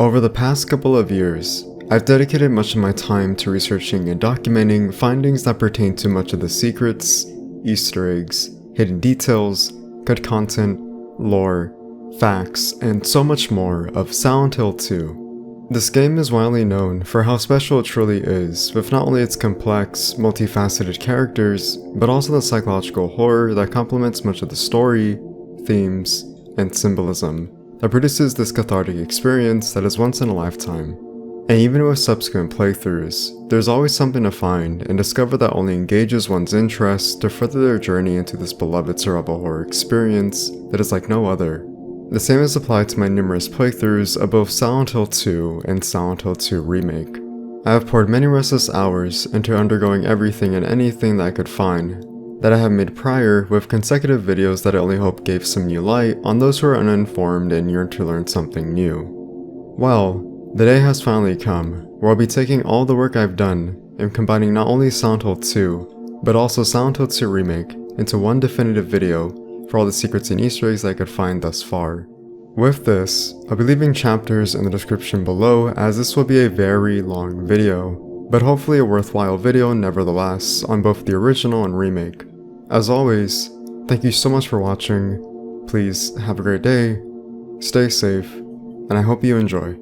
Over the past couple of years, I've dedicated much of my time to researching and documenting findings that pertain to much of the secrets, Easter eggs, hidden details, good content, lore, facts, and so much more of Silent Hill 2. This game is widely known for how special it truly is, with not only its complex, multifaceted characters, but also the psychological horror that complements much of the story, themes, and symbolism that produces this cathartic experience that is once in a lifetime. And even with subsequent playthroughs, there's always something to find and discover that only engages one's interest to further their journey into this beloved survival horror experience that is like no other. The same is applied to my numerous playthroughs of both Silent Hill 2 and Silent Hill 2 Remake. I have poured many restless hours into undergoing everything and anything that I could find, that I have made prior with consecutive videos that I only hope gave some new light on those who are uninformed and yearn to learn something new. Well, the day has finally come, where I'll be taking all the work I've done and combining not only Silent Hill 2, but also Silent Hill 2 Remake into one definitive video for all the secrets and Easter eggs I could find thus far. With this, I'll be leaving chapters in the description below as this will be a very long video, but hopefully a worthwhile video nevertheless on both the original and remake. As always, thank you so much for watching, please have a great day, stay safe, and I hope you enjoy.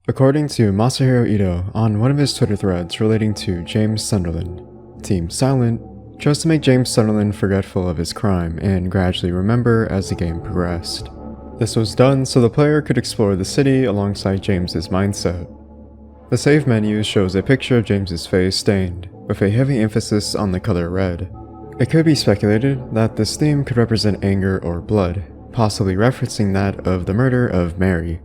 According to Masahiro Ito on one of his Twitter threads relating to James Sunderland, Team Silent chose to make James Sunderland forgetful of his crime and gradually remember as the game progressed. This was done so the player could explore the city alongside James's mindset. The save menu shows a picture of James's face stained, with a heavy emphasis on the color red. It could be speculated that this theme could represent anger or blood, possibly referencing that of the murder of Mary.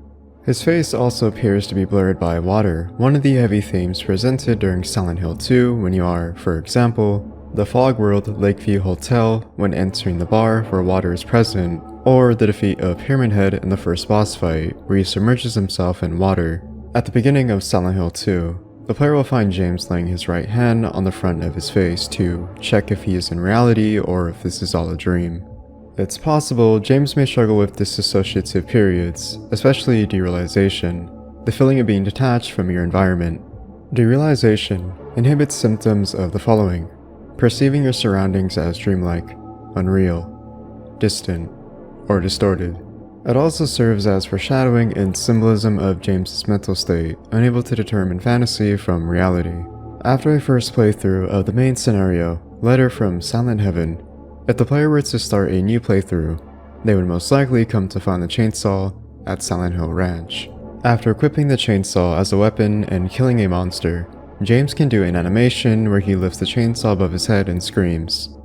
His face also appears to be blurred by water, one of the heavy themes presented during Silent Hill 2 when you are, for example, the Fog World Lakeview Hotel when entering the bar where water is present, or the defeat of Pyramid Head in the first boss fight where he submerges himself in water. At the beginning of Silent Hill 2, the player will find James laying his right hand on the front of his face to check if he is in reality or if this is all a dream. It's possible James may struggle with dissociative periods, especially derealization, the feeling of being detached from your environment. Derealization inhibits symptoms of the following: perceiving your surroundings as dreamlike, unreal, distant, or distorted. It also serves as foreshadowing and symbolism of James's mental state, unable to determine fantasy from reality. After a first playthrough of the main scenario, Letter from Silent Heaven, if the player were to start a new playthrough, they would most likely come to find the chainsaw at Silent Hill Ranch. After equipping the chainsaw as a weapon and killing a monster, James can do an animation where he lifts the chainsaw above his head and screams.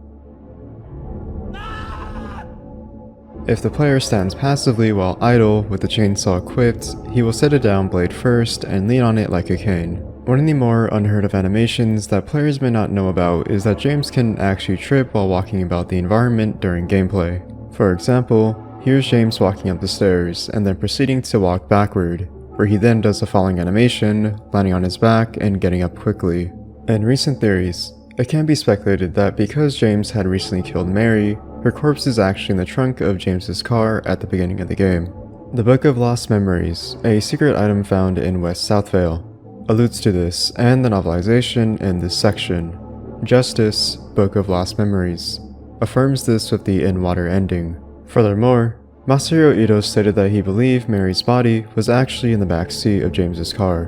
If the player stands passively while idle with the chainsaw equipped, he will set it down blade first and lean on it like a cane. One of the more unheard of animations that players may not know about is that James can actually trip while walking about the environment during gameplay. For example, here's James walking up the stairs and then proceeding to walk backward, where he then does the falling animation, landing on his back and getting up quickly. In recent theories, it can be speculated that because James had recently killed Mary, her corpse is actually in the trunk of James's car at the beginning of the game. The Book of Lost Memories, a secret item found in West Southvale, alludes to this and the novelization in this section. Justice, Book of Lost Memories, affirms this with the in-water ending. Furthermore, Masahiro Ito stated that he believed Mary's body was actually in the back seat of James's car.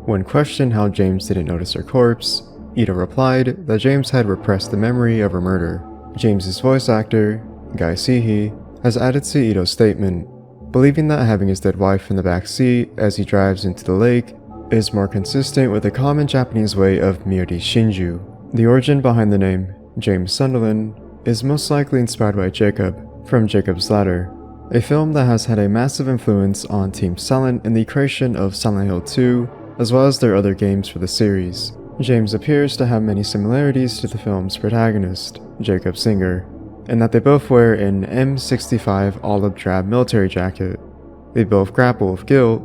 When questioned how James didn't notice her corpse, Ito replied that James had repressed the memory of her murder. James's voice actor, Guy Sihi, has added to Ito's statement, believing that having his dead wife in the back seat as he drives into the lake is more consistent with the common Japanese way of Miyori Shinju. The origin behind the name, James Sunderland, is most likely inspired by Jacob, from Jacob's Ladder, a film that has had a massive influence on Team Silent in the creation of Silent Hill 2, as well as their other games for the series. James appears to have many similarities to the film's protagonist, Jacob Singer, in that they both wear an M65 olive drab military jacket. They both grapple with guilt,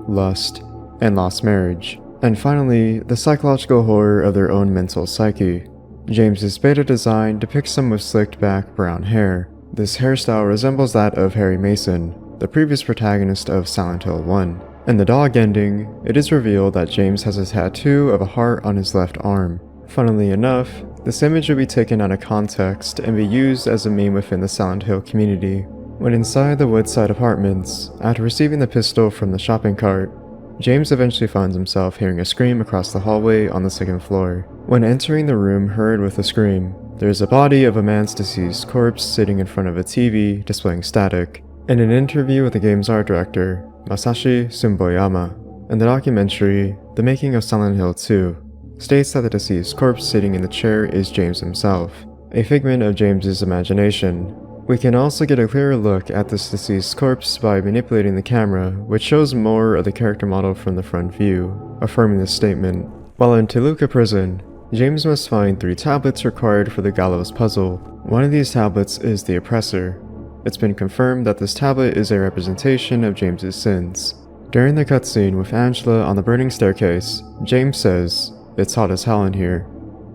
lust, and lost marriage. And finally, the psychological horror of their own mental psyche. James's beta design depicts him with slicked back brown hair. This hairstyle resembles that of Harry Mason, the previous protagonist of Silent Hill 1. In the dog ending, it is revealed that James has a tattoo of a heart on his left arm. Funnily enough, this image would be taken out of context and be used as a meme within the Silent Hill community. When inside the Woodside Apartments, after receiving the pistol from the shopping cart, James eventually finds himself hearing a scream across the hallway on the second floor. When entering the room heard with the scream, there is a body of a man's deceased corpse sitting in front of a TV displaying static. In an interview with the game's art director, Masashi Sumboyama, in the documentary The Making of Silent Hill 2, states that the deceased corpse sitting in the chair is James himself, a figment of James's imagination. We can also get a clearer look at this deceased corpse by manipulating the camera, which shows more of the character model from the front view, affirming this statement. While in Toluca prison, James must find 3 tablets required for the gallows puzzle. One of these tablets is the oppressor. It's been confirmed that this tablet is a representation of James's sins. During the cutscene with Angela on the burning staircase, James says, "It's hot as hell in here."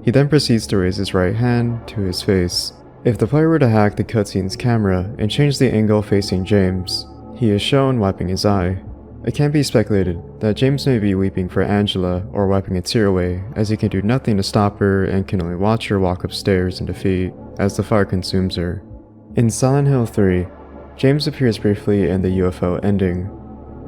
He then proceeds to raise his right hand to his face. If the player were to hack the cutscene's camera and change the angle facing James, he is shown wiping his eye. It can be speculated that James may be weeping for Angela or wiping a tear away, as he can do nothing to stop her and can only watch her walk upstairs in defeat as the fire consumes her. In Silent Hill 3, James appears briefly in the UFO ending.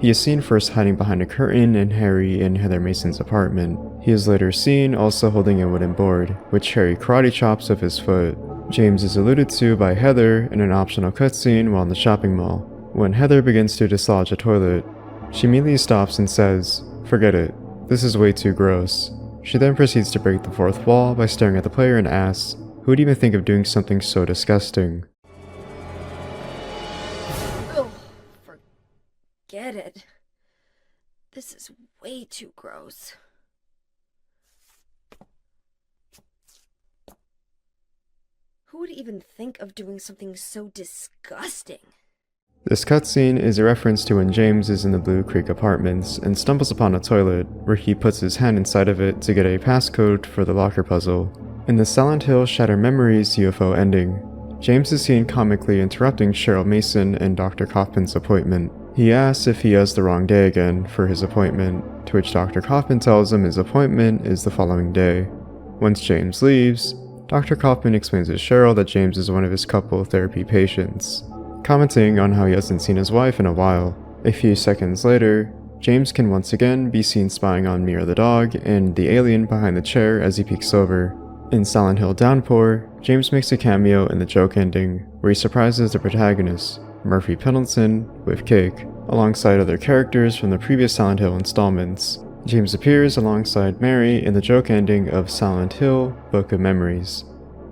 He is seen first hiding behind a curtain in Harry and Heather Mason's apartment. He is later seen also holding a wooden board, which Harry karate chops with his foot. James is alluded to by Heather in an optional cutscene while in the shopping mall. When Heather begins to dislodge a toilet, she immediately stops and says, "Forget it, this is way too gross." She then proceeds to break the fourth wall by staring at the player and asks, "Who would even think of doing something so disgusting?" Oh, forget it. This is way too gross. Who would even think of doing something so disgusting? This cutscene is a reference to when James is in the Blue Creek apartments and stumbles upon a toilet, where he puts his hand inside of it to get a passcode for the locker puzzle. In the Silent Hill Shattered Memories UFO ending, James is seen comically interrupting Cheryl Mason and Dr. Kaufman's appointment. He asks if he has the wrong day again for his appointment, to which Dr. Kaufman tells him his appointment is the following day. Once James leaves, Dr. Kaufman explains to Cheryl that James is one of his couple therapy patients, commenting on how he hasn't seen his wife in a while. A few seconds later, James can once again be seen spying on Mira the dog and the alien behind the chair as he peeks over. In Silent Hill Downpour, James makes a cameo in the joke ending, where he surprises the protagonist, Murphy Pendleton, with cake, alongside other characters from the previous Silent Hill installments. James appears alongside Mary in the joke ending of Silent Hill Book of Memories.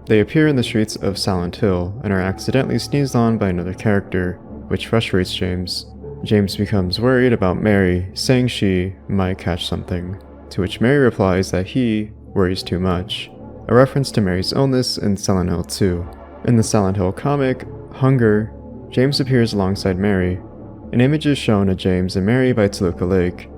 They appear in the streets of Silent Hill and are accidentally sneezed on by another character, which frustrates James. James becomes worried about Mary, saying she might catch something, to which Mary replies that he worries too much, a reference to Mary's illness in Silent Hill 2. In the Silent Hill comic, Hunger, James appears alongside Mary. An image is shown of James and Mary by Toluca Lake.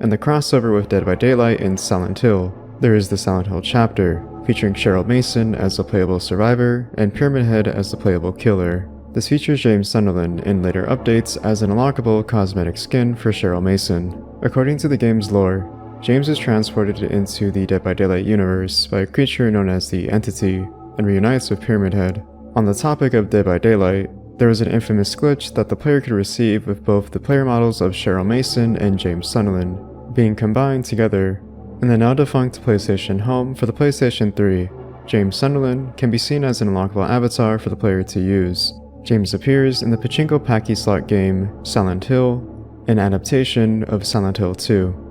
In the crossover with Dead by Daylight in Silent Hill, there is the Silent Hill chapter, featuring Cheryl Mason as the playable survivor and Pyramid Head as the playable killer. This features James Sunderland in later updates as an unlockable cosmetic skin for Cheryl Mason. According to the game's lore, James is transported into the Dead by Daylight universe by a creature known as the Entity and reunites with Pyramid Head. On the topic of Dead by Daylight, there was an infamous glitch that the player could receive with both the player models of Cheryl Mason and James Sunderland being combined together. In the now-defunct PlayStation Home for the PlayStation 3, James Sunderland can be seen as an unlockable avatar for the player to use. James appears in the Pachinko Packy slot game Silent Hill, an adaptation of Silent Hill 2.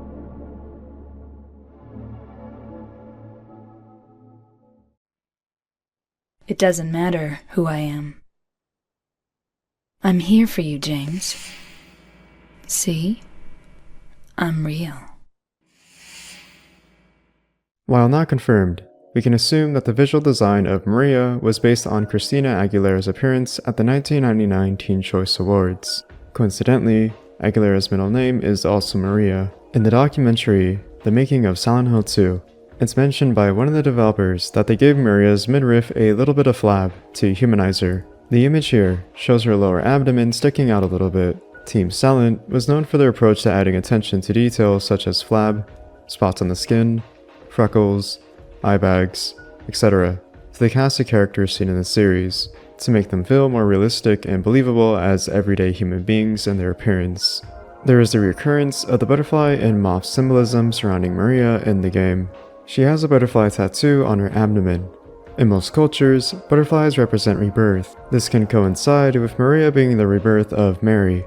It doesn't matter who I am. I'm here for you, James. See? I'm real. While not confirmed, we can assume that the visual design of Maria was based on Christina Aguilera's appearance at the 1999 Teen Choice Awards. Coincidentally, Aguilera's middle name is also Maria. In the documentary, The Making of Silent Hill 2, it's mentioned by one of the developers that they gave Maria's midriff a little bit of flab to humanize her. The image here shows her lower abdomen sticking out a little bit. Team Silent was known for their approach to adding attention to details such as flab, spots on the skin, freckles, eye bags, etc. to the cast of characters seen in the series, to make them feel more realistic and believable as everyday human beings in their appearance. There is the recurrence of the butterfly and moth symbolism surrounding Maria in the game. She has a butterfly tattoo on her abdomen. In most cultures, butterflies represent rebirth. This can coincide with Maria being the rebirth of Mary.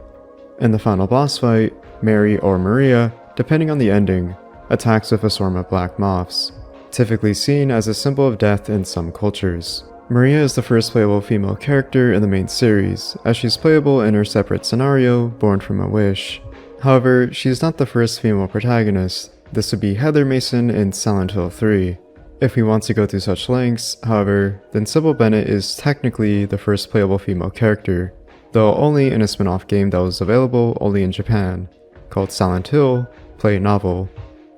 In the final boss fight, Mary or Maria, depending on the ending, attacks with a swarm of black moths, typically seen as a symbol of death in some cultures. Maria is the first playable female character in the main series, as she's playable in her separate scenario, Born from a Wish. However, she's not the first female protagonist. This would be Heather Mason in Silent Hill 3. If we want to go through such lengths, however, then Sybil Bennett is technically the first playable female character, though only in a spin-off game that was available only in Japan, called Silent Hill Play Novel.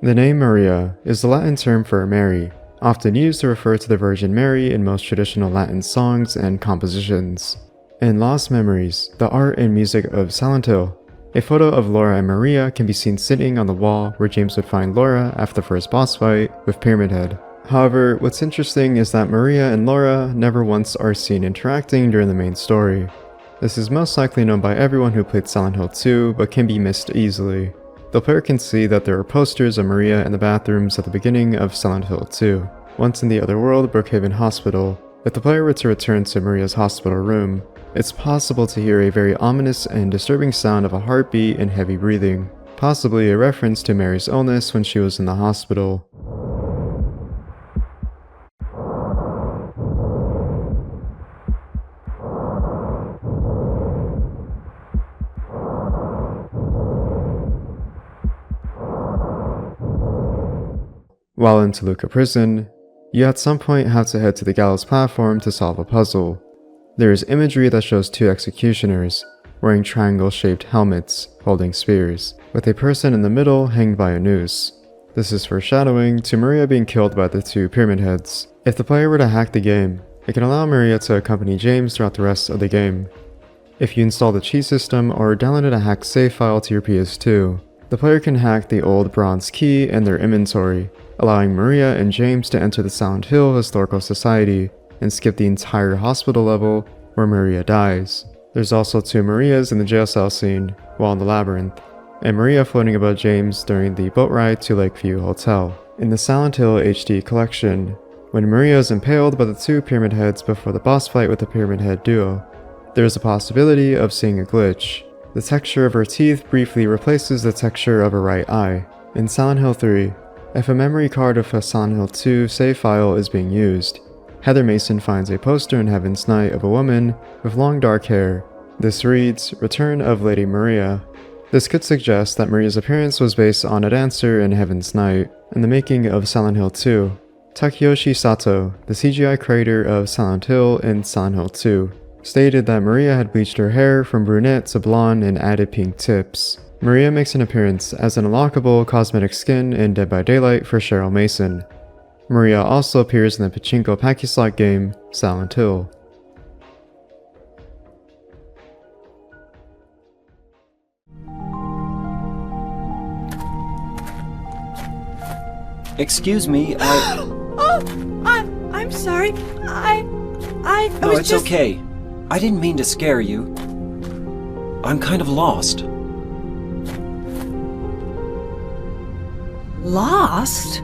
The name Maria is the Latin term for Mary, often used to refer to the Virgin Mary in most traditional Latin songs and compositions. In Lost Memories, the art and music of Silent Hill, a photo of Laura and Maria can be seen sitting on the wall where James would find Laura after the first boss fight with Pyramid Head. However, what's interesting is that Maria and Laura never once are seen interacting during the main story. This is most likely known by everyone who played Silent Hill 2, but can be missed easily. The player can see that there are posters of Maria in the bathrooms at the beginning of Silent Hill 2. Once in the other world, Brookhaven Hospital, if the player were to return to Maria's hospital room, it's possible to hear a very ominous and disturbing sound of a heartbeat and heavy breathing, possibly a reference to Mary's illness when she was in the hospital. While in Toluca Prison, you at some point have to head to the gallows platform to solve a puzzle. There is imagery that shows two executioners, wearing triangle-shaped helmets, holding spears, with a person in the middle hanged by a noose. This is foreshadowing to Maria being killed by the two Pyramid Heads. If the player were to hack the game, it can allow Maria to accompany James throughout the rest of the game. If you install the cheat system or downloaded a hacked save file to your PS2, the player can hack the old bronze key in their inventory, allowing Maria and James to enter the Silent Hill Historical Society and skip the entire hospital level where Maria dies. There's also two Marias in the jail cell scene while in the labyrinth, and Maria floating above James during the boat ride to Lakeview Hotel. In the Silent Hill HD collection, when Maria is impaled by the two Pyramid Heads before the boss fight with the Pyramid Head duo, there is a possibility of seeing a glitch. The texture of her teeth briefly replaces the texture of her right eye. In Silent Hill 3, if a memory card of a Silent Hill 2 save file is being used, Heather Mason finds a poster in Heaven's Night of a woman with long dark hair. This reads, Return of Lady Maria. This could suggest that Maria's appearance was based on a dancer in Heaven's Night. In the making of Silent Hill 2, Takeyoshi Sato, the CGI creator of Silent Hill and Silent Hill 2, stated that Maria had bleached her hair from brunette to blonde and added pink tips. Maria makes an appearance as an unlockable cosmetic skin in Dead by Daylight for Cheryl Mason. Maria also appears in the pachinko packy slot game Silent Hill. Excuse me, I'm sorry. I No, was it's just... okay. I didn't mean to scare you. I'm kind of lost. Lost?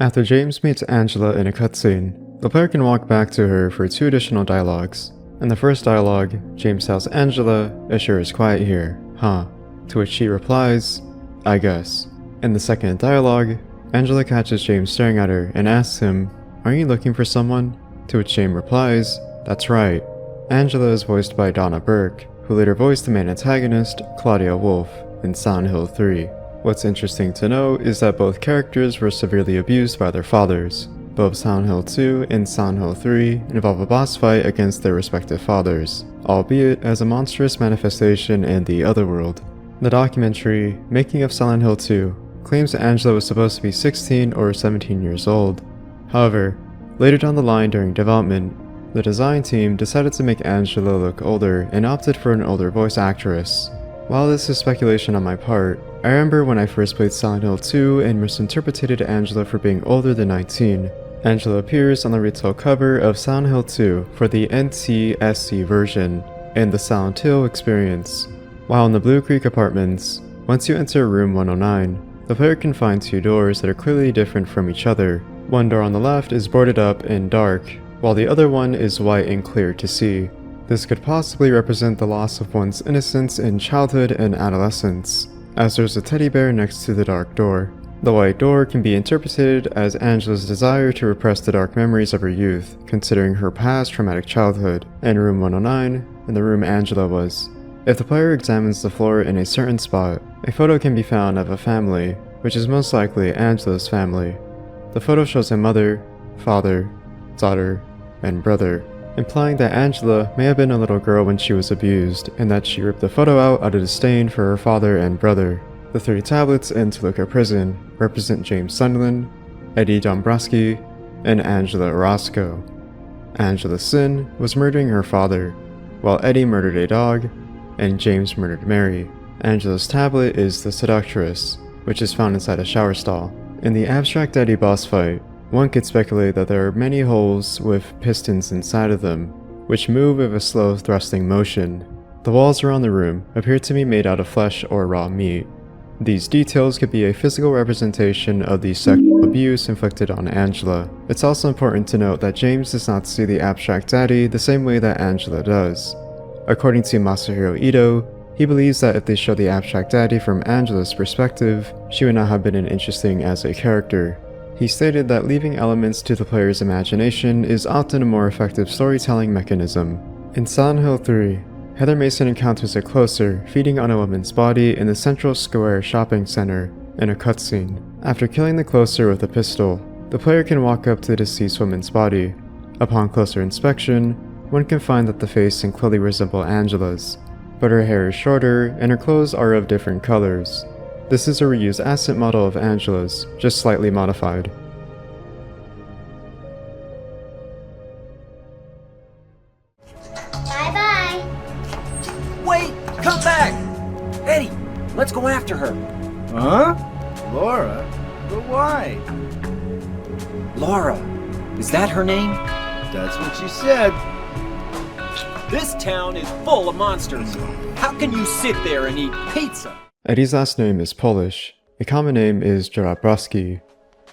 After James meets Angela in a cutscene, the player can walk back to her for two additional dialogues. In the first dialogue, James tells Angela, "It sure is quiet here, huh?" To which she replies, "I guess." In the second dialogue, Angela catches James staring at her and asks him, "Are you looking for someone?" To which James replies, "That's right." Angela is voiced by Donna Burke, who later voiced the main antagonist, Claudia Wolf, in Silent Hill 3. What's interesting to note is that both characters were severely abused by their fathers. Both Silent Hill 2 and Silent Hill 3 involve a boss fight against their respective fathers, albeit as a monstrous manifestation in the otherworld. The documentary, Making of Silent Hill 2, claims that Angela was supposed to be 16 or 17 years old. However, later down the line during development, the design team decided to make Angela look older and opted for an older voice actress. While this is speculation on my part, I remember when I first played Silent Hill 2 and misinterpreted Angela for being older than 19. Angela appears on the retail cover of Silent Hill 2 for the NTSC version and the Silent Hill experience. While in the Blue Creek apartments, once you enter room 109, the player can find two doors that are clearly different from each other. One door on the left is boarded up and dark, while the other one is white and clear to see. This could possibly represent the loss of one's innocence in childhood and adolescence, as there's a teddy bear next to the dark door. The white door can be interpreted as Angela's desire to repress the dark memories of her youth, considering her past traumatic childhood, and room 109, in the room Angela was. If the player examines the floor in a certain spot, a photo can be found of a family, which is most likely Angela's family. The photo shows a mother, father, daughter, and brother, implying that Angela may have been a little girl when she was abused, and that she ripped the photo out of disdain for her father and brother. The 3 tablets in Toluca Prison represent James Sunderland, Eddie Dombrowski, and Angela Orozco. Angela's sin was murdering her father, while Eddie murdered a dog, and James murdered Mary. Angela's tablet is the Seductress, which is found inside a shower stall. In the Abstract Eddie boss fight, one could speculate that there are many holes with pistons inside of them, which move with a slow thrusting motion. The walls around the room appear to be made out of flesh or raw meat. These details could be a physical representation of the sexual abuse inflicted on Angela. It's also important to note that James does not see the Abstract Daddy the same way that Angela does. According to Masahiro Ito, he believes that if they show the Abstract Daddy from Angela's perspective, she would not have been as interesting as a character. He stated that leaving elements to the player's imagination is often a more effective storytelling mechanism. In Silent Hill 3, Heather Mason encounters a closer feeding on a woman's body in the Central Square shopping center in a cutscene. After killing the closer with a pistol, the player can walk up to the deceased woman's body. Upon closer inspection, one can find that the face can clearly resemble Angela's, but her hair is shorter and her clothes are of different colors. This is a reused asset model of Angela's, just slightly modified. Bye-bye. Wait! Come back! Eddie, let's go after her. Huh? Laura? But why? Laura. Is that her name? That's what she said. This town is full of monsters. How can you sit there and eat pizza? Eddie's last name is Polish. A common name is Jarabrowski,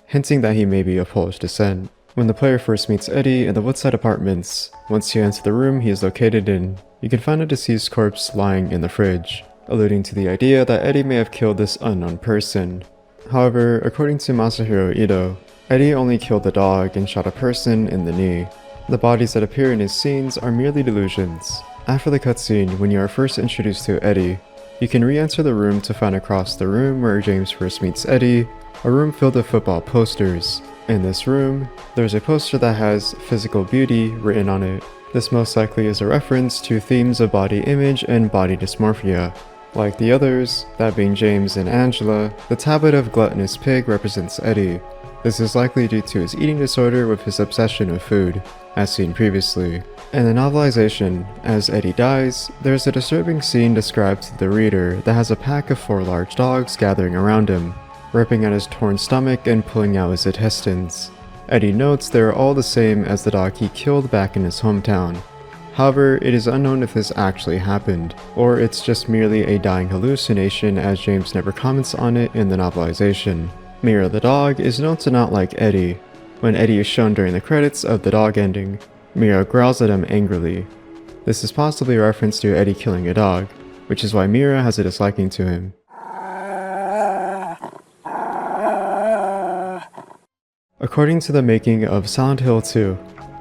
hinting that he may be of Polish descent. When the player first meets Eddie in the Woodside Apartments, once you enter the room he is located in, you can find a deceased corpse lying in the fridge, alluding to the idea that Eddie may have killed this unknown person. However, according to Masahiro Ito, Eddie only killed the dog and shot a person in the knee. The bodies that appear in his scenes are merely delusions. After the cutscene, when you are first introduced to Eddie, you can re-enter the room to find across the room where James first meets Eddie, a room filled with football posters. In this room, there's a poster that has "Physical Beauty" written on it. This most likely is a reference to themes of body image and body dysmorphia. Like the others, that being James and Angela, the tablet of Gluttonous Pig represents Eddie. This is likely due to his eating disorder with his obsession with food, as seen previously. In the novelization, as Eddie dies, there's a disturbing scene described to the reader that has a pack of 4 large dogs gathering around him, ripping at his torn stomach and pulling out his intestines. Eddie notes they are all the same as the dog he killed back in his hometown. However, it is unknown if this actually happened, or it's just merely a dying hallucination as James never comments on it in the novelization. Mira the dog is known to not like Eddie. When Eddie is shown during the credits of the dog ending, Mira growls at him angrily. This is possibly a reference to Eddie killing a dog, which is why Mira has a disliking to him. According to the making of Silent Hill 2,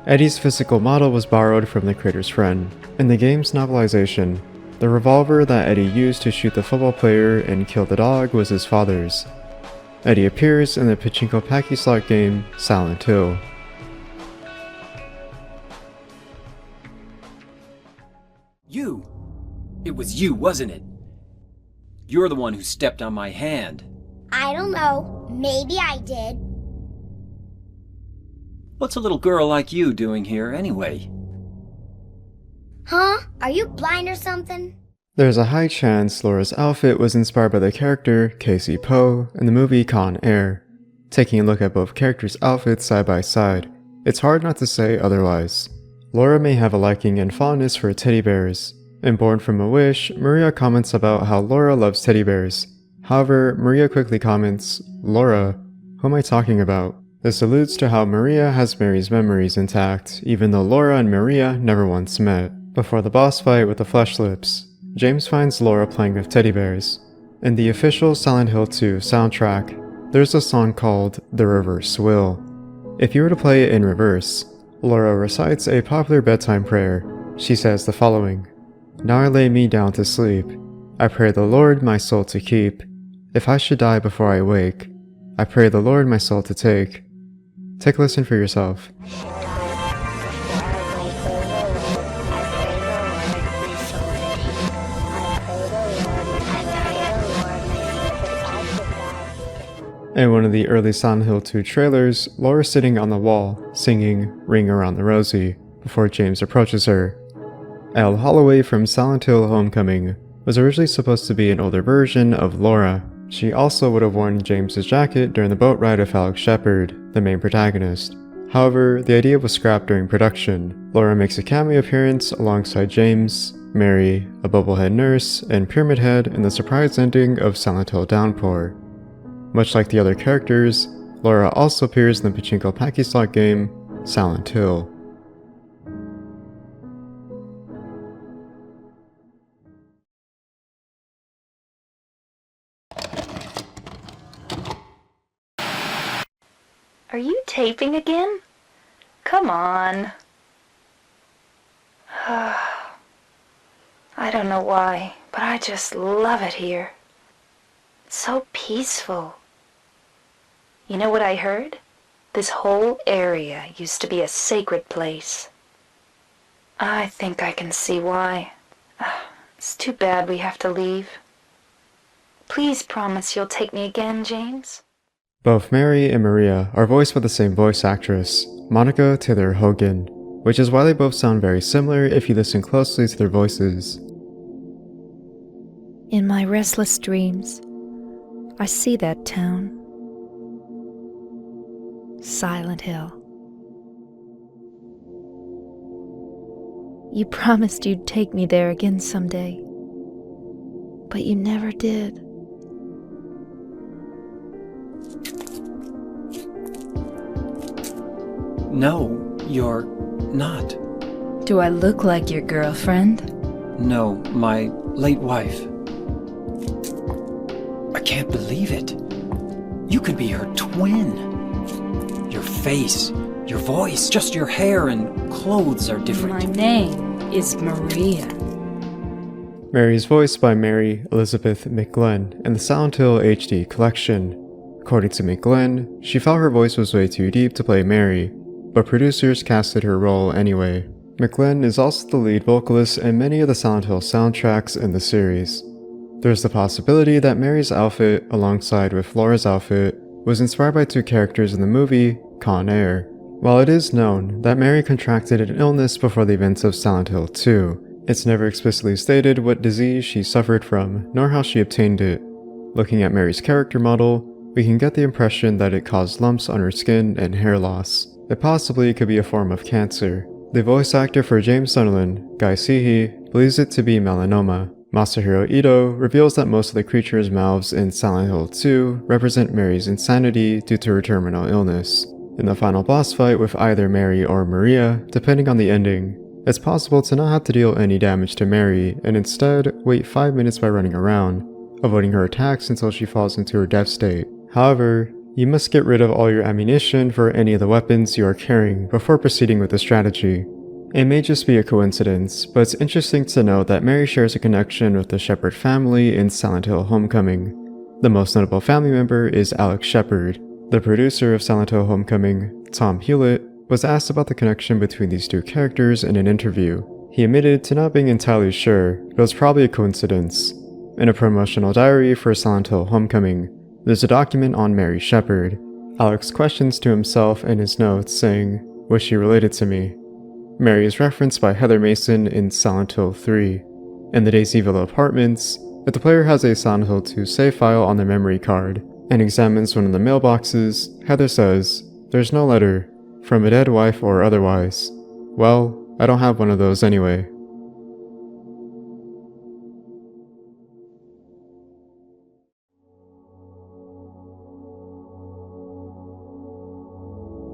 Eddie's physical model was borrowed from the creator's friend. In the game's novelization, The revolver that Eddie used to shoot the football player and kill the dog was his father's. Eddie appears in the pachinko packy slot game Silent Hill. You! It was you, wasn't it? You're the one who stepped on my hand. I don't know. Maybe I did. What's a little girl like you doing here, anyway? Huh? Are you blind or something? There's a high chance Laura's outfit was inspired by the character Casey Poe in the movie Con Air. Taking a look at both characters' outfits side by side, it's hard not to say otherwise. Laura may have a liking and fondness for teddy bears, and born from a wish, Maria comments about how Laura loves teddy bears. However, Maria quickly comments, "Laura, who am I talking about?" This alludes to how Maria has Mary's memories intact, even though Laura and Maria never once met. Before the boss fight with the flesh lips, James finds Laura playing with teddy bears. In the official Silent Hill 2 soundtrack, there's a song called The Reverse Will. If you were to play it in reverse, Laura recites a popular bedtime prayer. She says the following: "Now I lay me down to sleep. I pray the Lord my soul to keep. If I should die before I wake, I pray the Lord my soul to take." Take a listen for yourself. In one of the early Silent Hill 2 trailers, Laura's sitting on the wall, singing Ring Around the Rosie, before James approaches her. Elle Holloway from Silent Hill Homecoming was originally supposed to be an older version of Laura. She also would have worn James's jacket during the boat ride of Alex Shepard, the main protagonist. However, the idea was scrapped during production. Laura makes a cameo appearance alongside James, Mary, a bubblehead nurse, and Pyramid Head in the surprise ending of Silent Hill Downpour. Much like the other characters, Laura also appears in the pachinko packy slot game Silent Hill. Are you taping again? Come on. I don't know why, but I just love it here. It's so peaceful. You know what I heard? This whole area used to be a sacred place. I think I can see why. It's too bad we have to leave. Please promise you'll take me again, James. Both Mary and Maria are voiced by the same voice actress, Monica Taylor Hogan, which is why they both sound very similar if you listen closely to their voices. In my restless dreams, I see that town. Silent Hill. You promised you'd take me there again someday, but you never did. No, you're not. Do I look like your girlfriend? No, my late wife. I can't believe it. You could be her twin. Your face, your voice, just your hair and clothes are different. My name is Maria. Mary is voiced by Mary Elizabeth McGlenn in the Silent Hill HD collection. According to McGlenn, she felt her voice was way too deep to play Mary, but producers casted her role anyway. McGlenn is also the lead vocalist in many of the Silent Hill soundtracks in the series. There's the possibility that Mary's outfit, alongside with Laura's outfit, was inspired by two characters in the movie Con Air. While it is known that Mary contracted an illness before the events of Silent Hill 2, it's never explicitly stated what disease she suffered from, nor how she obtained it. Looking at Mary's character model, we can get the impression that it caused lumps on her skin and hair loss. It possibly could be a form of cancer. The voice actor for James Sunderland, Guy Seehee, believes it to be melanoma. Masahiro Ito reveals that most of the creatures' mouths in Silent Hill 2 represent Mary's insanity due to her terminal illness. In the final boss fight with either Mary or Maria, depending on the ending, it's possible to not have to deal any damage to Mary and instead wait 5 minutes by running around, avoiding her attacks until she falls into her death state. However, you must get rid of all your ammunition for any of the weapons you are carrying before proceeding with the strategy. It may just be a coincidence, but it's interesting to note that Mary shares a connection with the Shepard family in Silent Hill Homecoming. The most notable family member is Alex Shepard. The producer of Silent Hill Homecoming, Tom Hewlett, was asked about the connection between these two characters in an interview. He admitted to not being entirely sure, but it was probably a coincidence. In a promotional diary for Silent Hill Homecoming, there's a document on Mary Shepard. Alex questions to himself in his notes saying, "Was she related to me?" Mary is referenced by Heather Mason in Silent Hill 3. In the Daisy Villa apartments, if the player has a Silent Hill 2 save file on their memory card and examines one of the mailboxes, Heather says, "There's no letter, from a dead wife or otherwise. Well, I don't have one of those anyway."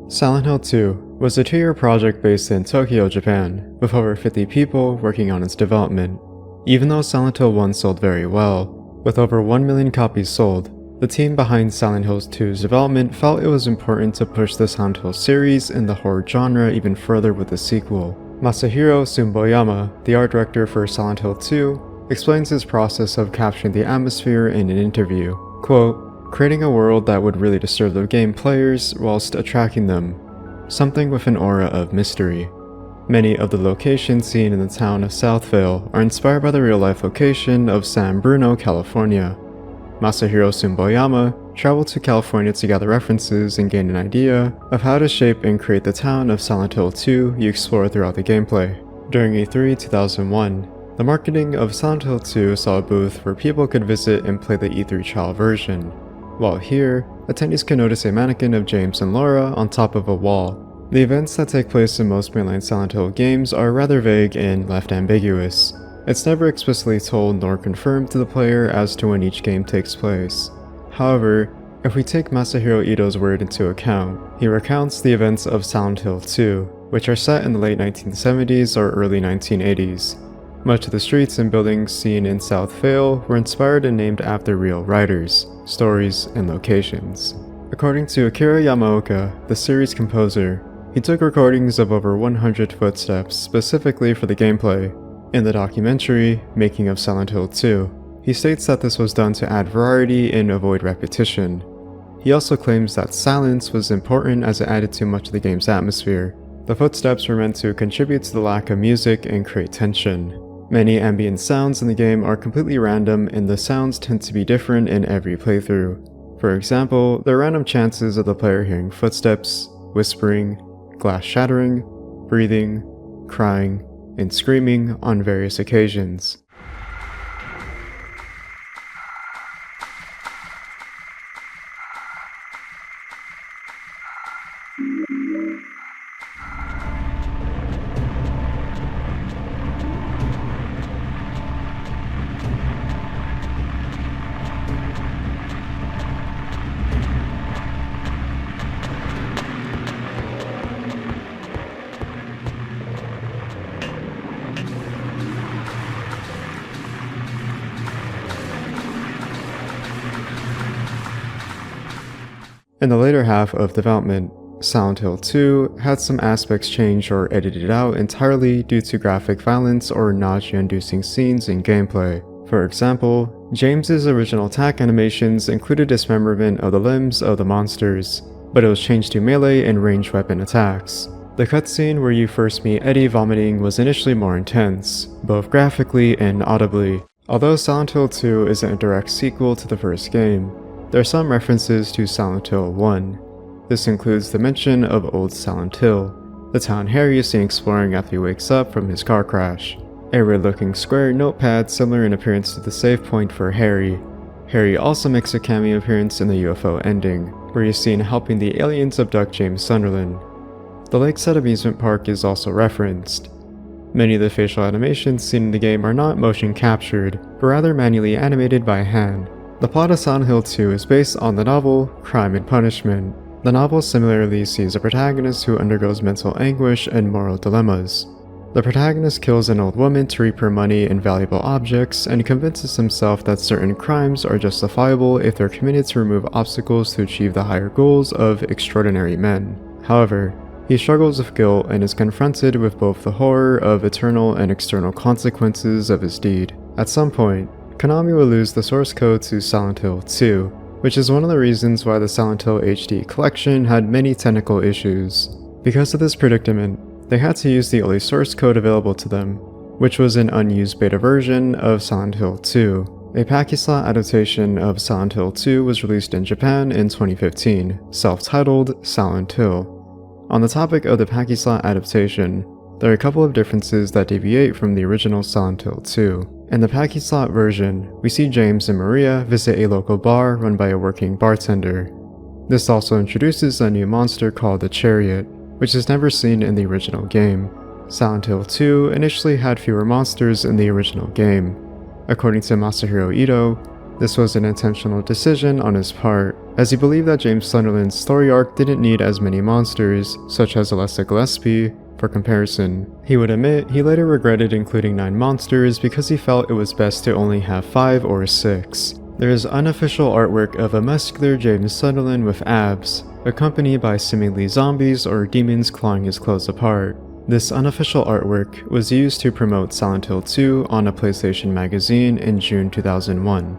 Silent Hill 2 was a 2-year project based in Tokyo, Japan, with over 50 people working on its development. Even though Silent Hill 1 sold very well, with over 1 million copies sold, the team behind Silent Hill 2's development felt it was important to push the Silent Hill series and the horror genre even further with the sequel. Masahiro Sumboyama, the art director for Silent Hill 2, explains his process of capturing the atmosphere in an interview. Quote, "Creating a world that would really disturb the game players whilst attracting them. Something with an aura of mystery. Many of the locations seen in the town of Southvale are inspired by the real-life location of San Bruno, California." Masahiro Sumboyama traveled to California to gather references and gain an idea of how to shape and create the town of Silent Hill 2 you explore throughout the gameplay. During E3 2001, the marketing of Silent Hill 2 saw a booth where people could visit and play the E3 trial version. While here, attendees can notice a mannequin of James and Laura on top of a wall. The events that take place in most mainline Silent Hill games are rather vague and left ambiguous. It's never explicitly told nor confirmed to the player as to when each game takes place. However, if we take Masahiro Ito's word into account, he recounts the events of Silent Hill 2, which are set in the late 1970s or early 1980s. Much of the streets and buildings seen in South Vale were inspired and named after real writers, stories, and locations. According to Akira Yamaoka, the series composer, he took recordings of over 100 footsteps specifically for the gameplay. In the documentary, Making of Silent Hill 2, he states that this was done to add variety and avoid repetition. He also claims that silence was important as it added to much of the game's atmosphere. The footsteps were meant to contribute to the lack of music and create tension. Many ambient sounds in the game are completely random and the sounds tend to be different in every playthrough. For example, there are random chances of the player hearing footsteps, whispering, glass shattering, breathing, crying, and screaming on various occasions. In the later half of development, Silent Hill 2 had some aspects changed or edited out entirely due to graphic violence or nausea-inducing scenes in gameplay. For example, James's original attack animations included dismemberment of the limbs of the monsters, but it was changed to melee and ranged weapon attacks. The cutscene where you first meet Eddie vomiting was initially more intense, both graphically and audibly. Although Silent Hill 2 isn't a direct sequel to the first game, there are some references to Silent Hill 1. This includes the mention of Old Silent Hill, the town Harry is seen exploring after he wakes up from his car crash. A red-looking square notepad similar in appearance to the save point for Harry. Harry also makes a cameo appearance in the UFO ending, where he's seen helping the aliens abduct James Sunderland. The Lakeside amusement park is also referenced. Many of the facial animations seen in the game are not motion captured, but rather manually animated by hand. The plot of Silent Hill 2 is based on the novel Crime and Punishment. The novel similarly sees a protagonist who undergoes mental anguish and moral dilemmas. The protagonist kills an old woman to reap her money and valuable objects and convinces himself that certain crimes are justifiable if they're committed to remove obstacles to achieve the higher goals of extraordinary men. However, He struggles with guilt and is confronted with both the horror of eternal and external consequences of his deed. At some point, Konami will lose the source code to Silent Hill 2, which is one of the reasons why the Silent Hill HD collection had many technical issues. Because of this predicament, they had to use the only source code available to them, which was an unused beta version of Silent Hill 2. A Pakislot adaptation of Silent Hill 2 was released in Japan in 2015, self-titled Silent Hill. On the topic of the Pakislot adaptation, there are a couple of differences that deviate from the original Silent Hill 2. In the Pakislot version, we see James and Maria visit a local bar run by a working bartender. This also introduces a new monster called the Chariot, which is never seen in the original game. Silent Hill 2 initially had fewer monsters in the original game. According to Masahiro Ito, this was an intentional decision on his part, as he believed that James Sunderland's story arc didn't need as many monsters, such as Alessa Gillespie, for comparison. He would admit he later regretted including 9 monsters because he felt it was best to only have 5 or 6. There is unofficial artwork of a muscular James Sunderland with abs, accompanied by seemingly zombies or demons clawing his clothes apart. This unofficial artwork was used to promote Silent Hill 2 on a PlayStation magazine in June 2001.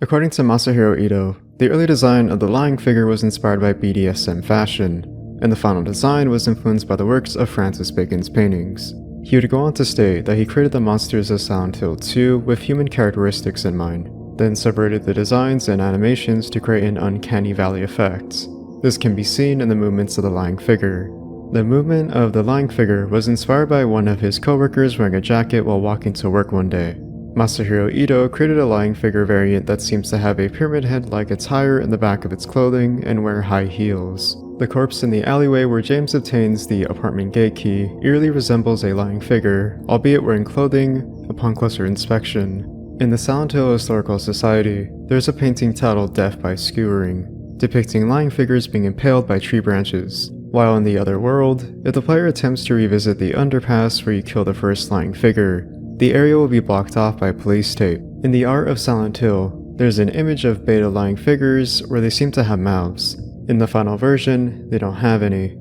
According to Masahiro Ito, the early design of the lying figure was inspired by BDSM fashion, and the final design was influenced by the works of Francis Bacon's paintings. He would go on to state that he created the monsters of Silent Hill 2 with human characteristics in mind, then separated the designs and animations to create an uncanny valley effect. This can be seen in the movements of the lying figure. The movement of the lying figure was inspired by one of his co-workers wearing a jacket while walking to work one day. Masahiro Ito created a lying figure variant that seems to have a pyramid head-like attire in the back of its clothing and wear high heels. The corpse in the alleyway where James obtains the apartment gate key eerily resembles a lying figure, albeit wearing clothing, upon closer inspection. In the Silent Hill Historical Society, there's a painting titled Death by Skewering, depicting lying figures being impaled by tree branches. While in the other world, if the player attempts to revisit the underpass where you kill the first lying figure, the area will be blocked off by police tape. In the art of Silent Hill, there's an image of beta lying figures where they seem to have mouths. In the final version, they don't have any.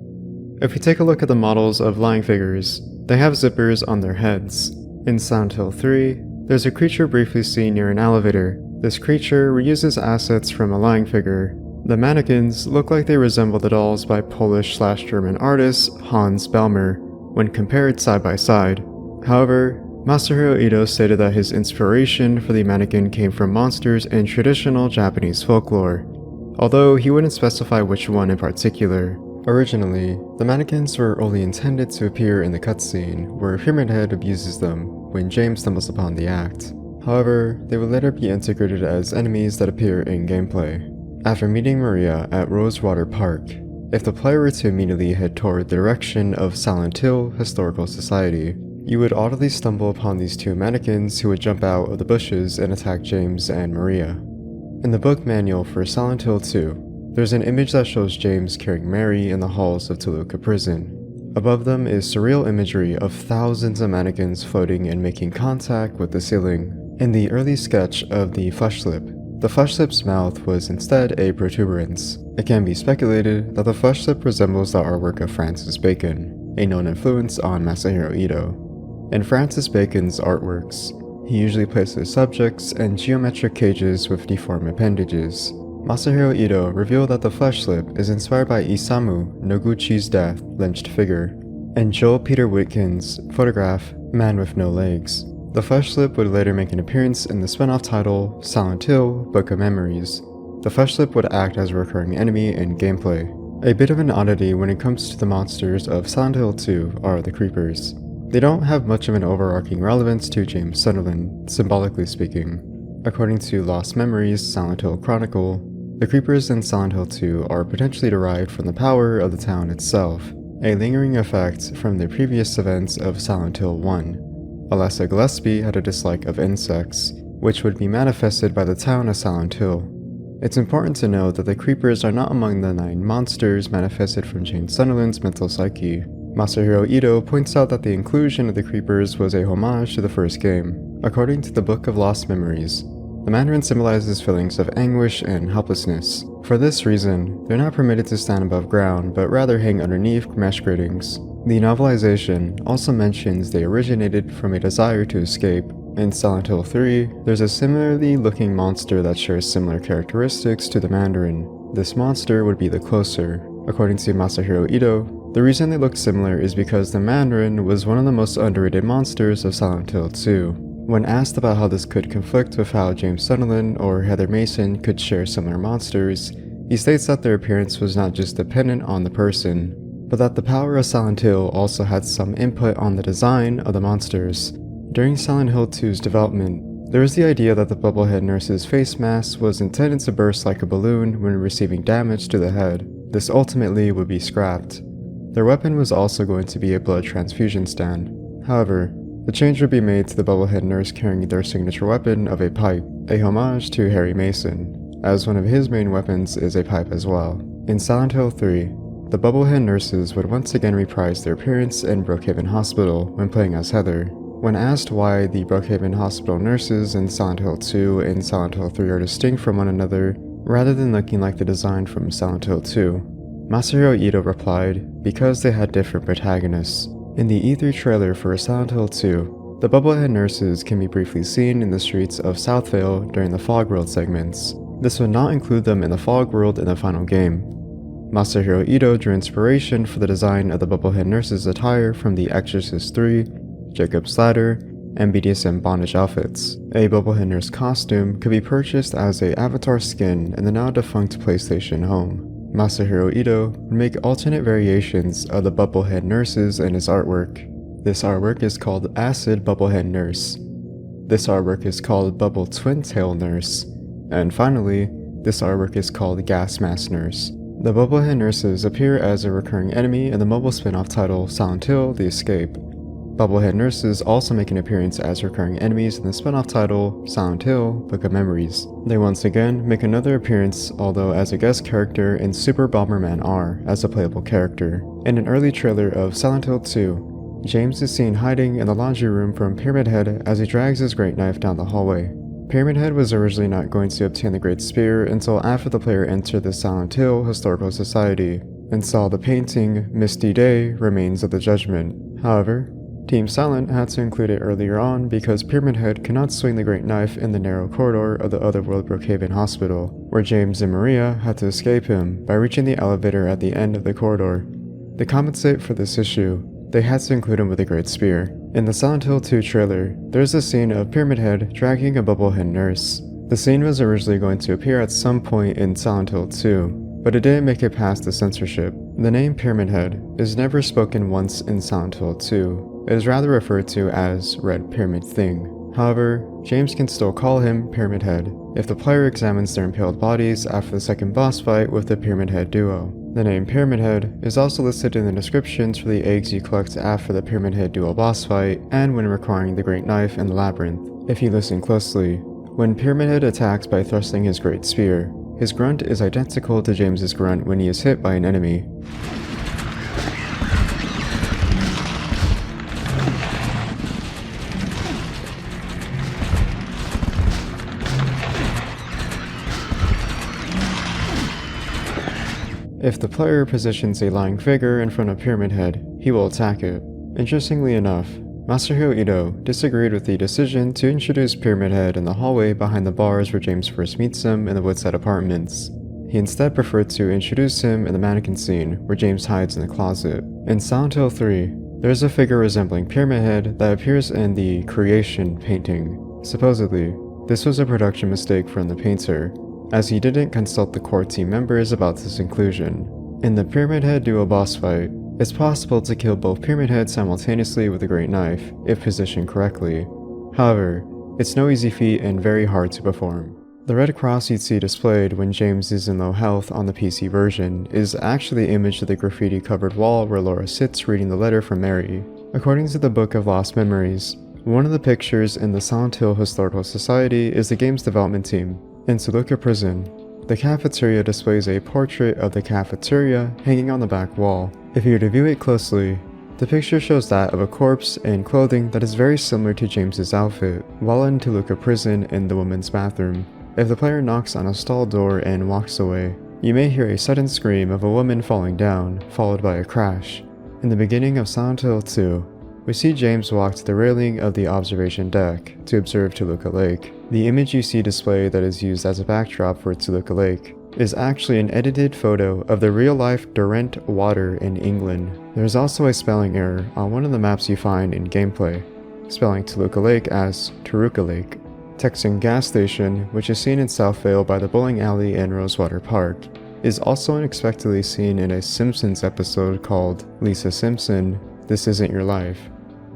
If we take a look at the models of lying figures, they have zippers on their heads. In Silent Hill 3, there's a creature briefly seen near an elevator. This creature reuses assets from a lying figure. The mannequins look like they resemble the dolls by Polish/German artist Hans Bellmer when compared side by side. However, Masahiro Ito stated that his inspiration for the mannequin came from monsters in traditional Japanese folklore, although he wouldn't specify which one in particular. Originally, the mannequins were only intended to appear in the cutscene where Pyramid Head abuses them when James stumbles upon the act. However, they would later be integrated as enemies that appear in gameplay. After meeting Maria at Rosewater Park, if the player were to immediately head toward the direction of Silent Hill Historical Society, you would audibly stumble upon these 2 mannequins who would jump out of the bushes and attack James and Maria. In the book manual for Silent Hill 2, there's an image that shows James carrying Mary in the halls of Toluca Prison. Above them is surreal imagery of thousands of mannequins floating and making contact with the ceiling. In the early sketch of the flesh slip, the flesh slip's mouth was instead a protuberance. It can be speculated that the flesh slip resembles the artwork of Francis Bacon, a known influence on Masahiro Ito. In Francis Bacon's artworks, he usually places subjects in geometric cages with deformed appendages. Masahiro Ito revealed that the flesh slip is inspired by Isamu Noguchi's death lynched figure, and Joel Peter Whitkin's photograph Man with No Legs. The flesh slip would later make an appearance in the spin-off title Silent Hill Book of Memories. The flesh slip would act as a recurring enemy in gameplay. A bit of an oddity when it comes to the monsters of Silent Hill 2 are the creepers. They don't have much of an overarching relevance to James Sunderland, symbolically speaking. According to Lost Memories Silent Hill Chronicle, the creepers in Silent Hill 2 are potentially derived from the power of the town itself, a lingering effect from the previous events of Silent Hill 1. Alessa Gillespie had a dislike of insects, which would be manifested by the town of Silent Hill. It's important to note that the creepers are not among the 9 monsters manifested from James Sunderland's mental psyche. Masahiro Ito points out that the inclusion of the creepers was a homage to the first game. According to the Book of Lost Memories, the Mandarin symbolizes feelings of anguish and helplessness. For this reason, they're not permitted to stand above ground, but rather hang underneath mesh gratings. The novelization also mentions they originated from a desire to escape. In Silent Hill 3, there's a similarly looking monster that shares similar characteristics to the Mandarin. This monster would be the Closer. According to Masahiro Ito, the reason they look similar is because the Mandarin was one of the most underrated monsters of Silent Hill 2. When asked about how this could conflict with how James Sunderland or Heather Mason could share similar monsters, he states that their appearance was not just dependent on the person, but that the power of Silent Hill also had some input on the design of the monsters. During Silent Hill 2's development, there was the idea that the Bubblehead nurse's face mask was intended to burst like a balloon when receiving damage to the head. This ultimately would be scrapped. Their weapon was also going to be a blood transfusion stand. However, the change would be made to the Bubblehead nurse carrying their signature weapon of a pipe, a homage to Harry Mason, as one of his main weapons is a pipe as well. In Silent Hill 3, the Bubblehead nurses would once again reprise their appearance in Brookhaven Hospital when playing as Heather. When asked why the Brookhaven Hospital nurses in Silent Hill 2 and Silent Hill 3 are distinct from one another, rather than looking like the design from Silent Hill 2, Masahiro Ito replied, because they had different protagonists. In the E3 trailer for Silent Hill 2, the Bubblehead nurses can be briefly seen in the streets of Southvale during the Fog World segments. This would not include them in the Fog World in the final game. Masahiro Ito drew inspiration for the design of the Bubblehead nurses' attire from The Exorcist 3, Jacob's Ladder, and BDSM bondage outfits. A Bubblehead nurse costume could be purchased as a avatar skin in the now defunct PlayStation Home. Masahiro Ito would make alternate variations of the Bubblehead nurses in his artwork. This artwork is called Acid Bubblehead Nurse. This artwork is called Bubble Twin Tail Nurse. And finally, this artwork is called Gas Mask Nurse. The Bubblehead nurses appear as a recurring enemy in the mobile spin-off title Silent Hill: The Escape. Bubblehead nurses also make an appearance as recurring enemies in the spin-off title Silent Hill: Book of Memories. They once again make another appearance, although as a guest character in Super Bomberman R as a playable character. In an early trailer of Silent Hill 2, James is seen hiding in the laundry room from Pyramid Head as he drags his great knife down the hallway. Pyramid Head was originally not going to obtain the Great Spear until after the player entered the Silent Hill Historical Society and saw the painting Misty Day: Remains of the Judgment. However, Team Silent had to include it earlier on because Pyramid Head could not swing the Great Knife in the narrow corridor of the Otherworld Brookhaven Hospital, where James and Maria had to escape him by reaching the elevator at the end of the corridor. To compensate for this issue, they had to include him with a Great Spear. In the Silent Hill 2 trailer, there's a scene of Pyramid Head dragging a Bubblehead nurse. The scene was originally going to appear at some point in Silent Hill 2, but it didn't make it past the censorship. The name Pyramid Head is never spoken once in Silent Hill 2. It is rather referred to as Red Pyramid Thing. However, James can still call him Pyramid Head if the player examines their impaled bodies after the second boss fight with the Pyramid Head duo. The name Pyramid Head is also listed in the descriptions for the eggs you collect after the Pyramid Head duo boss fight and when requiring the Great Knife in the Labyrinth. If you listen closely, when Pyramid Head attacks by thrusting his Great Spear, his grunt is identical to James's grunt when he is hit by an enemy. If the player positions a lying figure in front of Pyramid Head, he will attack it. Interestingly enough, Masahiro Ito disagreed with the decision to introduce Pyramid Head in the hallway behind the bars where James first meets him in the Woodside Apartments. He instead preferred to introduce him in the mannequin scene where James hides in the closet. In Silent Hill 3, there is a figure resembling Pyramid Head that appears in the Creation painting. Supposedly, this was a production mistake from the painter, as he didn't consult the core team members about this inclusion. In the Pyramid Head duo boss fight, it's possible to kill both Pyramid Heads simultaneously with a Great Knife, if positioned correctly. However, it's no easy feat and very hard to perform. The red cross you'd see displayed when James is in low health on the PC version is actually the image of the graffiti-covered wall where Laura sits reading the letter from Mary. According to the Book of Lost Memories, one of the pictures in the Silent Hill Historical Society is the game's development team. In Toluca Prison, the cafeteria displays a portrait of the cafeteria hanging on the back wall. If you were to view it closely, The picture shows that of a corpse in clothing that is very similar to James's outfit while in Toluca prison in the women's bathroom. If the player knocks on a stall door and walks away, you may hear a sudden scream of a woman falling down, followed by a crash. In the beginning of Silent Hill 2, we see James walk to the railing of the observation deck to observe Toluca Lake. The image you see displayed that is used as a backdrop for Toluca Lake is actually an edited photo of the real-life Derwent water in England. There's also a spelling error on one of the maps you find in gameplay, spelling Toluca Lake as Taruka Lake. Texan gas station, which is seen in Southvale by the bowling alley in Rosewater Park, is also unexpectedly seen in a Simpsons episode called Lisa Simpson, This Isn't Your Life.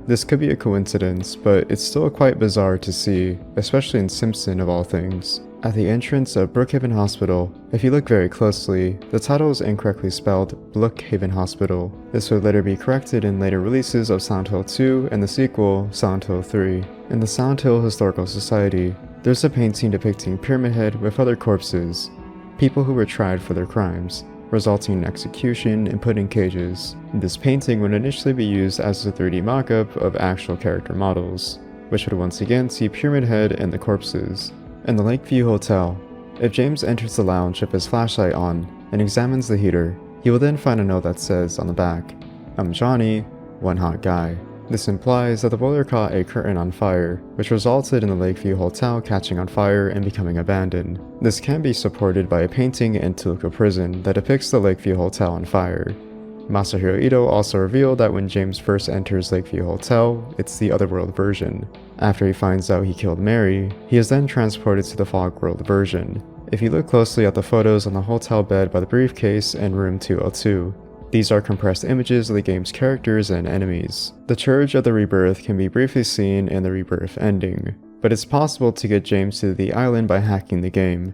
This could be a coincidence, but it's still quite bizarre to see, especially in Simpson of all things. At the entrance of Brookhaven Hospital, if you look very closely, the title is incorrectly spelled Brookhaven Hospital. This would later be corrected in later releases of Silent Hill 2 and the sequel, Silent Hill 3. In the Silent Hill Historical Society, there's a painting depicting Pyramid Head with other corpses, people who were tried for their crimes, resulting in execution and put in cages. This painting would initially be used as a 3D mock-up of actual character models, which would once again see Pyramid Head and the corpses. In the Lakeview Hotel, if James enters the lounge with his flashlight on and examines the heater, he will then find a note that says on the back, "I'm Johnny, one hot guy." This implies that the boiler caught a curtain on fire, which resulted in the Lakeview Hotel catching on fire and becoming abandoned. This can be supported by a painting in Toluca Prison that depicts the Lakeview Hotel on fire. Masahiro Ito also revealed that when James first enters Lakeview Hotel, it's the Otherworld version. After he finds out he killed Mary, he is then transported to the Fog World version. If you look closely at the photos on the hotel bed by the briefcase in room 202, these are compressed images of the game's characters and enemies. The Church of the Rebirth can be briefly seen in the Rebirth ending, but it's possible to get James to the island by hacking the game.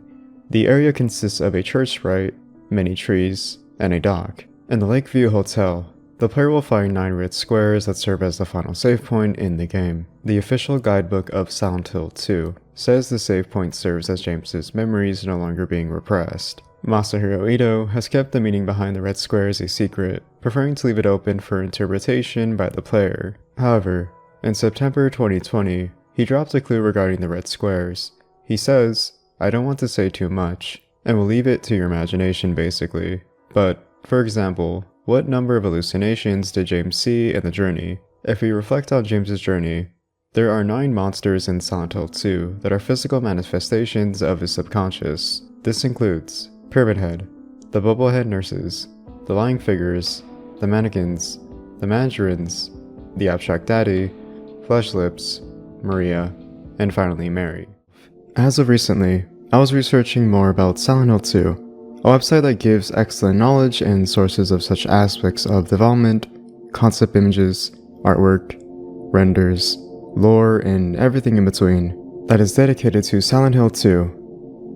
The area consists of a church sprite, many trees, and a dock. In the Lakeview Hotel, the player will find 9 red squares that serve as the final save point in the game. The official guidebook of Silent Hill 2 says the save point serves as James's memories no longer being repressed. Masahiro Ito has kept the meaning behind the red squares a secret, preferring to leave it open for interpretation by the player. However, in September 2020, he dropped a clue regarding the red squares. He says, "I don't want to say too much, and will leave it to your imagination basically. But, for example, what number of hallucinations did James see in the journey? If we reflect on James's journey, there are 9 monsters in Silent Hill 2 that are physical manifestations of his subconscious. This includes Pyramid Head, the Bubblehead nurses, the lying figures, the mannequins, the mandarins, the abstract daddy, Flesh Lips, Maria, and finally Mary." As of recently, I was researching more about Silent Hill 2, a website that gives excellent knowledge and sources of such aspects of development, concept images, artwork, renders, lore, and everything in between that is dedicated to Silent Hill 2,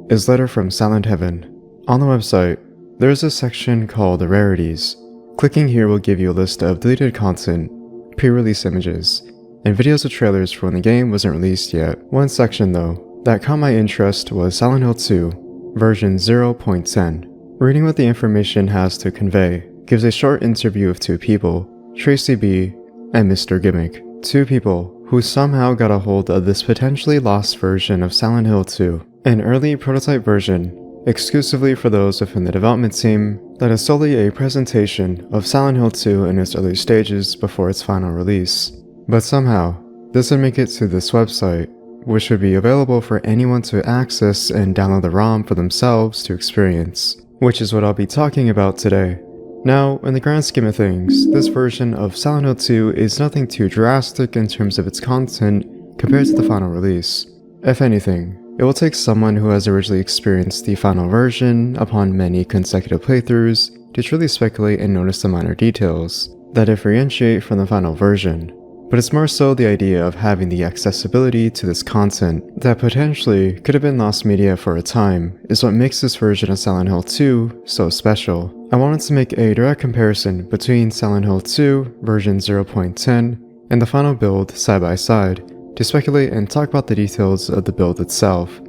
is Letter from Silent Heaven. On the website, there is a section called Rarities. Clicking here will give you a list of deleted content, pre-release images, and videos of trailers for when the game wasn't released yet. One section though, that caught my interest was Silent Hill 2, version 0.10. Reading what the information has to convey gives a short interview of 2 people, Tracy B and Mr. Gimmick. 2 people who somehow got a hold of this potentially lost version of Silent Hill 2, an early prototype version exclusively for those within the development team that is solely a presentation of Silent Hill 2 in its early stages before its final release. But somehow, this would make it to this website, which would be available for anyone to access and download the ROM for themselves to experience, which is what I'll be talking about today. Now, in the grand scheme of things, this version of Silent Hill 2 is nothing too drastic in terms of its content compared to the final release. If anything, it will take someone who has originally experienced the final version upon many consecutive playthroughs to truly speculate and notice the minor details that differentiate from the final version. But it's more so the idea of having the accessibility to this content that potentially could have been lost media for a time is what makes this version of Silent Hill 2 so special. I wanted to make a direct comparison between Silent Hill 2 version 0.10 and the final build side by side to speculate and talk about the details of the build itself.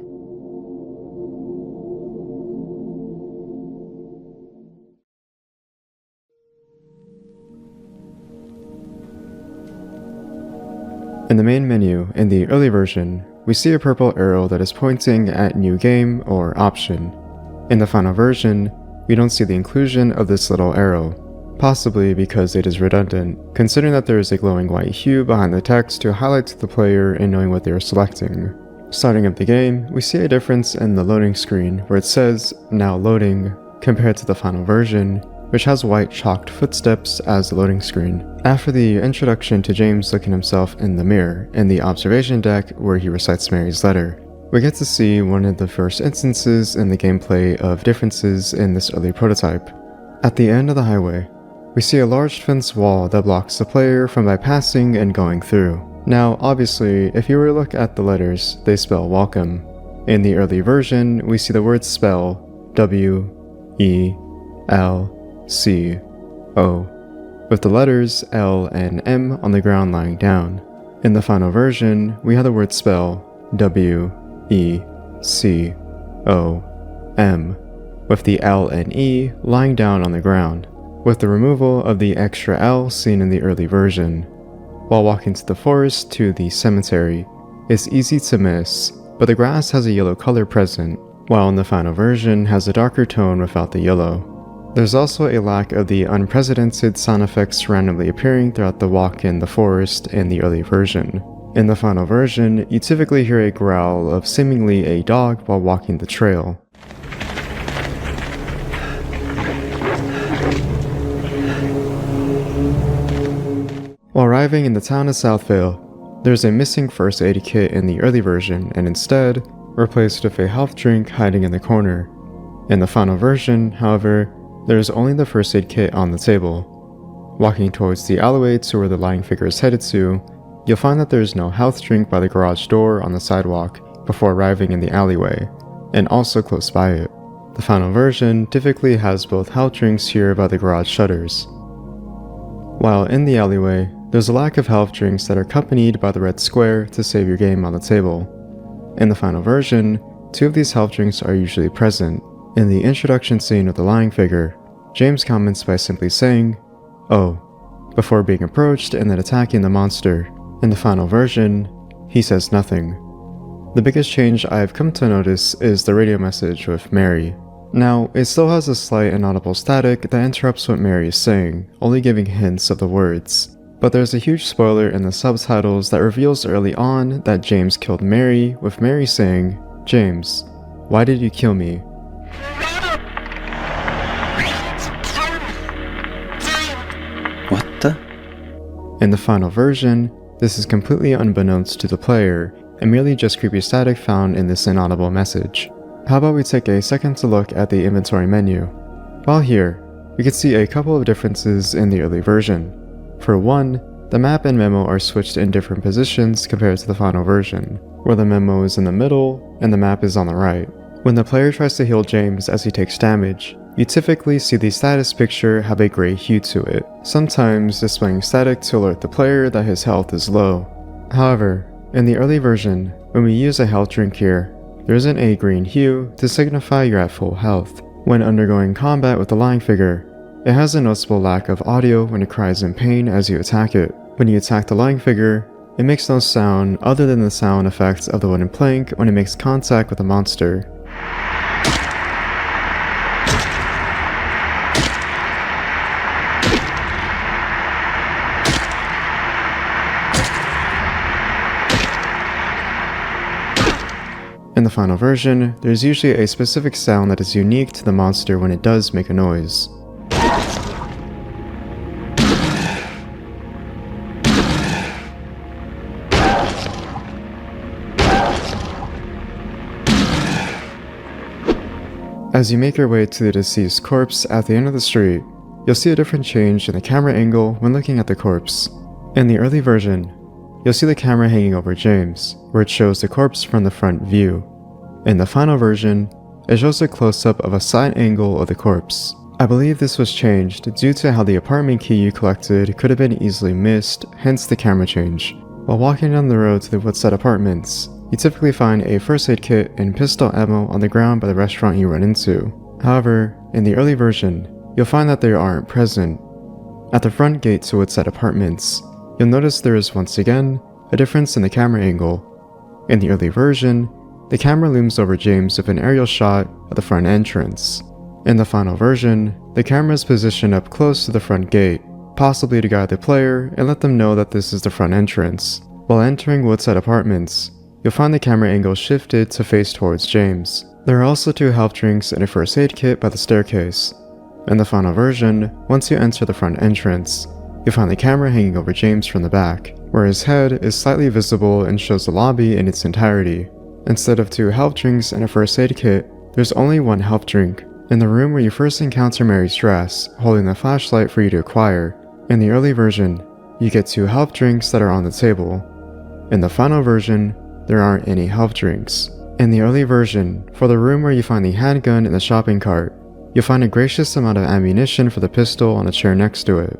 main menu in the early version, we see a purple arrow that is pointing at New Game or Option. In the final version, we don't see the inclusion of this little arrow, possibly because it is redundant, considering that there is a glowing white hue behind the text to highlight to the player in knowing what they are selecting. Starting up the game, we see a difference in the loading screen where it says, "Now loading," compared to the final version, which has white chalked footsteps as the loading screen. After the introduction to James looking himself in the mirror in the observation deck where he recites Mary's letter, we get to see one of the first instances in the gameplay of differences in this early prototype. At the end of the highway, we see a large fence wall that blocks the player from bypassing and going through. Now, obviously, if you were to look at the letters, they spell welcome. In the early version, we see the word spell W-E-L-C-O, with the letters L and M on the ground lying down. In the final version, we have the word spell W-E-C-O-M, with the L and E lying down on the ground, with the removal of the extra L seen in the early version. While walking to the forest to the cemetery, it's easy to miss, but the grass has a yellow color present, while in the final version has a darker tone without the yellow. There's also a lack of the unprecedented sound effects randomly appearing throughout the walk in the forest in the early version. In the final version, you typically hear a growl of seemingly a dog while walking the trail. While arriving in the town of Southvale, there's a missing first aid kit in the early version and instead replaced with a health drink hiding in the corner. In the final version, however, there is only the first aid kit on the table. Walking towards the alleyway to where the lying figure is headed to, you'll find that there is no health drink by the garage door on the sidewalk before arriving in the alleyway, and also close by it. The final version typically has both health drinks here by the garage shutters. While in the alleyway, there's a lack of health drinks that are accompanied by the red square to save your game on the table. In the final version, 2 of these health drinks are usually present. In the introduction scene of the lying figure, James comments by simply saying, "Oh," before being approached and then attacking the monster. In the final version, he says nothing. The biggest change I have come to notice is the radio message with Mary. Now, it still has a slight inaudible static that interrupts what Mary is saying, only giving hints of the words. But there's a huge spoiler in the subtitles that reveals early on that James killed Mary, with Mary saying, "James, why did you kill me?" What the? In the final version, this is completely unbeknownst to the player, and merely just creepy static found in this inaudible message. How about we take a second to look at the inventory menu? While here, we can see a couple of differences in the early version. For one, the map and memo are switched in different positions compared to the final version, where the memo is in the middle and the map is on the right. When the player tries to heal James as he takes damage, you typically see the status picture have a gray hue to it, sometimes displaying static to alert the player that his health is low. However, in the early version, when we use a health drink here, there isn't a green hue to signify you're at full health. When undergoing combat with the lying figure, it has a noticeable lack of audio when it cries in pain as you attack it. When you attack the lying figure, it makes no sound other than the sound effects of the wooden plank when it makes contact with the monster. In the final version, there's usually a specific sound that is unique to the monster when it does make a noise. As you make your way to the deceased corpse at the end of the street, you'll see a different change in the camera angle when looking at the corpse. In the early version, you'll see the camera hanging over James, where it shows the corpse from the front view. In the final version, it shows a close-up of a side angle of the corpse. I believe this was changed due to how the apartment key you collected could have been easily missed, hence the camera change. While walking down the road to the Woodside Apartments, you typically find a first aid kit and pistol ammo on the ground by the restaurant you run into. However, in the early version, you'll find that they aren't present. At the front gate to Woodside Apartments, you'll notice there is once again a difference in the camera angle. In the early version, the camera looms over James with an aerial shot of the front entrance. In the final version, the camera is positioned up close to the front gate, possibly to guide the player and let them know that this is the front entrance. While entering Woodside Apartments, you'll find the camera angle shifted to face towards James. There are also 2 health drinks and a first aid kit by the staircase. In the final version, once you enter the front entrance, you'll find the camera hanging over James from the back, where his head is slightly visible and shows the lobby in its entirety. Instead of 2 health drinks and a first aid kit, there's only 1 health drink. In the room where you first encounter Mary's dress, holding the flashlight for you to acquire, in the early version, you get 2 health drinks that are on the table. In the final version, there aren't any health drinks. In the early version, for the room where you find the handgun in the shopping cart, you'll find a gracious amount of ammunition for the pistol on a chair next to it.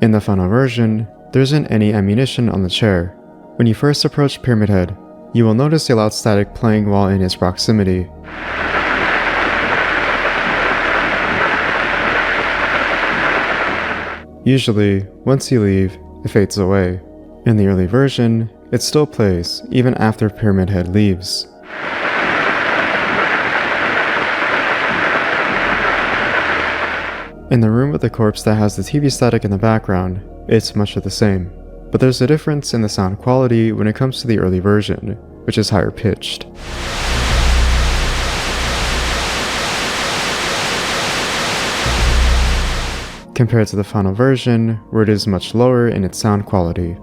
In the final version, there isn't any ammunition on the chair. When you first approach Pyramid Head, you will notice a loud static playing while in its proximity. Usually, once you leave, it fades away. In the early version, it still plays even after Pyramid Head leaves. In the room with the corpse that has the TV static in the background, it's much of the same. But there's a difference in the sound quality when it comes to the early version, which is higher pitched. Compared to the final version, where it is much lower in its sound quality.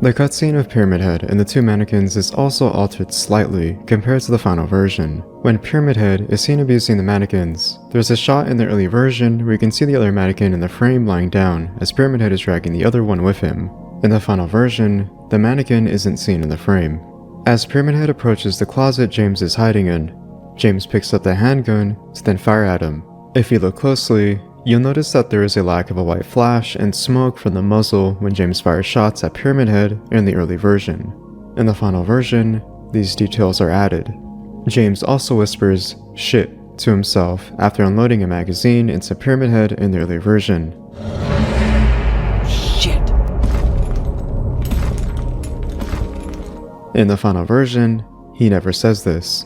The cutscene of Pyramid Head and the 2 mannequins is also altered slightly compared to the final version. When Pyramid Head is seen abusing the mannequins, there's a shot in the early version where you can see the other mannequin in the frame lying down as Pyramid Head is dragging the other one with him. In the final version, the mannequin isn't seen in the frame. As Pyramid Head approaches the closet James is hiding in, James picks up the handgun to then fire at him. If you look closely, you'll notice that there is a lack of a white flash and smoke from the muzzle when James fires shots at Pyramid Head in the early version. In the final version, these details are added. James also whispers "shit" to himself after unloading a magazine into Pyramid Head in the early version. Shit. In the final version, he never says this.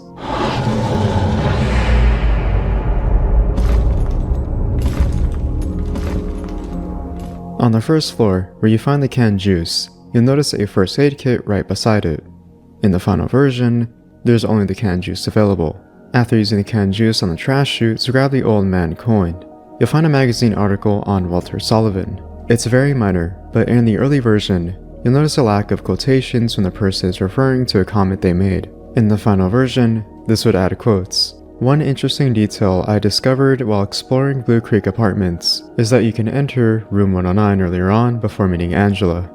On the first floor, where you find the canned juice, you'll notice a first aid kit right beside it. In the final version, there's only the canned juice available. After using the canned juice on the trash chute to grab the old man coin, you'll find a magazine article on Walter Sullivan. It's very minor, but in the early version, you'll notice a lack of quotations when the person is referring to a comment they made. In the final version, this would add quotes. One interesting detail I discovered while exploring Blue Creek Apartments is that you can enter room 109 earlier on before meeting Angela.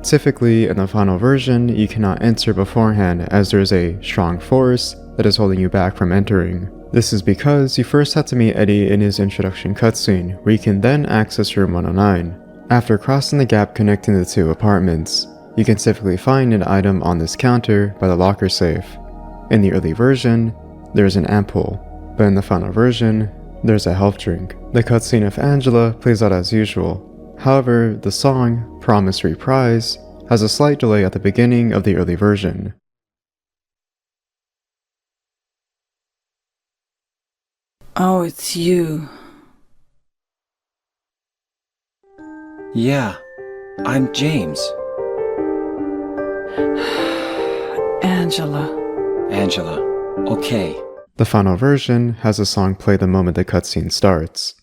Typically, in the final version, you cannot enter beforehand as there is a strong force that is holding you back from entering. This is because you first have to meet Eddie in his introduction cutscene, where you can then access room 109. After crossing the gap connecting the 2 apartments, you can typically find an item on this counter by the locker safe. In the early version, there's an ampoule, but in the final version, there's a health drink. The cutscene of Angela plays out as usual. However, the song, Promise Reprise, has a slight delay at the beginning of the early version. Oh, it's you. Yeah, I'm James. Angela. Angela. Okay. The final version has a song play the moment the cutscene starts.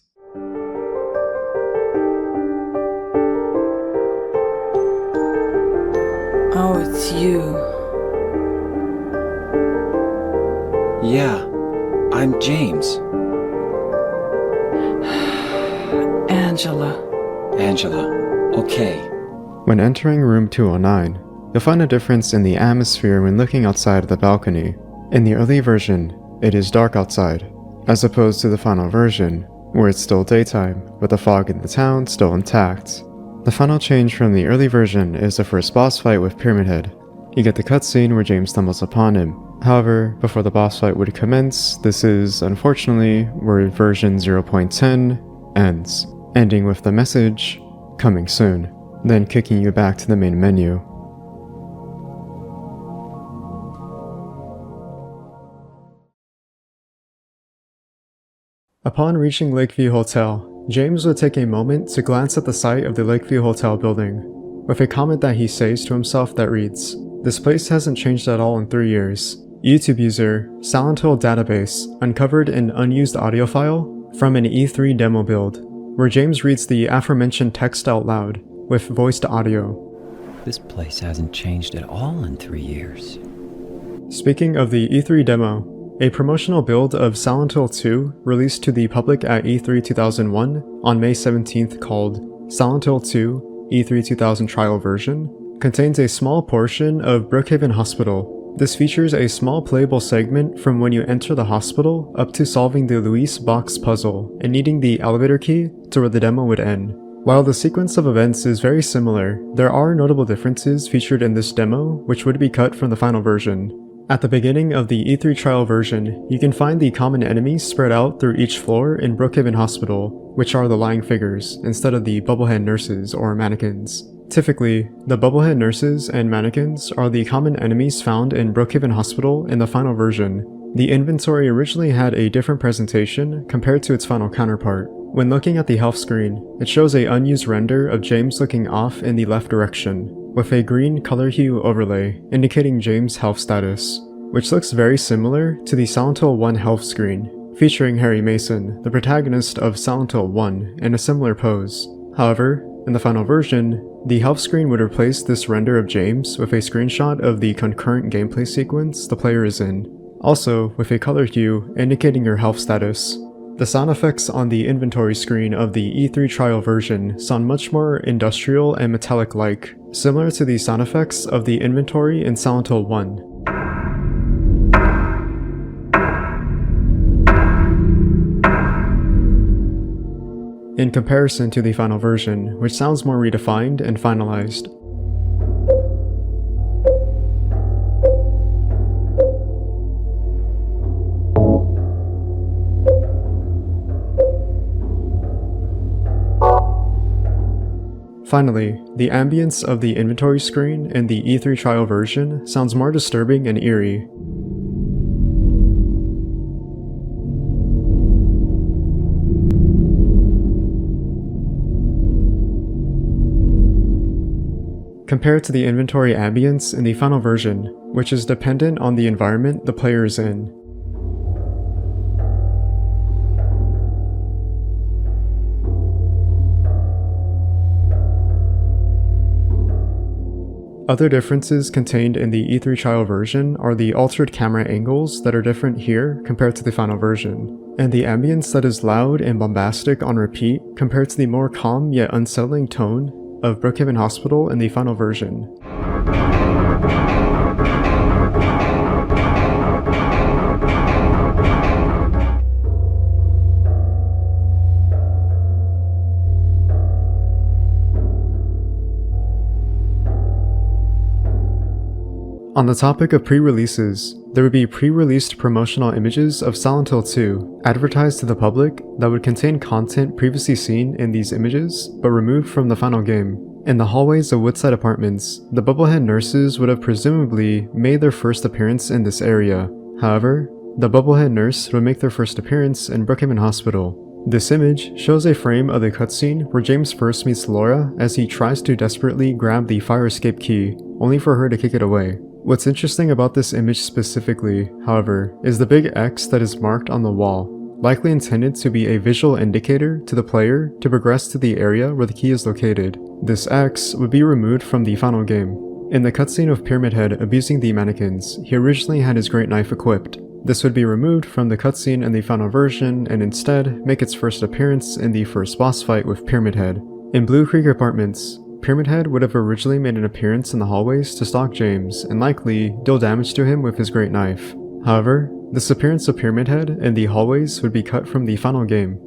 Oh, it's you. Yeah, I'm James. Angela. Angela. Okay. When entering room 209, you'll find a difference in the atmosphere when looking outside of the balcony. In the early version, it is dark outside, as opposed to the final version, where it's still daytime, but the fog in the town still intact. The final change from the early version is the first boss fight with Pyramid Head. You get the cutscene where James stumbles upon him. However, before the boss fight would commence, this is, unfortunately, where version 0.10 ends, ending with the message, "Coming soon," then kicking you back to the main menu. Upon reaching Lakeview Hotel, James would take a moment to glance at the site of the Lakeview Hotel building, with a comment that he says to himself that reads, "This place hasn't changed at all in 3 years." YouTube user Silent Hill Database uncovered an unused audio file from an E3 demo build, where James reads the aforementioned text out loud, with voiced audio. This place hasn't changed at all in 3 years. Speaking of the E3 demo, a promotional build of Silent Hill 2 released to the public at E3 2001 on May 17th called Silent Hill 2 E3 2000 Trial Version contains a small portion of Brookhaven Hospital. This features a small playable segment from when you enter the hospital up to solving the Luis box puzzle and needing the elevator key to where the demo would end. While the sequence of events is very similar, there are notable differences featured in this demo which would be cut from the final version. At the beginning of the E3 trial version, you can find the common enemies spread out through each floor in Brookhaven Hospital, which are the lying figures, instead of the bubblehead nurses or mannequins. Typically, the bubblehead nurses and mannequins are the common enemies found in Brookhaven Hospital in the final version. The inventory originally had a different presentation compared to its final counterpart. When looking at the health screen, it shows an unused render of James looking off in the left direction, with a green color hue overlay indicating James' health status, which looks very similar to the Silent Hill 1 health screen, featuring Harry Mason, the protagonist of Silent Hill 1, in a similar pose. However, in the final version, the health screen would replace this render of James with a screenshot of the concurrent gameplay sequence the player is in, also with a color hue indicating your health status. The sound effects on the inventory screen of the E3 trial version sound much more industrial and metallic-like, similar to the sound effects of the inventory in Silent Hill 1. In comparison to the final version, which sounds more redefined and finalized. Finally, the ambience of the inventory screen in the E3 trial version sounds more disturbing and eerie. Compared to the inventory ambience in the final version, which is dependent on the environment the player is in. Other differences contained in the E3 trial version are the altered camera angles that are different here compared to the final version, and the ambience that is loud and bombastic on repeat compared to the more calm yet unsettling tone of Brookhaven Hospital in the final version. On the topic of pre-releases, there would be pre-released promotional images of Silent Hill 2 advertised to the public that would contain content previously seen in these images, but removed from the final game. In the hallways of Woodside Apartments, the bubblehead nurses would have presumably made their first appearance in this area. However, the bubblehead nurse would make their first appearance in Brookhaven Hospital. This image shows a frame of the cutscene where James first meets Laura as he tries to desperately grab the fire escape key, only for her to kick it away. What's interesting about this image specifically, however, is the big X that is marked on the wall, likely intended to be a visual indicator to the player to progress to the area where the key is located. This X would be removed from the final game. In the cutscene of Pyramid Head abusing the mannequins, he originally had his great knife equipped. This would be removed from the cutscene in the final version and instead make its first appearance in the first boss fight with Pyramid Head. In Blue Creek Apartments, Pyramid Head would have originally made an appearance in the hallways to stalk James and likely deal damage to him with his great knife. However, this appearance of Pyramid Head in the hallways would be cut from the final game.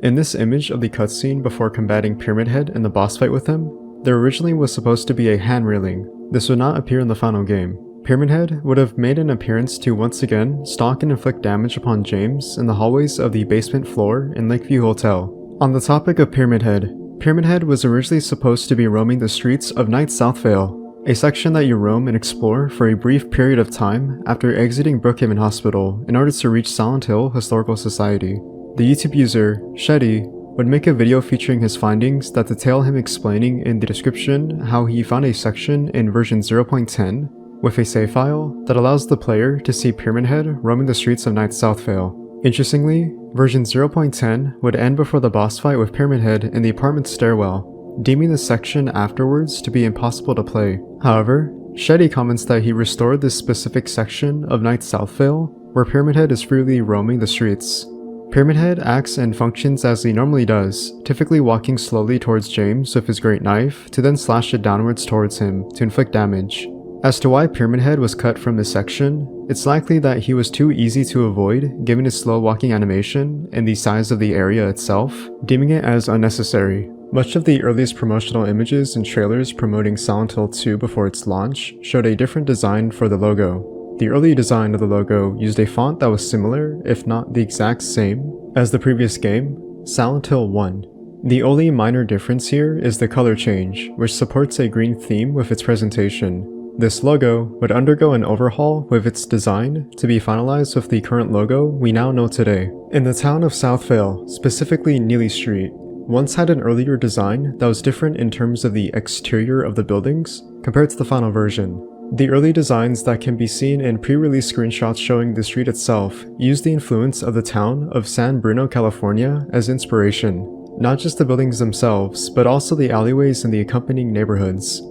In this image of the cutscene before combating Pyramid Head in the boss fight with him, there originally was supposed to be a hand railing. This would not appear in the final game. Pyramid Head would have made an appearance to once again stalk and inflict damage upon James in the hallways of the basement floor in Lakeview Hotel. On the topic of Pyramid Head was originally supposed to be roaming the streets of Night Southvale, a section that you roam and explore for a brief period of time after exiting Brookhaven Hospital in order to reach Silent Hill Historical Society. The YouTube user, Shetty, would make a video featuring his findings that detail him explaining in the description how he found a section in version 0.10 with a save file that allows the player to see Pyramid Head roaming the streets of Night Southvale. Interestingly, version 0.10 would end before the boss fight with Pyramid Head in the apartment stairwell, deeming the section afterwards to be impossible to play. However, Shetty comments that he restored this specific section of Night Southvale where Pyramid Head is freely roaming the streets. Pyramid Head acts and functions as he normally does, typically walking slowly towards James with his great knife to then slash it downwards towards him to inflict damage. As to why Pyramid Head was cut from this section, it's likely that he was too easy to avoid given his slow walking animation and the size of the area itself, deeming it as unnecessary. Much of the earliest promotional images and trailers promoting Silent Hill 2 before its launch showed a different design for the logo. The early design of the logo used a font that was similar, if not the exact same, as the previous game, Silent Hill 1. The only minor difference here is the color change, which supports a green theme with its presentation. This logo would undergo an overhaul with its design to be finalized with the current logo we now know today. In the town of Southvale, specifically Neely Street, once had an earlier design that was different in terms of the exterior of the buildings compared to the final version. The early designs that can be seen in pre-release screenshots showing the street itself use the influence of the town of San Bruno, California as inspiration, not just the buildings themselves, but also the alleyways and the accompanying neighborhoods.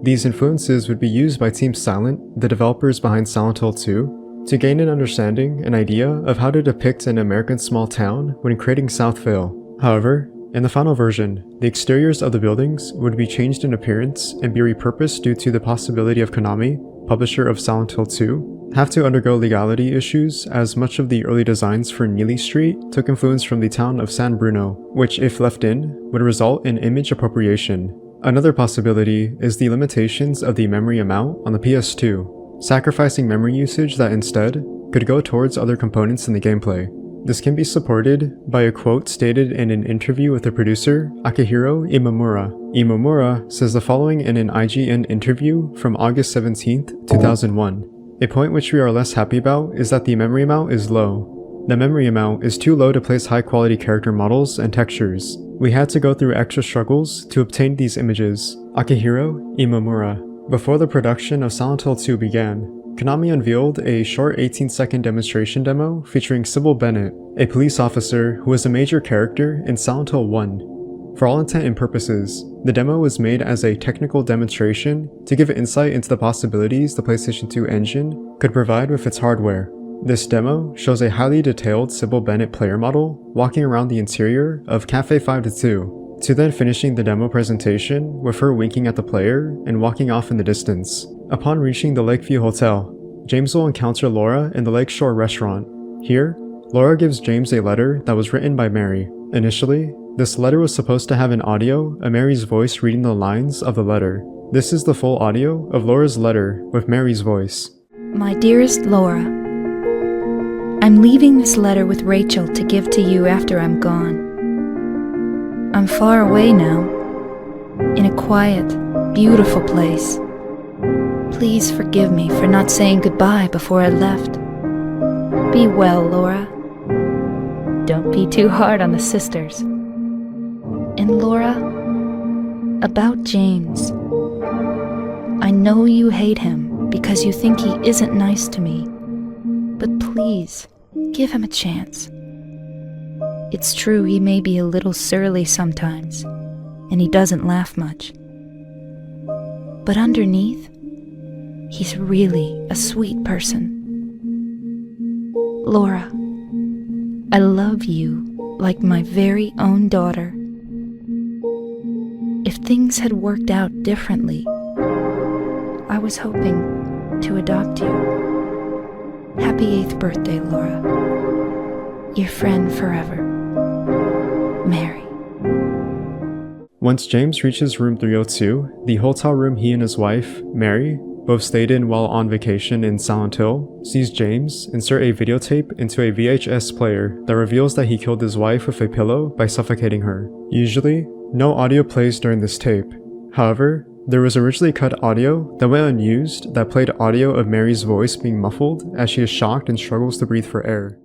These influences would be used by Team Silent, the developers behind Silent Hill 2, to gain an understanding and idea of how to depict an American small town when creating Southvale. However, in the final version, the exteriors of the buildings would be changed in appearance and be repurposed due to the possibility of Konami, publisher of Silent Hill 2, have to undergo legality issues as much of the early designs for Neely Street took influence from the town of San Bruno, which if left in, would result in image appropriation. Another possibility is the limitations of the memory amount on the PS2, sacrificing memory usage that instead could go towards other components in the gameplay. This can be supported by a quote stated in an interview with the producer, Akihiro Imamura. Imamura says the following in an IGN interview from August 17, 2001. A point which we are less happy about is that the memory amount is low. The memory amount is too low to place high quality character models and textures. We had to go through extra struggles to obtain these images. Akihiro Imamura. Before the production of Silent Hill 2 began, Konami unveiled a short 18-second demonstration demo featuring Sybil Bennett, a police officer who was a major character in Silent Hill 1. For all intent and purposes, the demo was made as a technical demonstration to give insight into the possibilities the PlayStation 2 engine could provide with its hardware. This demo shows a highly detailed Sybil Bennett player model walking around the interior of Cafe 5-2, to then finishing the demo presentation with her winking at the player and walking off in the distance. Upon reaching the Lakeview Hotel, James will encounter Laura in the Lakeshore restaurant. Here, Laura gives James a letter that was written by Mary. Initially, this letter was supposed to have an audio of Mary's voice reading the lines of the letter. This is the full audio of Laura's letter with Mary's voice. My dearest Laura, I'm leaving this letter with Rachel to give to you after I'm gone. I'm far away now, in a quiet, beautiful place. Please forgive me for not saying goodbye before I left. Be well, Laura. Don't be too hard on the sisters. And Laura, about James. I know you hate him because you think he isn't nice to me. But please, give him a chance. It's true he may be a little surly sometimes, and he doesn't laugh much. But underneath, he's really a sweet person. Laura, I love you like my very own daughter. If things had worked out differently, I was hoping to adopt you. Happy 8th birthday, Laura. Your friend forever, Mary. Once James reaches room 302, the hotel room he and his wife, Mary, both stayed in while on vacation in Silent Hill, sees James insert a videotape into a VHS player that reveals that he killed his wife with a pillow by suffocating her. Usually, no audio plays during this tape. However, there was originally cut audio that went unused that played audio of Mary's voice being muffled as she is shocked and struggles to breathe for air.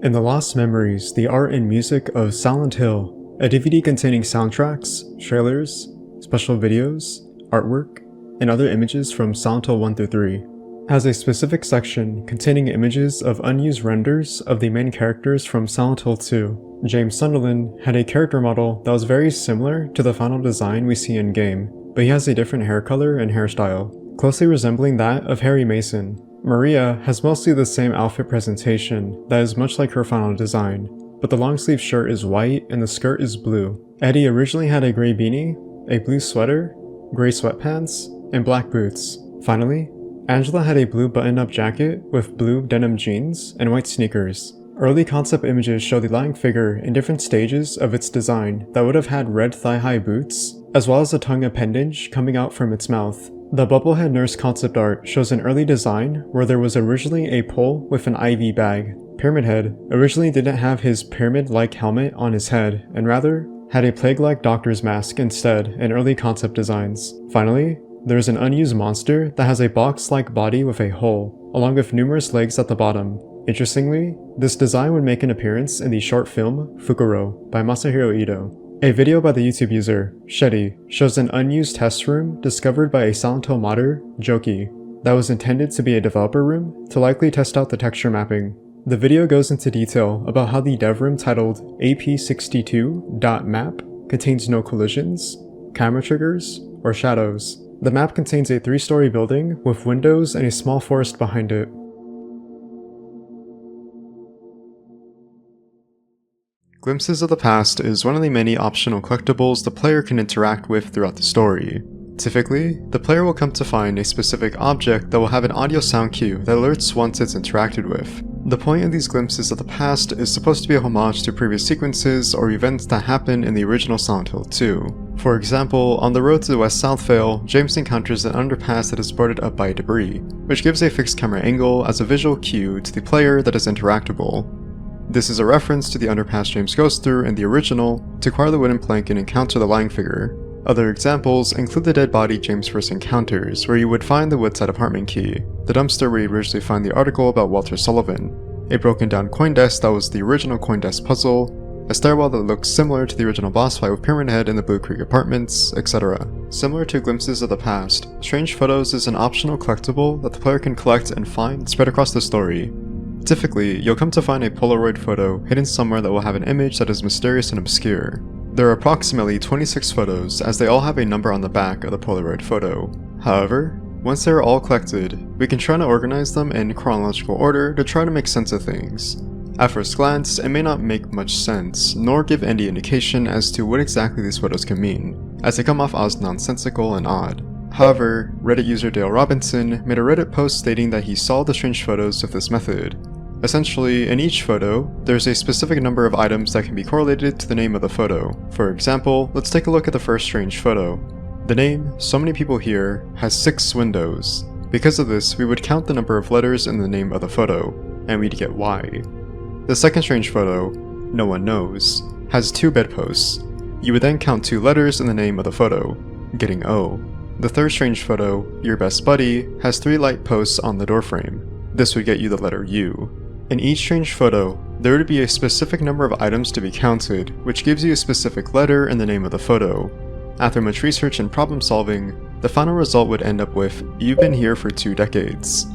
In the Lost Memories, the Art and Music of Silent Hill, a DVD containing soundtracks, trailers, special videos, artwork, and other images from Silent Hill 1 through 3, has a specific section containing images of unused renders of the main characters from Silent Hill 2. James Sunderland had a character model that was very similar to the final design we see in-game, but he has a different hair color and hairstyle, closely resembling that of Harry Mason. Maria has mostly the same outfit presentation that is much like her final design, but the long sleeve shirt is white and the skirt is blue. Eddie originally had a gray beanie, a blue sweater, gray sweatpants, and black boots. Finally, Angela had a blue button-up jacket with blue denim jeans and white sneakers. Early concept images show the lying figure in different stages of its design that would have had red thigh-high boots, as well as a tongue appendage coming out from its mouth. The Bubblehead Nurse concept art shows an early design where there was originally a pole with an IV bag. Pyramid Head originally didn't have his pyramid-like helmet on his head, and rather had a plague-like doctor's mask instead in early concept designs. Finally, there is an unused monster that has a box-like body with a hole, along with numerous legs at the bottom. Interestingly, this design would make an appearance in the short film Fukuro by Masahiro Ito. A video by the YouTube user, Shetty, shows an unused test room discovered by a Silent Hill modder, Joki, that was intended to be a developer room to likely test out the texture mapping. The video goes into detail about how the dev room titled AP62.map contains no collisions, camera triggers, or shadows. The map contains a 3-story building with windows and a small forest behind it. Glimpses of the Past is one of the many optional collectibles the player can interact with throughout the story. Typically, the player will come to find a specific object that will have an audio sound cue that alerts once it's interacted with. The point of these glimpses of the past is supposed to be a homage to previous sequences or events that happened in the original Silent Hill 2. For example, on the road to the West Southvale, James encounters an underpass that is boarded up by debris, which gives a fixed camera angle as a visual cue to the player that is interactable. This is a reference to the underpass James goes through in the original to acquire the wooden plank and encounter the lying figure. Other examples include the dead body James first encounters, where you would find the Woodside apartment key, the dumpster where you originally find the article about Walter Sullivan, a broken down coin desk that was the original coin desk puzzle, a stairwell that looks similar to the original boss fight with Pyramid Head in the Blue Creek Apartments, etc. Similar to Glimpses of the Past, Strange Photos is an optional collectible that the player can collect and find spread across the story. Typically, you'll come to find a Polaroid photo hidden somewhere that will have an image that is mysterious and obscure. There are approximately 26 photos, as they all have a number on the back of the Polaroid photo. However, once they are all collected, we can try to organize them in chronological order to try to make sense of things. At first glance, it may not make much sense, nor give any indication as to what exactly these photos can mean, as they come off as nonsensical and odd. However, Reddit user Dale Robinson made a Reddit post stating that he saw the strange photos with this method. Essentially, in each photo, there's a specific number of items that can be correlated to the name of the photo. For example, let's take a look at the first strange photo. The name, So Many People Here, has 6 windows. Because of this, we would count the number of letters in the name of the photo, and we'd get Y. The second strange photo, No One Knows, has 2 bedposts. You would then count 2 letters in the name of the photo, getting O. The third strange photo, Your Best Buddy, has 3 light posts on the doorframe. This would get you the letter U. In each strange photo, there would be a specific number of items to be counted, which gives you a specific letter in the name of the photo. After much research and problem solving, the final result would end up with, You've been here for 2 decades.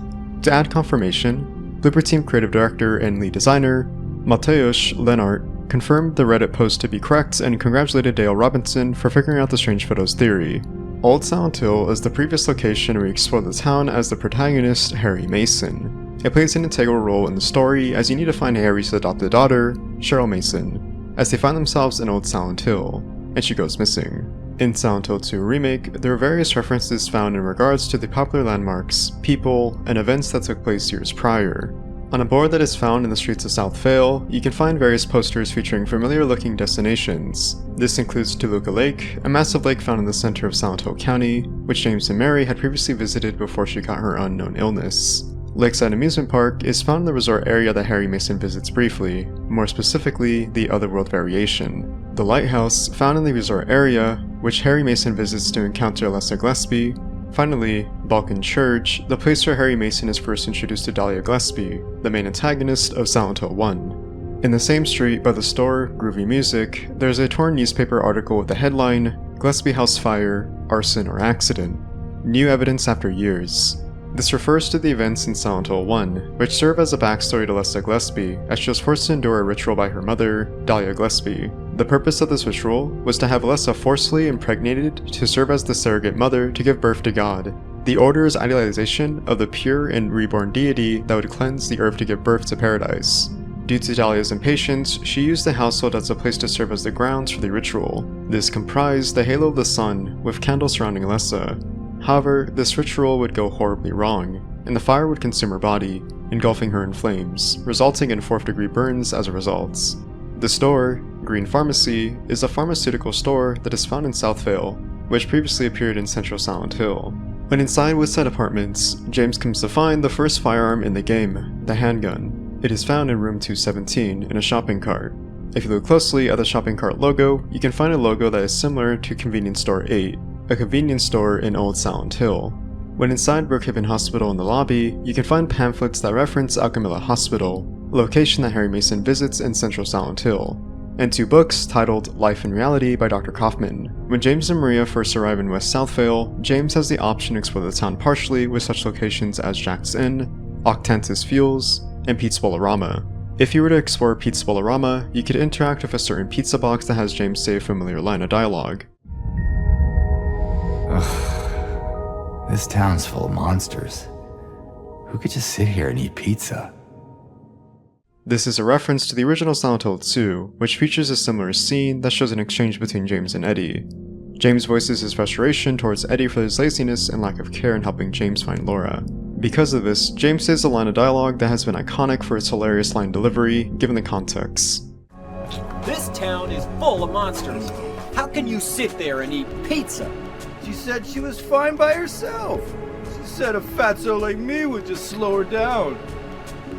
To add confirmation, Blooper Team creative director and lead designer, Mateusz Lenart confirmed the Reddit post to be correct and congratulated Dale Robinson for figuring out the strange photos theory. Old Silent Hill is the previous location where we explore the town as the protagonist, Harry Mason. It plays an integral role in the story as you need to find Harry's adopted daughter, Cheryl Mason, as they find themselves in Old Silent Hill, and she goes missing. In Silent Hill 2 Remake, there are various references found in regards to the popular landmarks, people, and events that took place years prior. On a board that is found in the streets of South Vale, you can find various posters featuring familiar-looking destinations. This includes Toluca Lake, a massive lake found in the center of Silent Hill County, which James and Mary had previously visited before she got her unknown illness. Lakeside Amusement Park is found in the resort area that Harry Mason visits briefly, more specifically, the Otherworld Variation. The lighthouse, found in the resort area, which Harry Mason visits to encounter Alessa Gillespie. Finally, Balkan Church, the place where Harry Mason is first introduced to Dahlia Gillespie, the main antagonist of Silent Hill 1. In the same street by the store, Groovy Music, there's a torn newspaper article with the headline, Gillespie House Fire, Arson or Accident. New evidence after years. This refers to the events in Silent Hill 1, which serve as a backstory to Alessa Gillespie, as she was forced to endure a ritual by her mother, Dahlia Gillespie. The purpose of this ritual was to have Alessa forcefully impregnated to serve as the surrogate mother to give birth to God. The Order's idealization of the pure and reborn deity that would cleanse the earth to give birth to paradise. Due to Dahlia's impatience, she used the household as a place to serve as the grounds for the ritual. This comprised the Halo of the Sun, with candles surrounding Alessa. However, this ritual would go horribly wrong, and the fire would consume her body, engulfing her in flames, resulting in 4th-degree burns as a result. The store, Green Pharmacy, is a pharmaceutical store that is found in South Vale, which previously appeared in Central Silent Hill. When inside Woodside Apartments, James comes to find the first firearm in the game, the handgun. It is found in room 217 in a shopping cart. If you look closely at the shopping cart logo, you can find a logo that is similar to Convenience Store 8, a convenience store in Old Silent Hill. When inside Brookhaven Hospital in the lobby, you can find pamphlets that reference Alchemilla Hospital, a location that Harry Mason visits in Central Silent Hill, and 2 books titled Life and Reality by Dr. Kaufman. When James and Maria first arrive in West South Vale, James has the option to explore the town partially with such locations as Jack's Inn, Octantis Fuels, and Pete's Bolorama. If you were to explore Pete's Bolorama, you could interact with a certain pizza box that has James say a familiar line of dialogue. Ugh, this town's full of monsters. Who could just sit here and eat pizza? This is a reference to the original Silent Hill 2, which features a similar scene that shows an exchange between James and Eddie. James voices his frustration towards Eddie for his laziness and lack of care in helping James find Laura. Because of this, James says a line of dialogue that has been iconic for its hilarious line delivery, given the context. This town is full of monsters. How can you sit there and eat pizza? She said she was fine by herself. She said a fatso like me would just slow her down.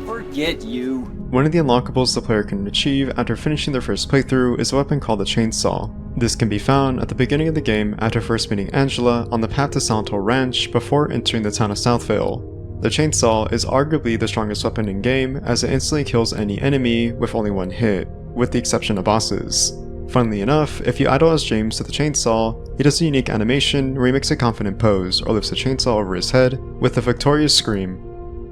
Forget you. One of the unlockables the player can achieve after finishing their first playthrough is a weapon called the Chainsaw. This can be found at the beginning of the game after first meeting Angela on the path to Silent Hill Ranch before entering the town of South Vale. The Chainsaw is arguably the strongest weapon in game as it instantly kills any enemy with only 1 hit, with the exception of bosses. Funnily enough, if you idle as James to the chainsaw, he does a unique animation where he makes a confident pose or lifts the chainsaw over his head with a victorious scream.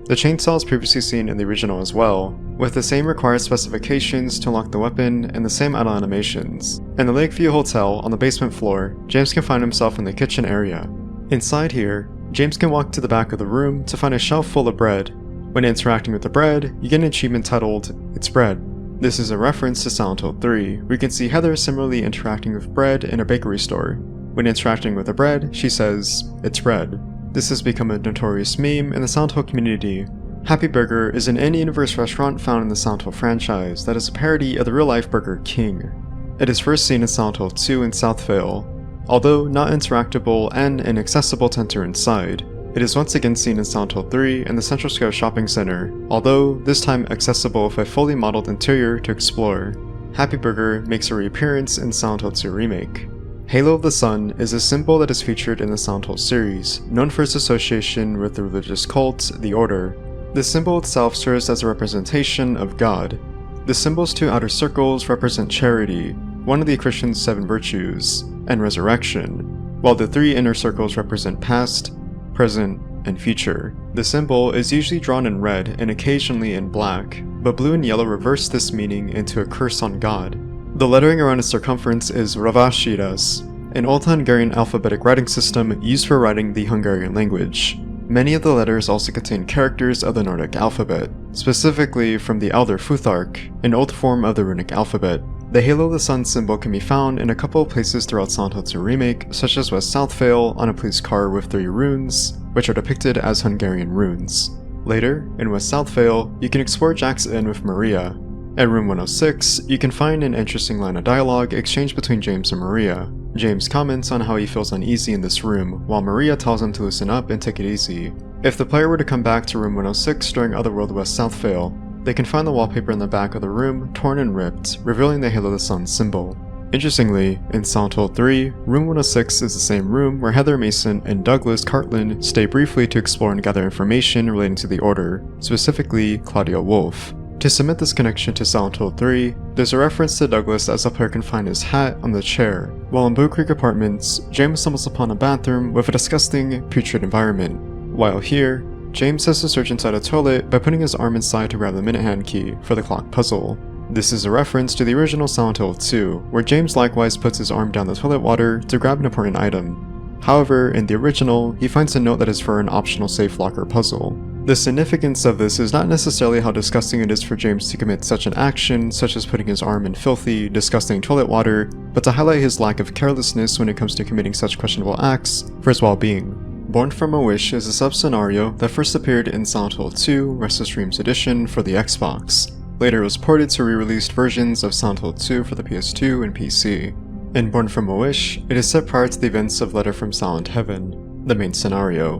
The chainsaw is previously seen in the original as well, with the same required specifications to unlock the weapon and the same idle animations. In the Lakeview Hotel on the basement floor, James can find himself in the kitchen area. Inside here, James can walk to the back of the room to find a shelf full of bread. When interacting with the bread, you get an achievement titled, It's Bread. This is a reference to Silent Hill 3, where you can see Heather similarly interacting with bread in a bakery store. When interacting with the bread, she says, It's bread. This has become a notorious meme in the Silent Hill community. Happy Burger is an in-universe restaurant found in the Silent Hill franchise that is a parody of the real-life Burger King. It is first seen in Silent Hill 2 in South Vale. Although not interactable and inaccessible to enter inside, it is once again seen in Silent Hill 3 in the Central Square Shopping Center, although this time accessible with a fully modeled interior to explore. Happy Burger makes a reappearance in Silent Hill 2 Remake. Halo of the Sun is a symbol that is featured in the Silent Hill series, known for its association with the religious cult, the Order. The symbol itself serves as a representation of God. The symbol's 2 outer circles represent charity, one of the Christian's 7 virtues, and resurrection, while the 3 inner circles represent past, present, and future. The symbol is usually drawn in red and occasionally in black, but blue and yellow reverse this meaning into a curse on God. The lettering around its circumference is ravashiras, an Old Hungarian alphabetic writing system used for writing the Hungarian language. Many of the letters also contain characters of the Nordic alphabet, specifically from the Elder Futhark, an old form of the runic alphabet. The Halo of the Sun symbol can be found in a couple of places throughout Silent Hill 2 Remake, such as West Southvale on a police car with 3 runes, which are depicted as Hungarian runes. Later, in West Southvale, you can explore Jack's Inn with Maria. At room 106, you can find an interesting line of dialogue exchanged between James and Maria. James comments on how he feels uneasy in this room, while Maria tells him to loosen up and take it easy. If the player were to come back to room 106 during Otherworld West Southvale, they can find the wallpaper in the back of the room torn and ripped, revealing the Halo of the Sun symbol. Interestingly, in Silent Hill 3, room 106 is the same room where Heather Mason and Douglas Cartland stay briefly to explore and gather information relating to the Order, specifically Claudia Wolf. To cement this connection to Silent Hill 3, there's a reference to Douglas as the player can find his hat on the chair, while in Blue Creek Apartments, James stumbles upon a bathroom with a disgusting, putrid environment. While here, James has to search inside a toilet by putting his arm inside to grab the minute hand key for the clock puzzle. This is a reference to the original Silent Hill 2, where James likewise puts his arm down the toilet water to grab an important item. However, in the original, he finds a note that is for an optional safe locker puzzle. The significance of this is not necessarily how disgusting it is for James to commit such an action, such as putting his arm in filthy, disgusting toilet water, but to highlight his lack of carelessness when it comes to committing such questionable acts for his well-being. Born from a Wish is a sub-scenario that first appeared in Silent Hill 2 Restless Dreams Edition for the Xbox. Later it was ported to re-released versions of Silent Hill 2 for the PS2 and PC. In Born from a Wish, it is set prior to the events of Letter from Silent Heaven, the main scenario,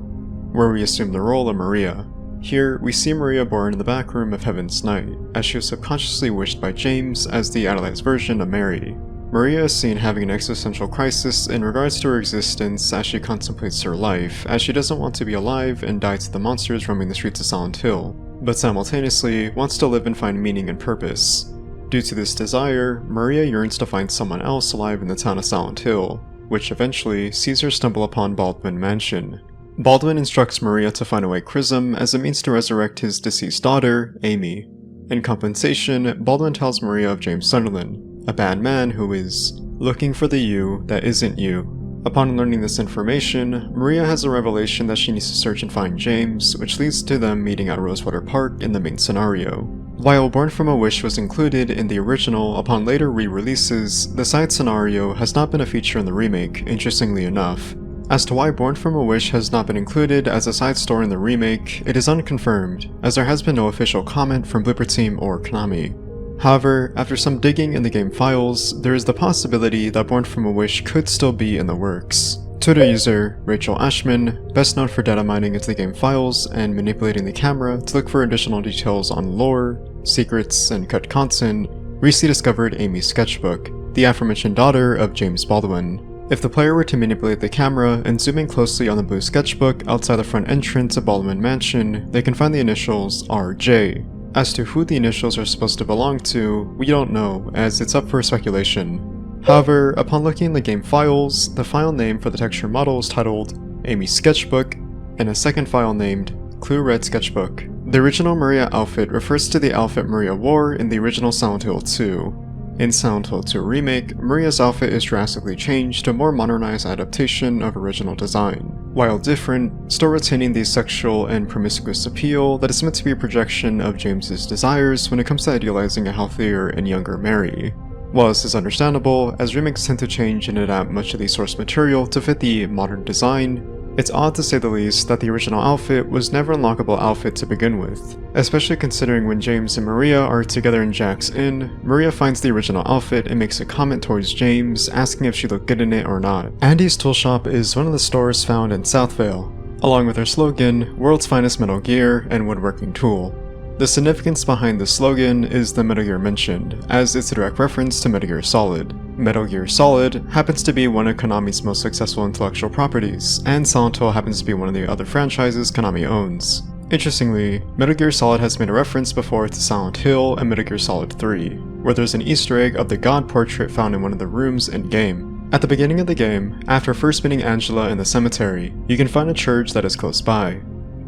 where we assume the role of Maria. Here, we see Maria born in the back room of Heaven's Night, as she was subconsciously wished by James as the idolized version of Mary. Maria is seen having an existential crisis in regards to her existence as she contemplates her life, as she doesn't want to be alive and die to the monsters roaming the streets of Silent Hill, but simultaneously wants to live and find meaning and purpose. Due to this desire, Maria yearns to find someone else alive in the town of Silent Hill, which eventually sees her stumble upon Baldwin Mansion. Baldwin instructs Maria to find a white chrism as a means to resurrect his deceased daughter, Amy. In compensation, Baldwin tells Maria of James Sunderland, a bad man who is looking for the you that isn't you. Upon learning this information, Maria has a revelation that she needs to search and find James, which leads to them meeting at Rosewater Park in the main scenario. While Born from a Wish was included in the original upon later re-releases, the side scenario has not been a feature in the remake, interestingly enough. As to why Born from a Wish has not been included as a side story in the remake, it is unconfirmed, as there has been no official comment from Blooper Team or Konami. However, after some digging in the game files, there is the possibility that Born from a Wish could still be in the works. Twitter user Rachel Ashman, best known for data mining into the game files and manipulating the camera to look for additional details on lore, secrets, and cut content, recently discovered Amy's sketchbook, the aforementioned daughter of James Baldwin. If the player were to manipulate the camera and zoom in closely on the blue sketchbook outside the front entrance of Baldwin Mansion, they can find the initials RJ. As to who the initials are supposed to belong to, we don't know, as it's up for speculation. However, upon looking in the game files, the file name for the texture model is titled Amy's Sketchbook, and a second file named Clue Red Sketchbook. The original Maria outfit refers to the outfit Maria wore in the original Silent Hill 2. In Silent Hill 2 Remake, Maria's outfit is drastically changed to a more modernized adaptation of original design. While different, still retaining the sexual and promiscuous appeal that is meant to be a projection of James's desires when it comes to idealizing a healthier and younger Mary. While this is understandable, as remakes tend to change and adapt much of the source material to fit the modern design, it's odd to say the least that the original outfit was never an unlockable outfit to begin with, especially considering when James and Maria are together in Jack's Inn, Maria finds the original outfit and makes a comment towards James, asking if she looked good in it or not. Andy's Tool Shop is one of the stores found in Southvale, along with her slogan, World's Finest Metal Gear and Woodworking Tool. The significance behind the slogan is the Metal Gear mentioned, as it's a direct reference to Metal Gear Solid. Metal Gear Solid happens to be one of Konami's most successful intellectual properties, and Silent Hill happens to be one of the other franchises Konami owns. Interestingly, Metal Gear Solid has made a reference before to Silent Hill and Metal Gear Solid 3, where there's an Easter egg of the God portrait found in one of the rooms in-game. At the beginning of the game, after first meeting Angela in the cemetery, you can find a church that is close by.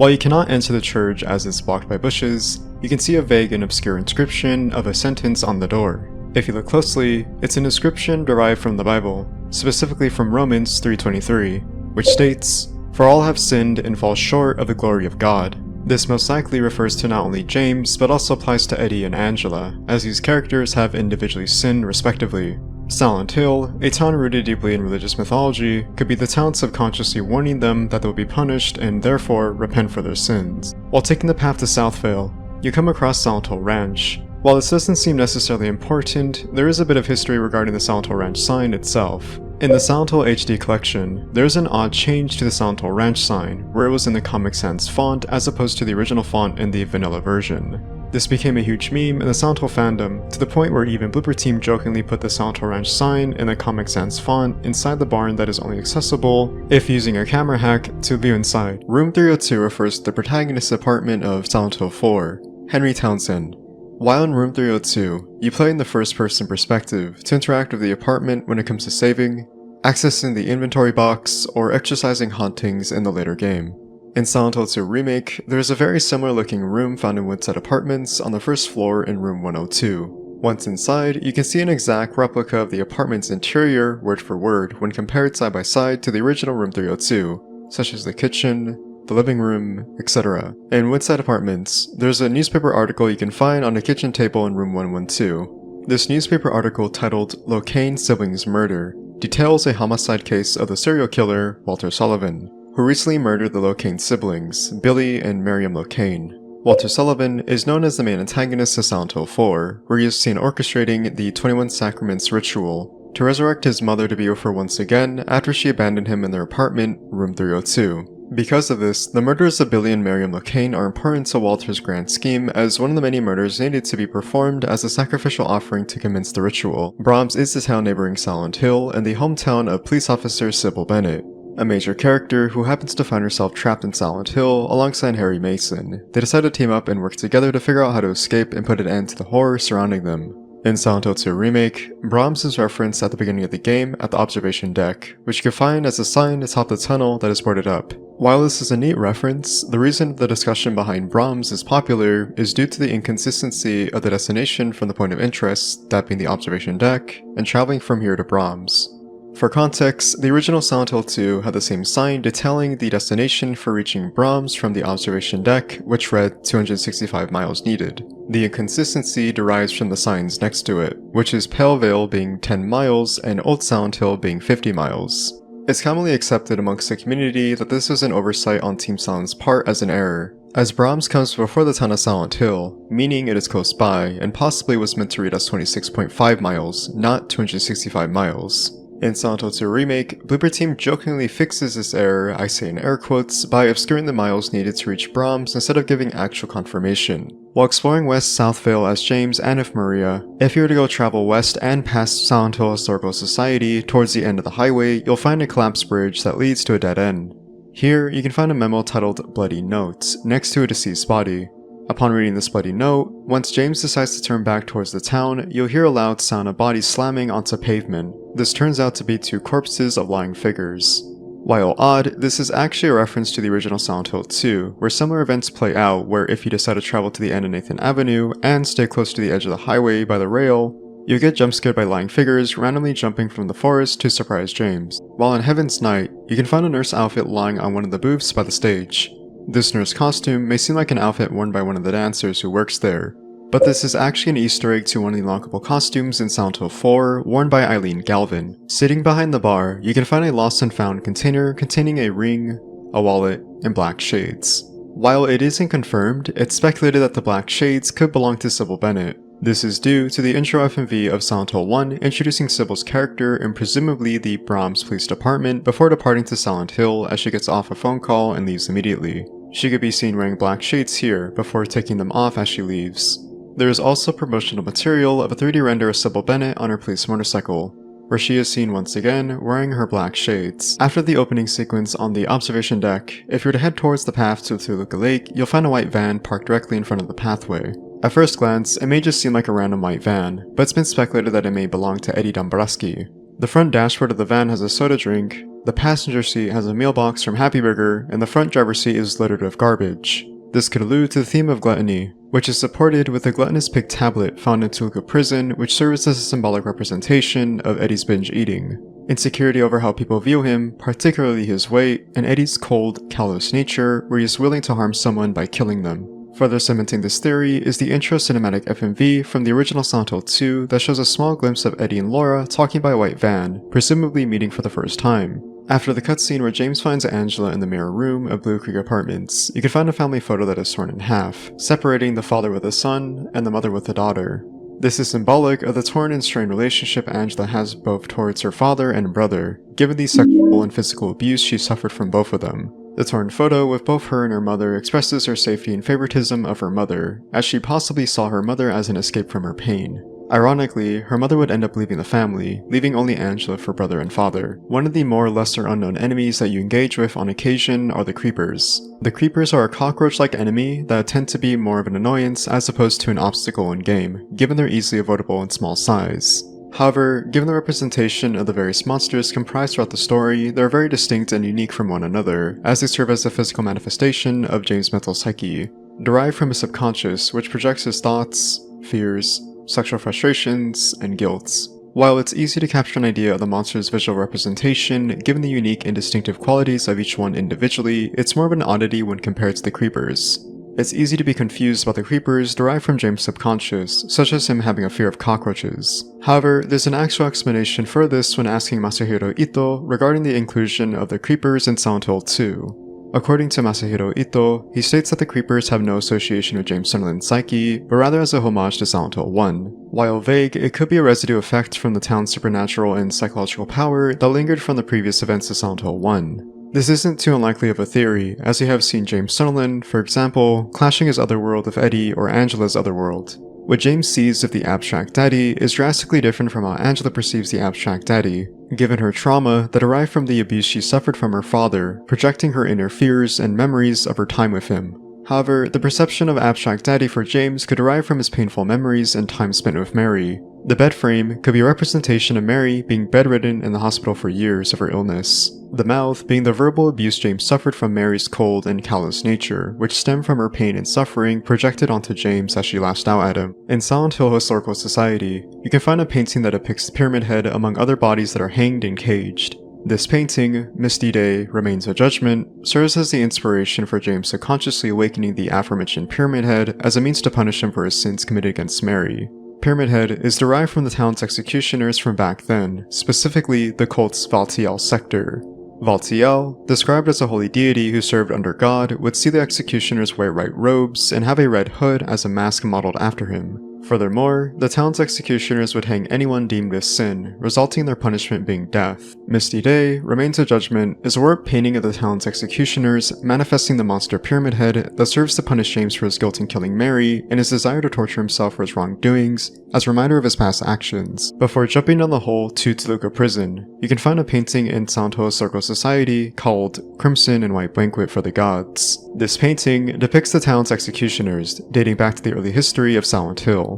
While you cannot enter the church as it's blocked by bushes, you can see a vague and obscure inscription of a sentence on the door. If you look closely, it's an inscription derived from the Bible, specifically from Romans 3:23, which states, "For all have sinned and fall short of the glory of God." This most likely refers to not only James, but also applies to Eddie and Angela, as these characters have individually sinned respectively. Silent Hill, a town rooted deeply in religious mythology, could be the town subconsciously warning them that they will be punished and therefore repent for their sins. While taking the path to Southvale, you come across Silent Hill Ranch. While this doesn't seem necessarily important, there is a bit of history regarding the Silent Hill Ranch sign itself. In the Silent Hill HD collection, there's an odd change to the Silent Hill Ranch sign, where it was in the Comic Sans font as opposed to the original font in the vanilla version. This became a huge meme in the Silent Hill fandom, to the point where even Blooper Team jokingly put the Silent Hill Ranch sign in the Comic Sans font inside the barn that is only accessible if using a camera hack to view inside. Room 302 refers to the protagonist's apartment of Silent Hill 4, Henry Townsend. While in Room 302, you play in the first-person perspective to interact with the apartment when it comes to saving, accessing the inventory box, or exercising hauntings in the later game. In Silent Hill 2 Remake, there is a very similar looking room found in Woodside Apartments on the first floor in Room 102. Once inside, you can see an exact replica of the apartment's interior word for word when compared side by side to the original Room 302, such as the kitchen, the living room, etc. In Woodside Apartments, there's a newspaper article you can find on a kitchen table in Room 112. This newspaper article, titled Locane Siblings Murder, details a homicide case of the serial killer, Walter Sullivan, who recently murdered the Locane siblings, Billy and Miriam Locane. Walter Sullivan is known as the main antagonist of Silent Hill 4, where he is seen orchestrating the 21 Sacraments ritual to resurrect his mother to be with her once again after she abandoned him in their apartment, Room 302. Because of this, the murders of Billy and Miriam Locane are important to Walter's grand scheme, as one of the many murders needed to be performed as a sacrificial offering to commence the ritual. Brahms is the town neighboring Silent Hill and the hometown of police officer Sybil Bennett, a major character who happens to find herself trapped in Silent Hill alongside Harry Mason. They decide to team up and work together to figure out how to escape and put an end to the horror surrounding them. In Silent Hill 2 Remake, Brahms is referenced at the beginning of the game at the observation deck, which you can find as a sign atop the tunnel that is boarded up. While this is a neat reference, the reason the discussion behind Brahms is popular is due to the inconsistency of the destination from the point of interest, that being the observation deck, and traveling from here to Brahms. For context, the original Silent Hill 2 had the same sign detailing the destination for reaching Brahms from the observation deck, which read 265 miles needed. The inconsistency derives from the signs next to it, which is Pale Vale being 10 miles and Old Silent Hill being 50 miles. It's commonly accepted amongst the community that this was an oversight on Team Silent's part as an error, as Brahms comes before the town of Silent Hill, meaning it is close by, and possibly was meant to read as 26.5 miles, not 265 miles. In Silent Hill 2 Remake, Blooper Team jokingly fixes this error, I say in air quotes, by obscuring the miles needed to reach Brahms instead of giving actual confirmation. While exploring West Southvale as James and if Maria, if you were to go travel west and past Silent Hill Historical Society towards the end of the highway, you'll find a collapsed bridge that leads to a dead end. Here, you can find a memo titled Bloody Notes next to a deceased body. Upon reading this bloody note, once James decides to turn back towards the town, you'll hear a loud sound of bodies slamming onto pavement. This turns out to be two corpses of lying figures. While odd, this is actually a reference to the original Silent Hill 2, where similar events play out where if you decide to travel to the end of Nathan Avenue and stay close to the edge of the highway by the rail, you get jumpscared by lying figures randomly jumping from the forest to surprise James. While in Heaven's Night, you can find a nurse outfit lying on one of the booths by the stage. This nurse costume may seem like an outfit worn by one of the dancers who works there, but this is actually an Easter egg to one of the unlockable costumes in Silent Hill 4 worn by Eileen Galvin. Sitting behind the bar, you can find a lost and found container containing a ring, a wallet, and black shades. While it isn't confirmed, it's speculated that the black shades could belong to Sybil Bennett. This is due to the intro FMV of Silent Hill 1 introducing Sybil's character in presumably the Brahms Police Department before departing to Silent Hill as she gets off a phone call and leaves immediately. She could be seen wearing black shades here before taking them off as she leaves. There is also promotional material of a 3D render of Sybil Bennett on her police motorcycle, where she is seen once again wearing her black shades. After the opening sequence on the observation deck, if you were to head towards the path to Toluca Lake, you'll find a white van parked directly in front of the pathway. At first glance, it may just seem like a random white van, but it's been speculated that it may belong to Eddie Dombrowski. The front dashboard of the van has a soda drink, the passenger seat has a meal box from Happy Burger, and the front driver's seat is littered with garbage. This could allude to the theme of gluttony, which is supported with a gluttonous pig tablet found in Toluca prison, which serves as a symbolic representation of Eddie's binge eating. Insecurity over how people view him, particularly his weight, and Eddie's cold, callous nature, where he is willing to harm someone by killing them. Further cementing this theory is the intro cinematic FMV from the original Silent Hill 2 that shows a small glimpse of Eddie and Laura talking by a white van, presumably meeting for the first time. After the cutscene where James finds Angela in the mirror room of Blue Creek Apartments, you can find a family photo that is torn in half, separating the father with a son and the mother with a daughter. This is symbolic of the torn and strained relationship Angela has both towards her father and brother, given the sexual and physical abuse she suffered from both of them. The torn photo with both her and her mother expresses her safety and favoritism of her mother, as she possibly saw her mother as an escape from her pain. Ironically, her mother would end up leaving the family, leaving only Angela for brother and father. One of the more lesser unknown enemies that you engage with on occasion are the creepers. The creepers are a cockroach-like enemy that tend to be more of an annoyance as opposed to an obstacle in-game, given their easily avoidable and small size. However, given the representation of the various monsters comprised throughout the story, they are very distinct and unique from one another, as they serve as a physical manifestation of James' mental psyche, derived from his subconscious, which projects his thoughts, fears, sexual frustrations, and guilt. While it's easy to capture an idea of the monster's visual representation, given the unique and distinctive qualities of each one individually, it's more of an oddity when compared to the creepers. It's easy to be confused about the creepers derived from James' subconscious, such as him having a fear of cockroaches. However, there's an actual explanation for this when asking Masahiro Ito regarding the inclusion of the creepers in Silent Hill 2. According to Masahiro Ito, he states that the creepers have no association with James Sunderland's psyche, but rather as a homage to Silent Hill 1. While vague, it could be a residue effect from the town's supernatural and psychological power that lingered from the previous events of Silent Hill 1. This isn't too unlikely of a theory, as you have seen James Sunderland, for example, clashing his otherworld with Eddie or Angela's otherworld. What James sees of the abstract daddy is drastically different from how Angela perceives the abstract daddy, given her trauma that derived from the abuse she suffered from her father, projecting her inner fears and memories of her time with him. However, the perception of abstract daddy for James could derive from his painful memories and time spent with Mary. The bed frame could be a representation of Mary being bedridden in the hospital for years of her illness. The mouth being the verbal abuse James suffered from Mary's cold and callous nature, which stemmed from her pain and suffering projected onto James as she lashed out at him. In Silent Hill Historical Society, you can find a painting that depicts the Pyramid Head among other bodies that are hanged and caged. This painting, Misty Day, Remains a Judgment, serves as the inspiration for James subconsciously awakening the aforementioned Pyramid Head as a means to punish him for his sins committed against Mary. Pyramid Head is derived from the town's executioners from back then, specifically the cult's Valtiel sector. Valtiel, described as a holy deity who served under God, would see the executioners wear white robes and have a red hood as a mask modeled after him. Furthermore, the town's executioners would hang anyone deemed with sin, resulting in their punishment being death. Misty Day, Remains a Judgment, is a warped painting of the town's executioners, manifesting the monster Pyramid Head that serves to punish James for his guilt in killing Mary and his desire to torture himself for his wrongdoings, as a reminder of his past actions. Before jumping down the hole to Toluca Prison, you can find a painting in Silent Hill Historical Society called Crimson and White Banquet for the Gods. This painting depicts the town's executioners, dating back to the early history of Silent Hill.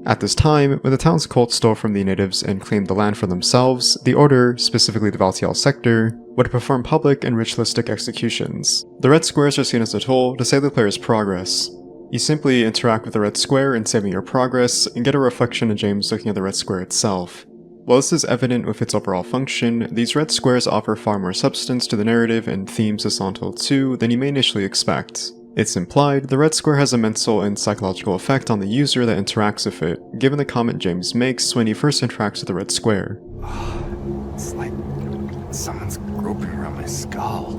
At this time, when the town's cult stole from the natives and claimed the land for themselves, the Order, specifically the Valtiel sector, would perform public and ritualistic executions. The red squares are seen as a tool to save the player's progress. You simply interact with the red square in saving your progress, and get a reflection of James looking at the red square itself. While this is evident with its overall function, these red squares offer far more substance to the narrative and themes of Silent Hill 2 than you may initially expect. It's implied the red square has a mental and psychological effect on the user that interacts with it, given the comment James makes when he first interacts with the red square. It's like someone's groping around my skull.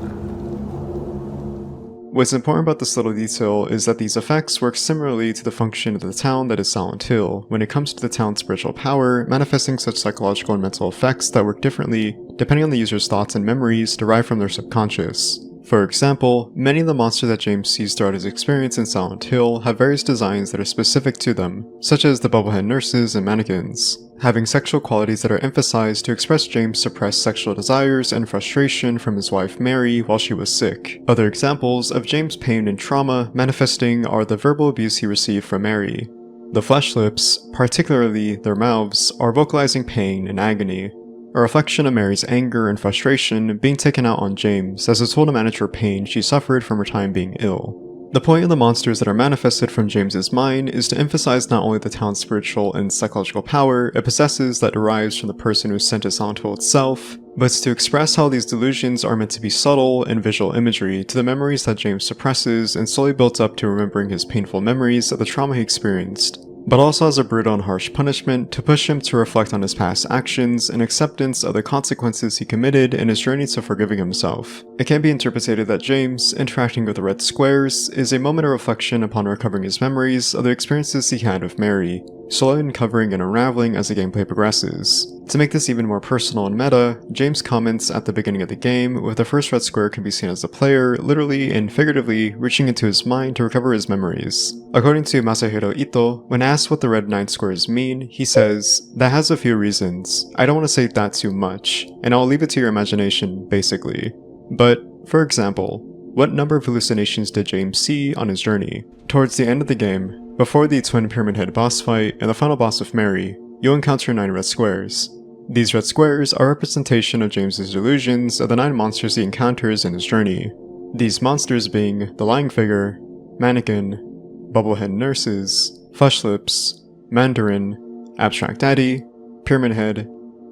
What's important about this little detail is that these effects work similarly to the function of the town that is Silent Hill when it comes to the town's spiritual power, manifesting such psychological and mental effects that work differently depending on the user's thoughts and memories derived from their subconscious. For example, many of the monsters that James sees throughout his experience in Silent Hill have various designs that are specific to them, such as the bubblehead nurses and mannequins, having sexual qualities that are emphasized to express James' suppressed sexual desires and frustration from his wife Mary while she was sick. Other examples of James' pain and trauma manifesting are the verbal abuse he received from Mary. The flesh lips, particularly their mouths, are vocalizing pain and agony. a reflection of Mary's anger and frustration being taken out on James as a tool to manage her pain she suffered from her time being ill. The point of the monsters that are manifested from James's mind is to emphasize not only the town's spiritual and psychological power it possesses that derives from the person who sent to Silent Hill itself, but to express how these delusions are meant to be subtle and visual imagery to the memories that James suppresses and slowly built up to remembering his painful memories of the trauma he experienced, but also as a brutal and harsh punishment to push him to reflect on his past actions and acceptance of the consequences he committed in his journey to forgiving himself. It can be interpreted that James, interacting with the red squares, is a moment of reflection upon recovering his memories of the experiences he had with Mary, slowly uncovering and unraveling as the gameplay progresses. To make this even more personal and meta, James comments at the beginning of the game with the first red square can be seen as the player literally and figuratively reaching into his mind to recover his memories. According to Masahiro Ito, when asked what the red 9 squares mean, he says, "That has a few reasons. I don't want to say that too much, and I'll leave it to your imagination, basically. But, for example, what number of hallucinations did James see on his journey? Towards the end of the game, before the Twin Pyramid Head boss fight and the final boss with Mary, you'll encounter 9 red squares. These red squares are a representation of James's delusions of the 9 monsters he encounters in his journey. These monsters being the Lying Figure, Mannequin, Bubblehead Nurses, Flesh Lips, Mandarin, Abstract Daddy, Pyramid Head,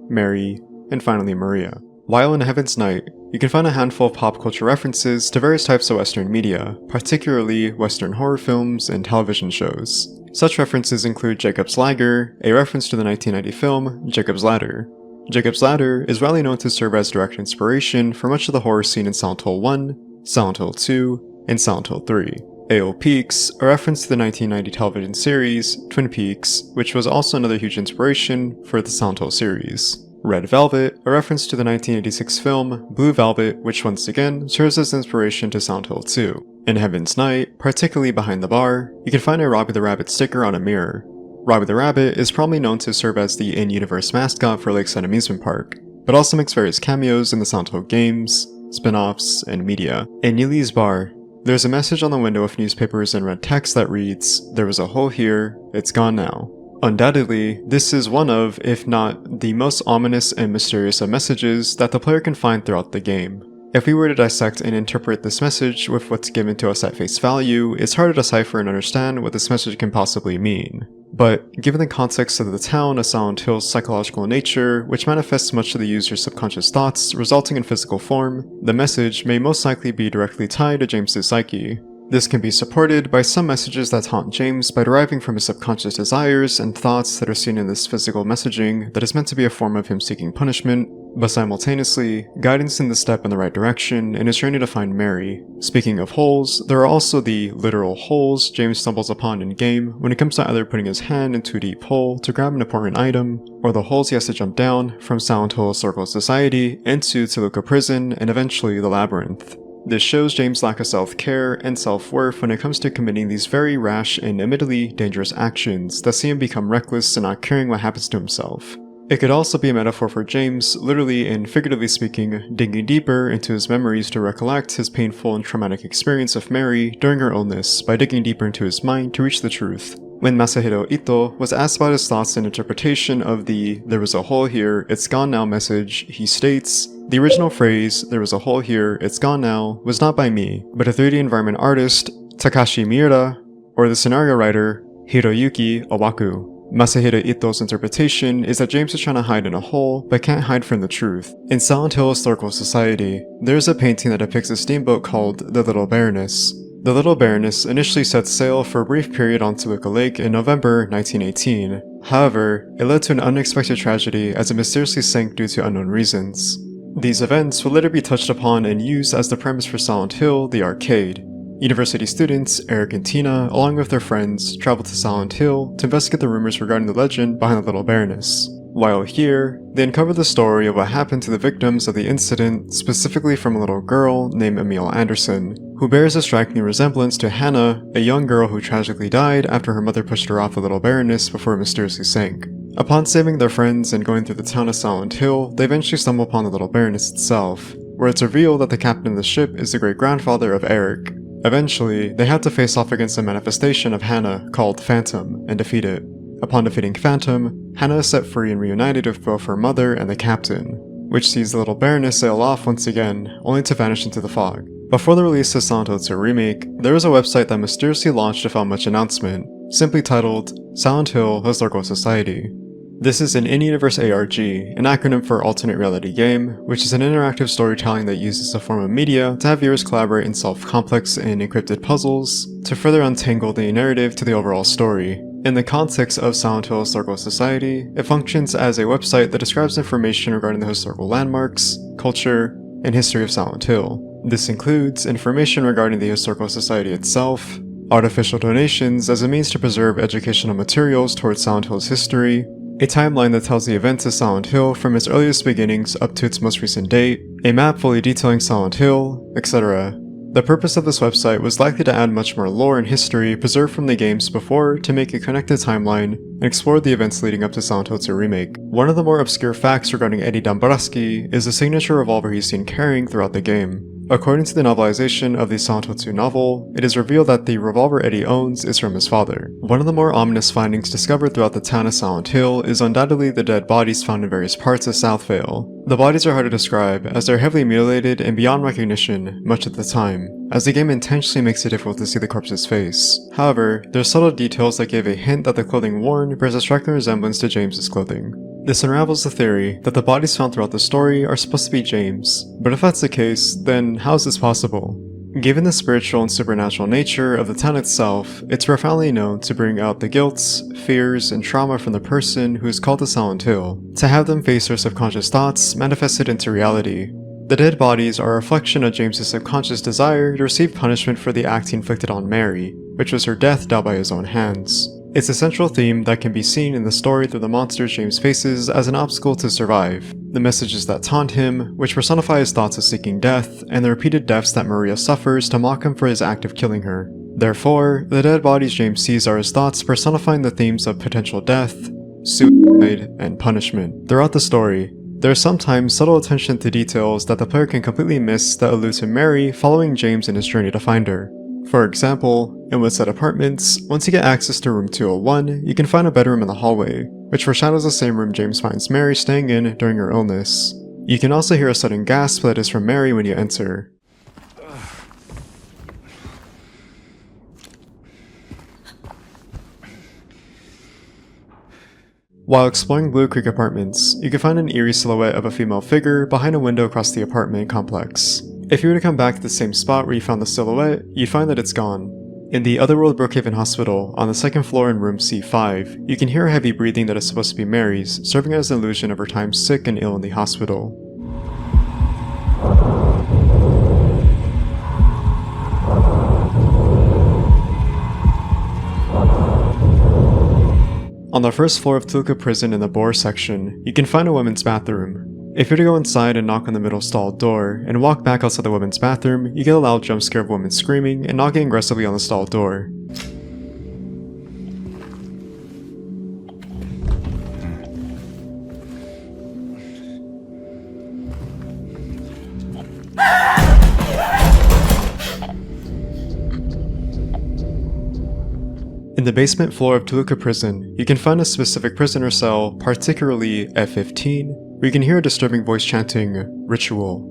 Mary, and finally Maria. While in Heaven's Night, you can find a handful of pop culture references to various types of Western media, particularly Western horror films and television shows. Such references include Jacob's Ladder, a reference to the 1990 film Jacob's Ladder. Jacob's Ladder is widely known to serve as direct inspiration for much of the horror scene in Silent Hill 1, Silent Hill 2, and Silent Hill 3. AO Peaks, a reference to the 1990 television series Twin Peaks, which was also another huge inspiration for the Silent Hill series. Red Velvet, a reference to the 1986 film Blue Velvet, which once again serves as inspiration to Silent Hill 2. In Heaven's Night, particularly behind the bar, you can find a Robbie the Rabbit sticker on a mirror. Robbie the Rabbit is probably known to serve as the in-universe mascot for Lakeside Amusement Park, but also makes various cameos in the Silent Hill games, spin-offs, and media. In Neely's Bar, there's a message on the window with newspapers in red text that reads, "There was a hole here, it's gone now." Undoubtedly, this is one of, if not the most ominous and mysterious of messages that the player can find throughout the game. If we were to dissect and interpret this message with what's given to us at face value, it's hard to decipher and understand what this message can possibly mean. But, given the context of the town of Silent Hill's psychological nature, which manifests much of the user's subconscious thoughts resulting in physical form, the message may most likely be directly tied to James's psyche. This can be supported by some messages that haunt James by deriving from his subconscious desires and thoughts that are seen in this physical messaging that is meant to be a form of him seeking punishment, but simultaneously, guidance in the step in the right direction in his journey to find Mary. Speaking of holes, there are also the literal holes James stumbles upon in-game when it comes to either putting his hand into a deep hole to grab an important item, or the holes he has to jump down from Silent Hill Circle Society into Toluca Prison and eventually the Labyrinth. This shows James' lack of self-care and self-worth when it comes to committing these very rash and admittedly dangerous actions that see him become reckless and not caring what happens to himself. It could also be a metaphor for James, literally and figuratively speaking, digging deeper into his memories to recollect his painful and traumatic experience of Mary during her illness by digging deeper into his mind to reach the truth. When Masahiro Ito was asked about his thoughts and interpretation of the "there was a hole here, it's gone now" message, he states, "The original phrase, 'there was a hole here, it's gone now,' was not by me, but a 3D environment artist, Takashi Miura, or the scenario writer, Hiroyuki Owaku." Masahiro Ito's interpretation is that James is trying to hide in a hole, but can't hide from the truth. In Silent Hill Historical Society, there is a painting that depicts a steamboat called the Little Baroness. The Little Baroness initially set sail for a brief period on Toluca Lake in November 1918. However, it led to an unexpected tragedy as it mysteriously sank due to unknown reasons. These events will later be touched upon and used as the premise for Silent Hill, the arcade. University students, Eric and Tina, along with their friends, travel to Silent Hill to investigate the rumors regarding the legend behind the Little Baroness. While here, they uncover the story of what happened to the victims of the incident, specifically from a little girl named Emil Anderson, who bears a striking resemblance to Hannah, a young girl who tragically died after her mother pushed her off the Little Baroness before it mysteriously sank. Upon saving their friends and going through the town of Silent Hill, they eventually stumble upon the Little Baroness itself, where it's revealed that the captain of the ship is the great-grandfather of Eric. Eventually, they have to face off against a manifestation of Hannah called Phantom and defeat it. Upon defeating Phantom, Hannah is set free and reunited with both her mother and the captain, which sees the little Baroness sail off once again, only to vanish into the fog. Before the release of Silent Hill 2 Remake, there was a website that mysteriously launched without much announcement, simply titled Silent Hill Historical Society. This is an in-universe ARG, an acronym for Alternate Reality Game, which is an interactive storytelling that uses a form of media to have viewers collaborate and solve complex and encrypted puzzles to further untangle the narrative to the overall story. In the context of Silent Hill Historical Society, it functions as a website that describes information regarding the historical landmarks, culture, and history of Silent Hill. This includes information regarding the Historical Society itself, artificial donations as a means to preserve educational materials towards Silent Hill's history, a timeline that tells the events of Silent Hill from its earliest beginnings up to its most recent date, a map fully detailing Silent Hill, etc. The purpose of this website was likely to add much more lore and history preserved from the games before to make a connected timeline and explore the events leading up to Silent Hill 2 Remake. One of the more obscure facts regarding Eddie Dombrowski is the signature revolver he's seen carrying throughout the game. According to the novelization of the Silent Hill 2 novel, it is revealed that the revolver Eddie owns is from his father. One of the more ominous findings discovered throughout the town of Silent Hill is undoubtedly the dead bodies found in various parts of Southvale. The bodies are hard to describe as they're heavily mutilated and beyond recognition much of the time, as the game intentionally makes it difficult to see the corpse's face. However, there are subtle details that give a hint that the clothing worn bears a striking resemblance to James's clothing. This unravels the theory that the bodies found throughout the story are supposed to be James, but if that's the case, then how is this possible? Given the spiritual and supernatural nature of the town itself, it's profoundly known to bring out the guilt, fears, and trauma from the person who is called to Silent Hill, to have them face their subconscious thoughts manifested into reality. The dead bodies are a reflection of James's subconscious desire to receive punishment for the act he inflicted on Mary, which was her death dealt by his own hands. It's a central theme that can be seen in the story through the monsters James faces as an obstacle to survive, the messages that taunt him, which personify his thoughts of seeking death, and the repeated deaths that Maria suffers to mock him for his act of killing her. Therefore, the dead bodies James sees are his thoughts personifying the themes of potential death, suicide, and punishment. Throughout the story, there is sometimes subtle attention to details that the player can completely miss that allude to Mary following James in his journey to find her. For example, in Woodside Apartments, once you get access to room 201, you can find a bedroom in the hallway, which foreshadows the same room James finds Mary staying in during her illness. You can also hear a sudden gasp that is from Mary when you enter. While exploring Blue Creek Apartments, you can find an eerie silhouette of a female figure behind a window across the apartment complex. If you were to come back to the same spot where you found the silhouette, you'd find that it's gone. In the Otherworld Brookhaven Hospital, on the second floor in room C5, you can hear a heavy breathing that is supposed to be Mary's, serving as an illusion of her time sick and ill in the hospital. On the first floor of Toluca Prison in the Boer section, you can find a women's bathroom. If you were to go inside and knock on the middle stall door, and walk back outside the women's bathroom, you get a loud jump scare of women screaming and knocking aggressively on the stall door. In the basement floor of Toluca Prison, you can find a specific prisoner cell, particularly F15, where you can hear a disturbing voice chanting, "Ritual."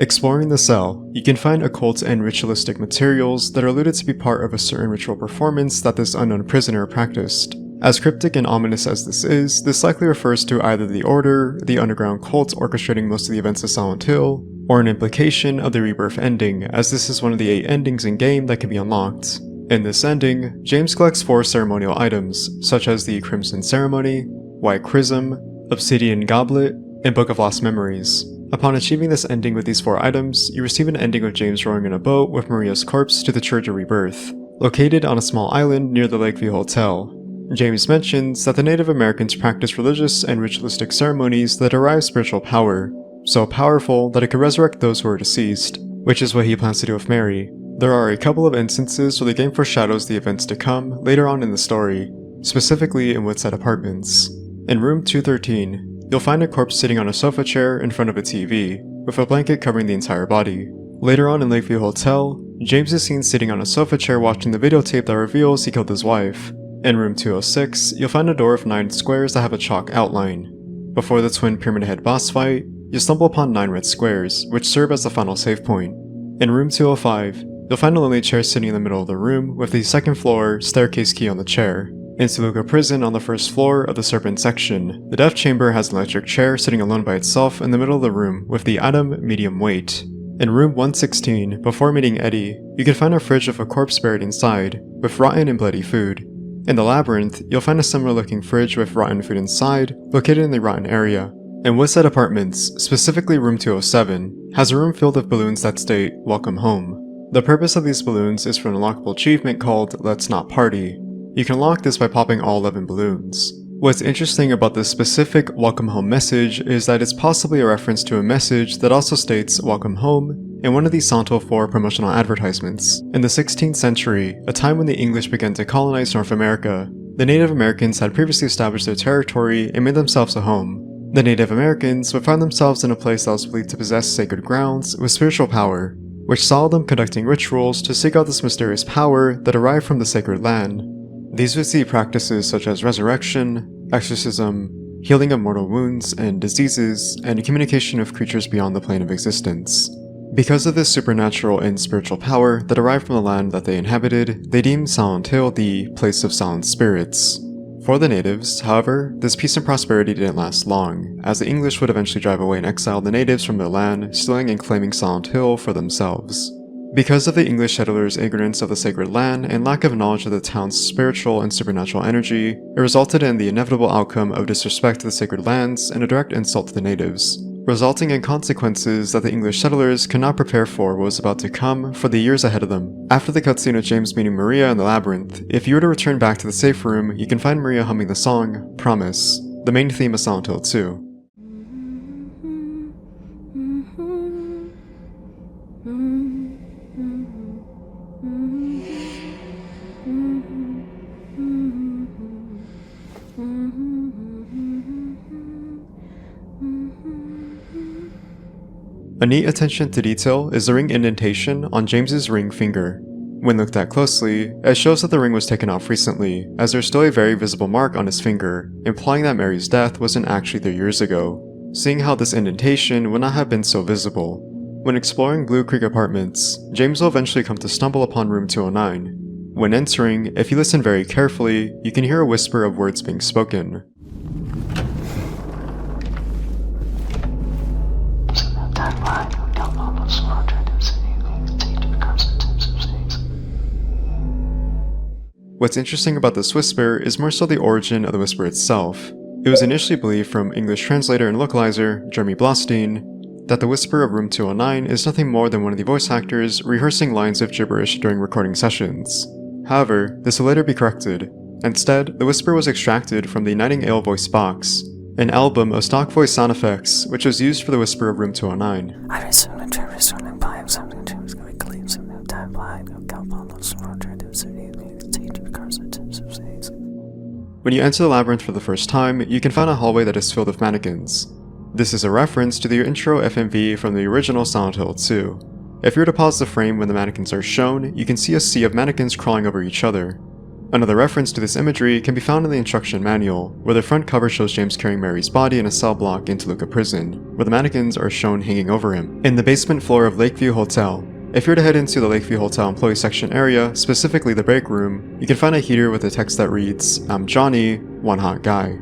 Exploring the cell, you can find occult and ritualistic materials that are alluded to be part of a certain ritual performance that this unknown prisoner practiced. As cryptic and ominous as this is, this likely refers to either the Order, the underground cult orchestrating most of the events of Silent Hill, or an implication of the Rebirth ending, as this is one of the 8 endings in-game that can be unlocked. In this ending, James collects 4 ceremonial items, such as the Crimson Ceremony, White Chrism, Obsidian Goblet, and Book of Lost Memories. Upon achieving this ending with these 4 items, you receive an ending of James rowing in a boat with Maria's corpse to the Church of Rebirth, located on a small island near the Lakeview Hotel. James mentions that the Native Americans practice religious and ritualistic ceremonies that derive spiritual power, so powerful that it could resurrect those who are deceased, which is what he plans to do with Mary. There are a couple of instances where the game foreshadows the events to come later on in the story, specifically in Woodside Apartments. In room 213, you'll find a corpse sitting on a sofa chair in front of a TV, with a blanket covering the entire body. Later on in Lakeview Hotel, James is seen sitting on a sofa chair watching the videotape that reveals he killed his wife. In room 206, you'll find a door of 9 squares that have a chalk outline. Before the twin Pyramid Head boss fight, you stumble upon 9 red squares, which serve as the final save point. In room 205, you'll find a lonely chair sitting in the middle of the room with the second floor staircase key on the chair. In Toluca Prison on the first floor of the Serpent section, the death chamber has an electric chair sitting alone by itself in the middle of the room with the item medium weight. In room 116, before meeting Eddie, you can find a fridge with a corpse buried inside, with rotten and bloody food. In the labyrinth, you'll find a similar looking fridge with rotten food inside, located in the rotten area. And Woodside Apartments, specifically room 207, has a room filled with balloons that state, "Welcome Home." The purpose of these balloons is for an unlockable achievement called Let's Not Party. You can unlock this by popping all 11 balloons. What's interesting about this specific Welcome Home message is that it's possibly a reference to a message that also states Welcome Home in one of the Santo 4 promotional advertisements. In the 16th century, a time when the English began to colonize North America, the Native Americans had previously established their territory and made themselves a home. The Native Americans would find themselves in a place that was believed to possess sacred grounds with spiritual power, which saw them conducting rituals to seek out this mysterious power that arrived from the sacred land. These would see practices such as resurrection, exorcism, healing of mortal wounds and diseases, and communication of creatures beyond the plane of existence. Because of this supernatural and spiritual power that arrived from the land that they inhabited, they deemed Silent Hill the place of silent spirits. For the natives, however, this peace and prosperity didn't last long, as the English would eventually drive away and exile the natives from their land, stealing and claiming Silent Hill for themselves. Because of the English settlers' ignorance of the sacred land and lack of knowledge of the town's spiritual and supernatural energy, it resulted in the inevitable outcome of disrespect to the sacred lands and a direct insult to the natives, resulting in consequences that the English settlers could not prepare for what was about to come for the years ahead of them. After the cutscene of James meeting Maria in the labyrinth, if you were to return back to the safe room, you can find Maria humming the song, Promise, the main theme of Silent Hill 2. A neat attention to detail is the ring indentation on James's ring finger. When looked at closely, it shows that the ring was taken off recently, as there's still a very visible mark on his finger, implying that Mary's death wasn't actually 3 years ago, seeing how this indentation would not have been so visible. When exploring Blue Creek Apartments, James will eventually come to stumble upon room 209. When entering, if you listen very carefully, you can hear a whisper of words being spoken. What's interesting about this whisper is more so the origin of the whisper itself. It was initially believed from English translator and localizer Jeremy Blostein that the whisper of room 209 is nothing more than one of the voice actors rehearsing lines of gibberish during recording sessions. However, this will later be corrected. Instead, the whisper was extracted from the Nightingale Voice Box, an album of stock voice sound effects which was used for the whisper of room 209. When you enter the labyrinth for the first time, you can find a hallway that is filled with mannequins. This is a reference to the intro FMV from the original Silent Hill 2. If you were to pause the frame when the mannequins are shown, you can see a sea of mannequins crawling over each other. Another reference to this imagery can be found in the instruction manual, where the front cover shows James carrying Mary's body in a cell block in Toluca Prison, where the mannequins are shown hanging over him. In the basement floor of Lakeview Hotel, if you were to head into the Lakeview Hotel employee section area, specifically the break room, you can find a heater with a text that reads, "I'm Johnny, one hot guy."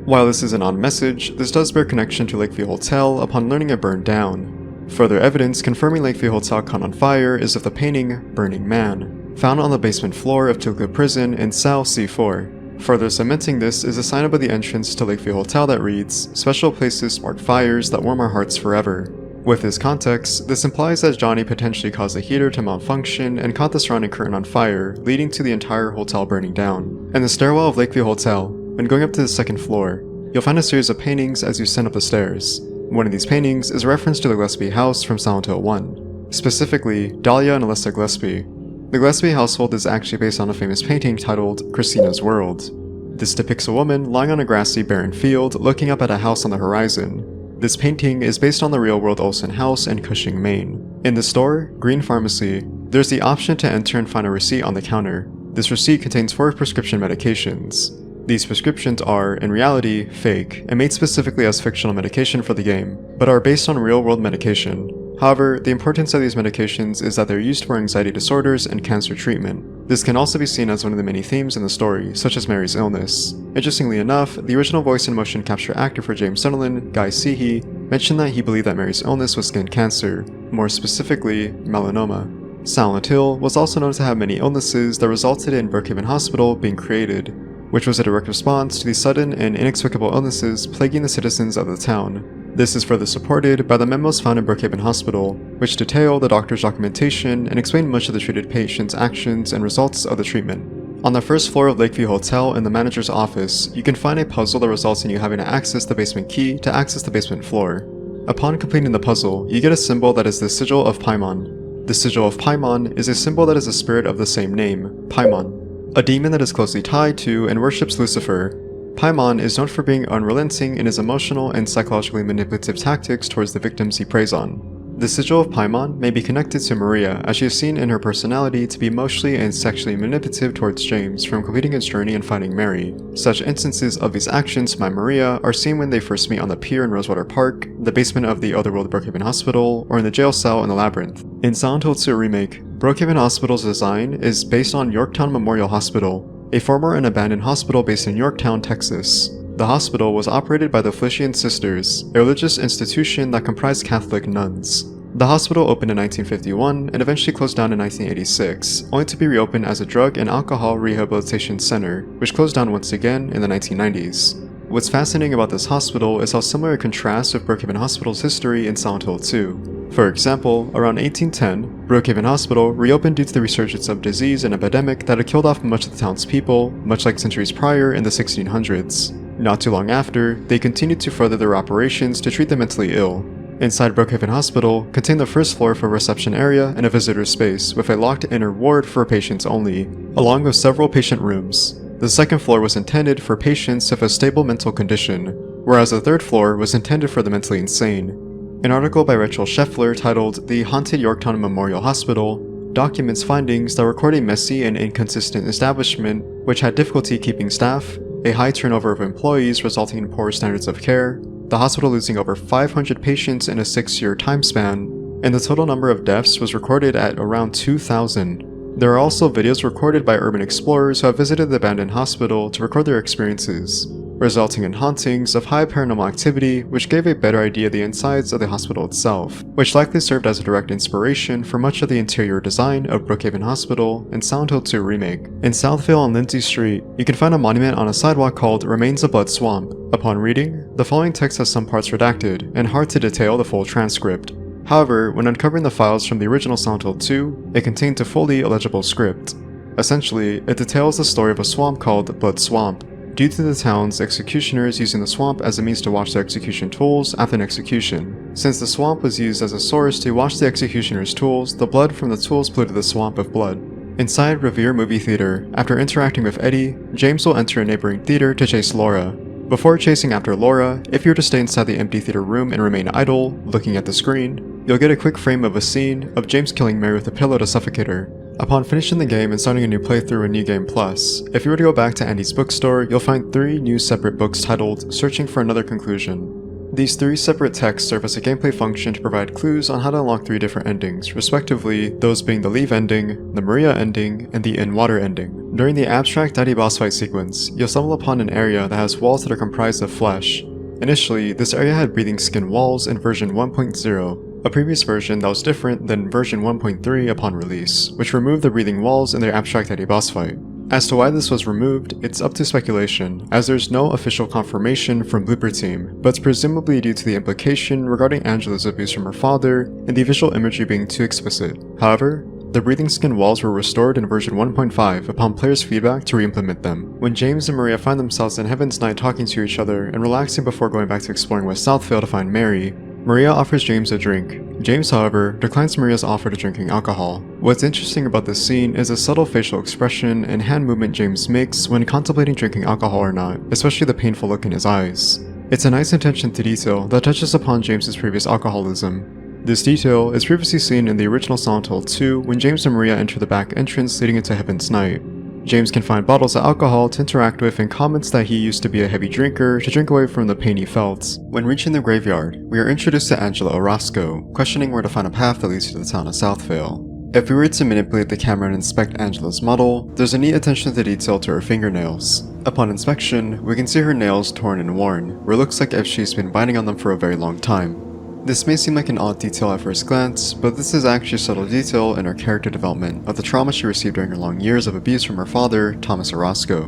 While this is an odd message, this does bear connection to Lakeview Hotel upon learning it burned down. Further evidence confirming Lakeview Hotel caught on fire is of the painting Burning Man, found on the basement floor of Toluca Prison in cell C4. Further cementing this is a sign above the entrance to Lakeview Hotel that reads, "Special places spark fires that warm our hearts forever." With this context, this implies that Johnny potentially caused the heater to malfunction and caught the surrounding curtain on fire, leading to the entire hotel burning down. In the stairwell of Lakeview Hotel, when going up to the second floor, you'll find a series of paintings as you ascend up the stairs. One of these paintings is a reference to the Gillespie house from Silent Hill 1, specifically Dahlia and Alyssa Gillespie. The Gillespie household is actually based on a famous painting titled Christina's World. This depicts a woman lying on a grassy, barren field looking up at a house on the horizon. This painting is based on the real-world Olsen house in Cushing, Maine. In the store, Green Pharmacy, there's the option to enter and find a receipt on the counter. This receipt contains 4 prescription medications. These prescriptions are, in reality, fake, and made specifically as fictional medication for the game, but are based on real-world medication. However, the importance of these medications is that they're used for anxiety disorders and cancer treatment. This can also be seen as one of the many themes in the story, such as Mary's illness. Interestingly enough, the original voice and motion capture actor for James Sunderland, Guy Seehey, mentioned that he believed that Mary's illness was skin cancer, more specifically, melanoma. Silent Hill was also known to have many illnesses that resulted in Brookhaven Hospital being created, which was a direct response to the sudden and inexplicable illnesses plaguing the citizens of the town. This is further supported by the memos found in Brookhaven Hospital, which detail the doctor's documentation and explain much of the treated patient's actions and results of the treatment. On the first floor of Lakeview Hotel in the manager's office, you can find a puzzle that results in you having to access the basement key to access the basement floor. Upon completing the puzzle, you get a symbol that is the Sigil of Paimon. The Sigil of Paimon is a symbol that is a spirit of the same name, Paimon, a demon that is closely tied to and worships Lucifer. Paimon is known for being unrelenting in his emotional and psychologically manipulative tactics towards the victims he preys on. The Sigil of Paimon may be connected to Maria, as she is seen in her personality to be emotionally and sexually manipulative towards James from completing his journey and finding Mary. Such instances of these actions by Maria are seen when they first meet on the pier in Rosewater Park, the basement of the Otherworld Brookhaven Hospital, or in the jail cell in the Labyrinth. In Silent Hill 2 Remake, Brookhaven Hospital's design is based on Yorktown Memorial Hospital, a former and abandoned hospital based in Yorktown, Texas. The hospital was operated by the Felician Sisters, a religious institution that comprised Catholic nuns. The hospital opened in 1951 and eventually closed down in 1986, only to be reopened as a drug and alcohol rehabilitation center, which closed down once again in the 1990s. What's fascinating about this hospital is how similar it contrasts with Brookhaven Hospital's history in Silent Hill 2. For example, around 1810, Brookhaven Hospital reopened due to the resurgence of disease and epidemic that had killed off much of the townspeople, much like centuries prior in the 1600s. Not too long after, they continued to further their operations to treat the mentally ill. Inside Brookhaven Hospital contained the first floor for a reception area and a visitor space with a locked inner ward for patients only, along with several patient rooms. The second floor was intended for patients with a stable mental condition, whereas the third floor was intended for the mentally insane. An article by Rachel Scheffler titled The Haunted Yorktown Memorial Hospital documents findings that record a messy and inconsistent establishment which had difficulty keeping staff, a high turnover of employees resulting in poor standards of care, the hospital losing over 500 patients in a 6-year time span, and the total number of deaths was recorded at around 2,000. There are also videos recorded by urban explorers who have visited the abandoned hospital to record their experiences, resulting in hauntings of high paranormal activity which gave a better idea of the insides of the hospital itself, which likely served as a direct inspiration for much of the interior design of Brookhaven Hospital and Silent Hill 2 Remake. In Southville on Lindsay Street, you can find a monument on a sidewalk called Remains of Blood Swamp. Upon reading, the following text has some parts redacted and hard to detail the full transcript. However, when uncovering the files from the original Silent Hill 2, it contained a fully illegible script. Essentially, it details the story of a swamp called Blood Swamp, due to the town's executioners using the swamp as a means to wash their execution tools after an execution. Since the swamp was used as a source to wash the executioner's tools, the blood from the tools polluted the swamp of blood. Inside Revere Movie Theater, after interacting with Eddie, James will enter a neighboring theater to chase Laura. Before chasing after Laura, if you were to stay inside the empty theater room and remain idle, looking at the screen, you'll get a quick frame of a scene of James killing Mary with a pillow to suffocate her. Upon finishing the game and starting a new playthrough in New Game Plus, if you were to go back to Andy's bookstore, you'll find 3 new separate books titled Searching for Another Conclusion. These 3 separate texts serve as a gameplay function to provide clues on how to unlock 3 different endings, respectively, those being the Leave ending, the Maria ending, and the In Water ending. During the abstract Daddy boss fight sequence, you'll stumble upon an area that has walls that are comprised of flesh. Initially, this area had breathing skin walls in version 1.0, a previous version that was different than version 1.3 upon release, which removed the breathing walls in their abstract Daddy boss fight. As to why this was removed, it's up to speculation, as there's no official confirmation from Blooper Team, but it's presumably due to the implication regarding Angela's abuse from her father and the visual imagery being too explicit. However, the breathing skin walls were restored in version 1.5 upon players' feedback to re-implement them. When James and Maria find themselves in Heaven's Night talking to each other and relaxing before going back to exploring West Southville to find Mary, Maria offers James a drink. James, however, declines Maria's offer to drinking alcohol. What's interesting about this scene is the subtle facial expression and hand movement James makes when contemplating drinking alcohol or not, especially the painful look in his eyes. It's a nice attention to detail that touches upon James's previous alcoholism. This detail is previously seen in the original Silent Hill 2 when James and Maria enter the back entrance leading into Heaven's Night. James can find bottles of alcohol to interact with and comments that he used to be a heavy drinker to drink away from the pain he felt. When reaching the graveyard, we are introduced to Angela Orozco, questioning where to find a path that leads to the town of Southvale. If we were to manipulate the camera and inspect Angela's model, there's a neat attention to detail to her fingernails. Upon inspection, we can see her nails torn and worn, where it looks like if she's been biting on them for a very long time. This may seem like an odd detail at first glance, but this is actually a subtle detail in her character development of the trauma she received during her long years of abuse from her father, Thomas Orozco.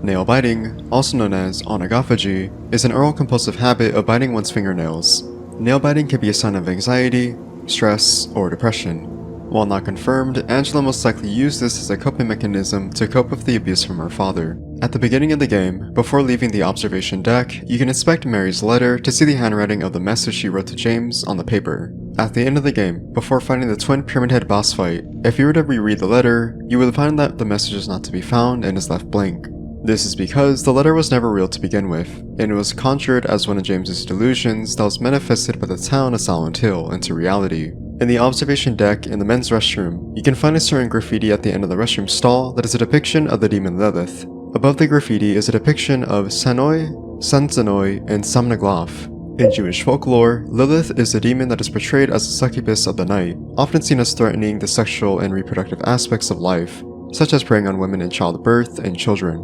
Nail biting, also known as onagophagy, is an oral compulsive habit of biting one's fingernails. Nail biting can be a sign of anxiety, stress, or depression. While not confirmed, Angela most likely used this as a coping mechanism to cope with the abuse from her father. At the beginning of the game, before leaving the observation deck, you can inspect Mary's letter to see the handwriting of the message she wrote to James on the paper. At the end of the game, before fighting the Twin Pyramid Head boss fight, if you were to reread the letter, you would find that the message is not to be found and is left blank. This is because the letter was never real to begin with, and it was conjured as one of James's delusions that was manifested by the town of Silent Hill into reality. In the observation deck in the men's restroom, you can find a certain graffiti at the end of the restroom stall that is a depiction of the demon Lilith. Above the graffiti is a depiction of Sanoi, Sansanoi, and Samnaglof. In Jewish folklore, Lilith is a demon that is portrayed as the succubus of the night, often seen as threatening the sexual and reproductive aspects of life, such as preying on women in childbirth and children.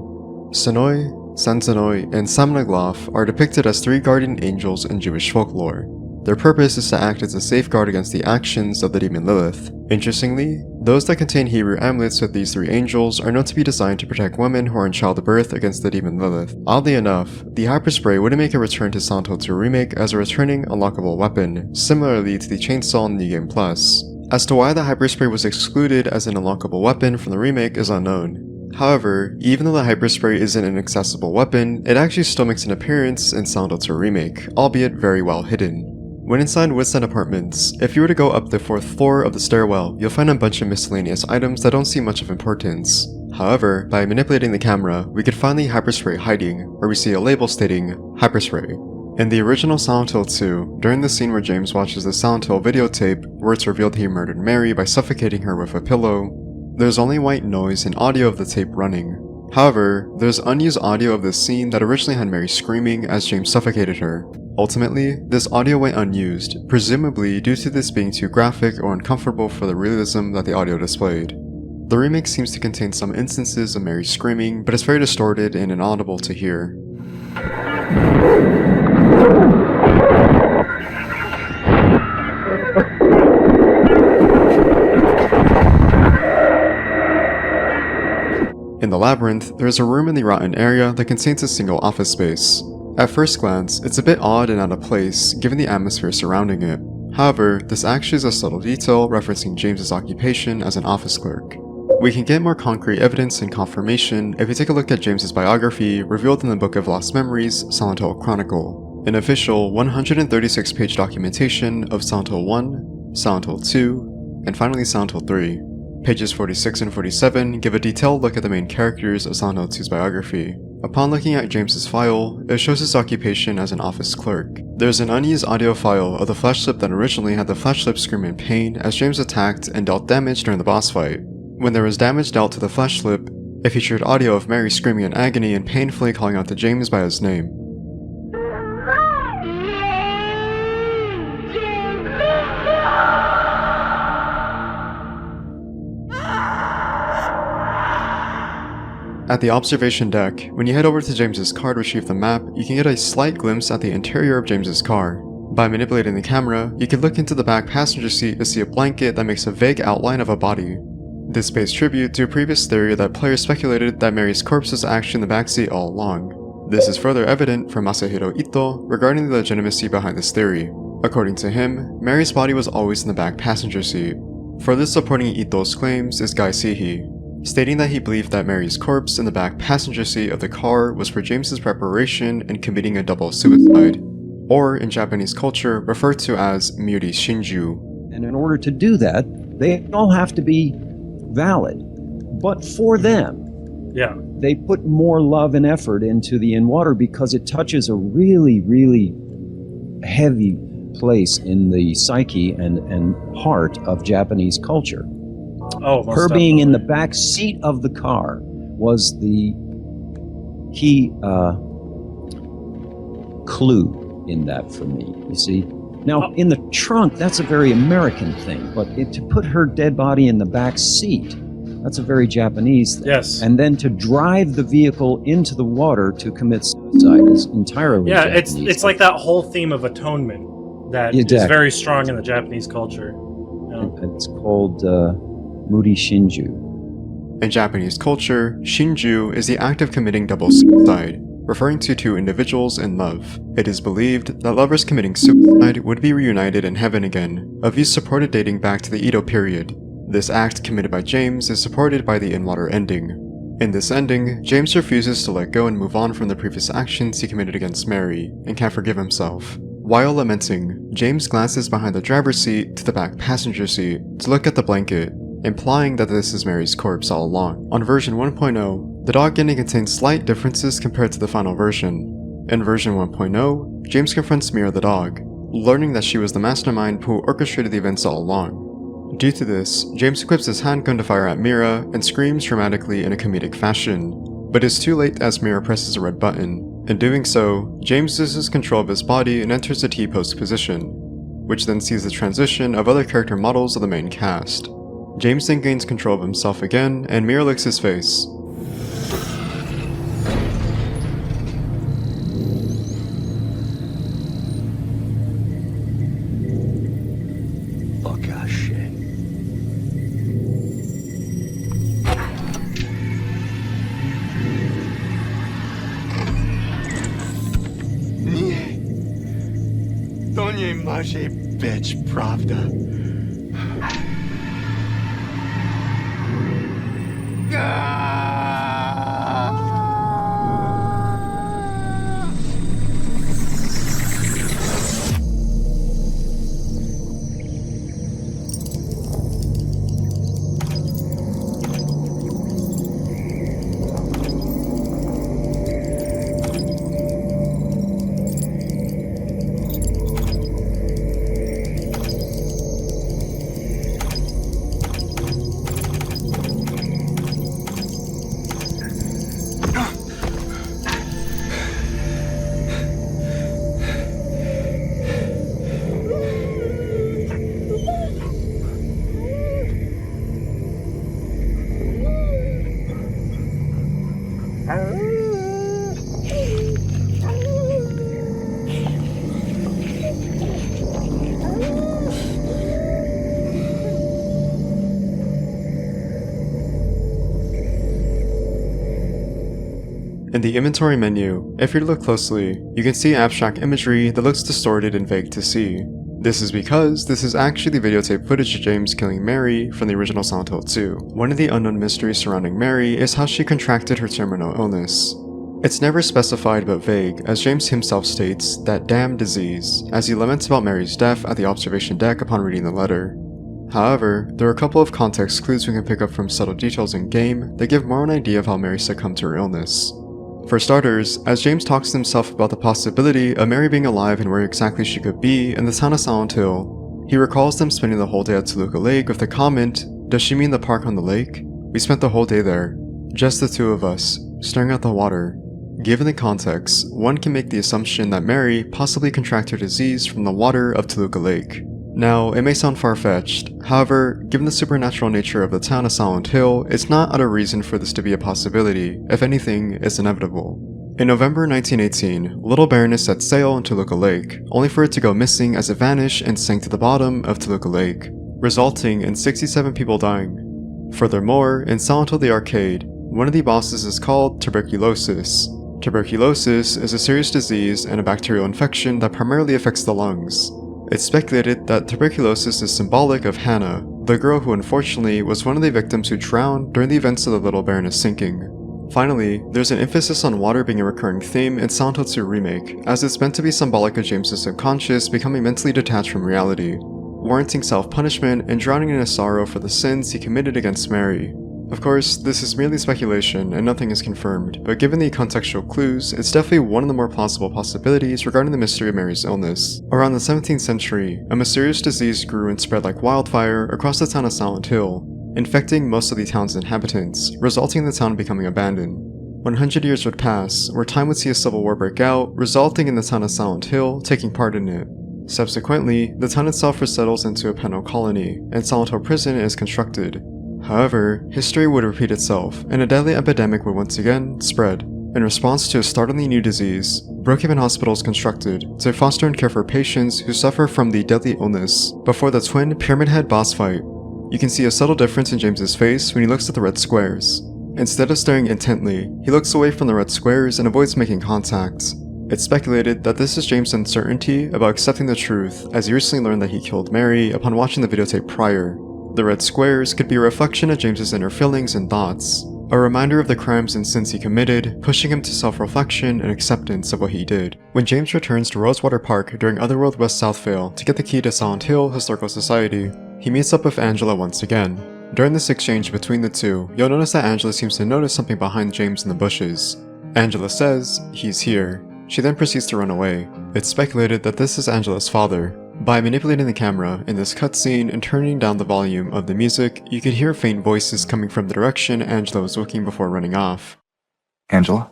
Sanoi, Sansanoi, and Samnaglof are depicted as three guardian angels in Jewish folklore. Their purpose is to act as a safeguard against the actions of the demon Lilith. Interestingly, those that contain Hebrew amulets with these three angels are known to be designed to protect women who are in childbirth against the demon Lilith. Oddly enough, the hyperspray wouldn't make a return to Silent Hill 2 Remake as a returning unlockable weapon, similarly to the chainsaw in New Game Plus. As to why the hyperspray was excluded as an unlockable weapon from the remake is unknown. However, even though the hyperspray isn't an accessible weapon, it actually still makes an appearance in Silent Hill 2 Remake, albeit very well hidden. When inside Woodside Apartments, if you were to go up the 4th floor of the stairwell, you'll find a bunch of miscellaneous items that don't seem much of importance. However, by manipulating the camera, we could find the hyperspray hiding, where we see a label stating, Hyperspray. In the original Silent Hill 2, during the scene where James watches the Silent Hill videotape, where it's revealed he murdered Mary by suffocating her with a pillow, there's only white noise and audio of the tape running. However, there's unused audio of this scene that originally had Mary screaming as James suffocated her. Ultimately, this audio went unused, presumably due to this being too graphic or uncomfortable for the realism that the audio displayed. The remake seems to contain some instances of Mary screaming, but it's very distorted and inaudible to hear. In the labyrinth, there is a room in the rotten area that contains a single office space. At first glance, it's a bit odd and out of place given the atmosphere surrounding it. However, this actually is a subtle detail referencing James's occupation as an office clerk. We can get more concrete evidence and confirmation if we take a look at James's biography revealed in the Book of Lost Memories, Silent Hill Chronicle, an official 136-page documentation of Silent Hill 1, Silent Hill 2, and finally Silent Hill 3. Pages 46 and 47 give a detailed look at the main characters of Silent Hill 2's biography. Upon looking at James's file, it shows his occupation as an office clerk. There's an unused audio file of the flesh slip that originally had the flesh slip scream in pain as James attacked and dealt damage during the boss fight. When there was damage dealt to the flesh slip, it featured audio of Mary screaming in agony and painfully calling out to James by his name. At the observation deck, when you head over to James's car to retrieve the map, you can get a slight glimpse at the interior of James's car. By manipulating the camera, you can look into the back passenger seat to see a blanket that makes a vague outline of a body. This pays tribute to a previous theory that players speculated that Mary's corpse was actually in the backseat all along. This is further evident from Masahiro Ito regarding the legitimacy behind this theory. According to him, Mary's body was always in the back passenger seat. Further supporting Ito's claims is Gai Sihi, stating that he believed that Mary's corpse in the back passenger seat of the car was for James's preparation in committing a double suicide, or in Japanese culture referred to as Miuri Shinju. And in order to do that, they all have to be valid. But for them, they put more love and effort into the in-water because it touches a really, really heavy place in the psyche and heart of Japanese culture. Oh, most Her being definitely. in the back seat of the car was the key clue in that for me, you see. Now, in the trunk, that's a very American thing, but to put her dead body in the back seat, that's a very Japanese thing. Yes. And then to drive the vehicle into the water to commit suicide is entirely Japanese. It's like that whole theme of atonement that is very strong in the Japanese culture. It's called Muri Shinju. In Japanese culture, Shinju is the act of committing double suicide, referring to two individuals in love. It is believed that lovers committing suicide would be reunited in heaven again, a view supported dating back to the Edo period. This act committed by James is supported by the in-water ending. In this ending, James refuses to let go and move on from the previous actions he committed against Mary, and can't forgive himself. While lamenting, James glances behind the driver's seat to the back passenger seat to look at the blanket, implying that this is Mary's corpse all along. On version 1.0, the dog ending contains slight differences compared to the final version. In version 1.0, James confronts Mira the dog, learning that she was the mastermind who orchestrated the events all along. Due to this, James equips his handgun to fire at Mira and screams dramatically in a comedic fashion, but it's too late as Mira presses a red button. In doing so, James loses control of his body and enters the T-pose position, which then sees the transition of other character models of the main cast. James then gains control of himself again, and Mira licks his face. Fuck ass shit. To nie może być prawda. In the inventory menu, if you look closely, you can see abstract imagery that looks distorted and vague to see. This is because this is actually videotape footage of James killing Mary from the original Silent Hill 2. One of the unknown mysteries surrounding Mary is how she contracted her terminal illness. It's never specified but vague, as James himself states that damn disease, as he laments about Mary's death at the observation deck upon reading the letter. However, there are a couple of context clues we can pick up from subtle details in-game that give more an idea of how Mary succumbed to her illness. For starters, as James talks to himself about the possibility of Mary being alive and where exactly she could be in the town of Silent Hill, he recalls them spending the whole day at Toluca Lake with the comment, "Does she mean the park on the lake? We spent the whole day there. Just the two of us, staring at the water." Given the context, one can make the assumption that Mary possibly contracted her disease from the water of Toluca Lake. Now, it may sound far-fetched, however, given the supernatural nature of the town of Silent Hill, it's not out of reason for this to be a possibility. If anything, it's inevitable. In November 1918, Little Baroness set sail in Toluca Lake, only for it to go missing as it vanished and sank to the bottom of Toluca Lake, resulting in 67 people dying. Furthermore, in Silent Hill the Arcade, one of the bosses is called tuberculosis. Tuberculosis is a serious disease and a bacterial infection that primarily affects the lungs. It's speculated that tuberculosis is symbolic of Hannah, the girl who unfortunately was one of the victims who drowned during the events of the Little Baroness sinking. Finally, there's an emphasis on water being a recurring theme in Silent Hill 2 Remake, as it's meant to be symbolic of James' subconscious becoming mentally detached from reality, warranting self-punishment and drowning in his sorrow for the sins he committed against Mary. Of course, this is merely speculation and nothing is confirmed, but given the contextual clues, it's definitely one of the more plausible possibilities regarding the mystery of Mary's illness. Around the 17th century, a mysterious disease grew and spread like wildfire across the town of Silent Hill, infecting most of the town's inhabitants, resulting in the town becoming abandoned. 100 years would pass, where time would see a civil war break out, resulting in the town of Silent Hill taking part in it. Subsequently, the town itself resettles into a penal colony, and Silent Hill Prison is constructed. However, history would repeat itself, and a deadly epidemic would once again spread. In response to a startlingly new disease, Brookhaven Hospital is constructed to foster and care for patients who suffer from the deadly illness. Before the twin Pyramid Head boss fight, you can see a subtle difference in James's face when he looks at the red squares. Instead of staring intently, he looks away from the red squares and avoids making contact. It's speculated that this is James' uncertainty about accepting the truth, as he recently learned that he killed Mary upon watching the videotape prior. The red squares could be a reflection of James' inner feelings and thoughts, a reminder of the crimes and sins he committed, pushing him to self-reflection and acceptance of what he did. When James returns to Rosewater Park during Otherworld West Southvale to get the key to Silent Hill Historical Society, he meets up with Angela once again. During this exchange between the two, you'll notice that Angela seems to notice something behind James in the bushes. Angela says, "He's here." She then proceeds to run away. It's speculated that this is Angela's father. By manipulating the camera in this cutscene and turning down the volume of the music, you could hear faint voices coming from the direction Angela was looking before running off. Angela?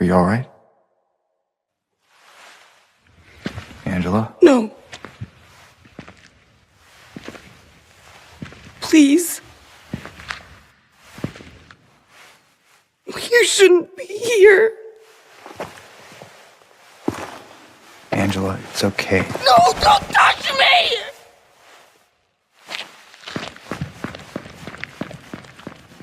Are you alright? Angela? No. Please. You shouldn't be here. Angela, it's okay. No, don't touch me!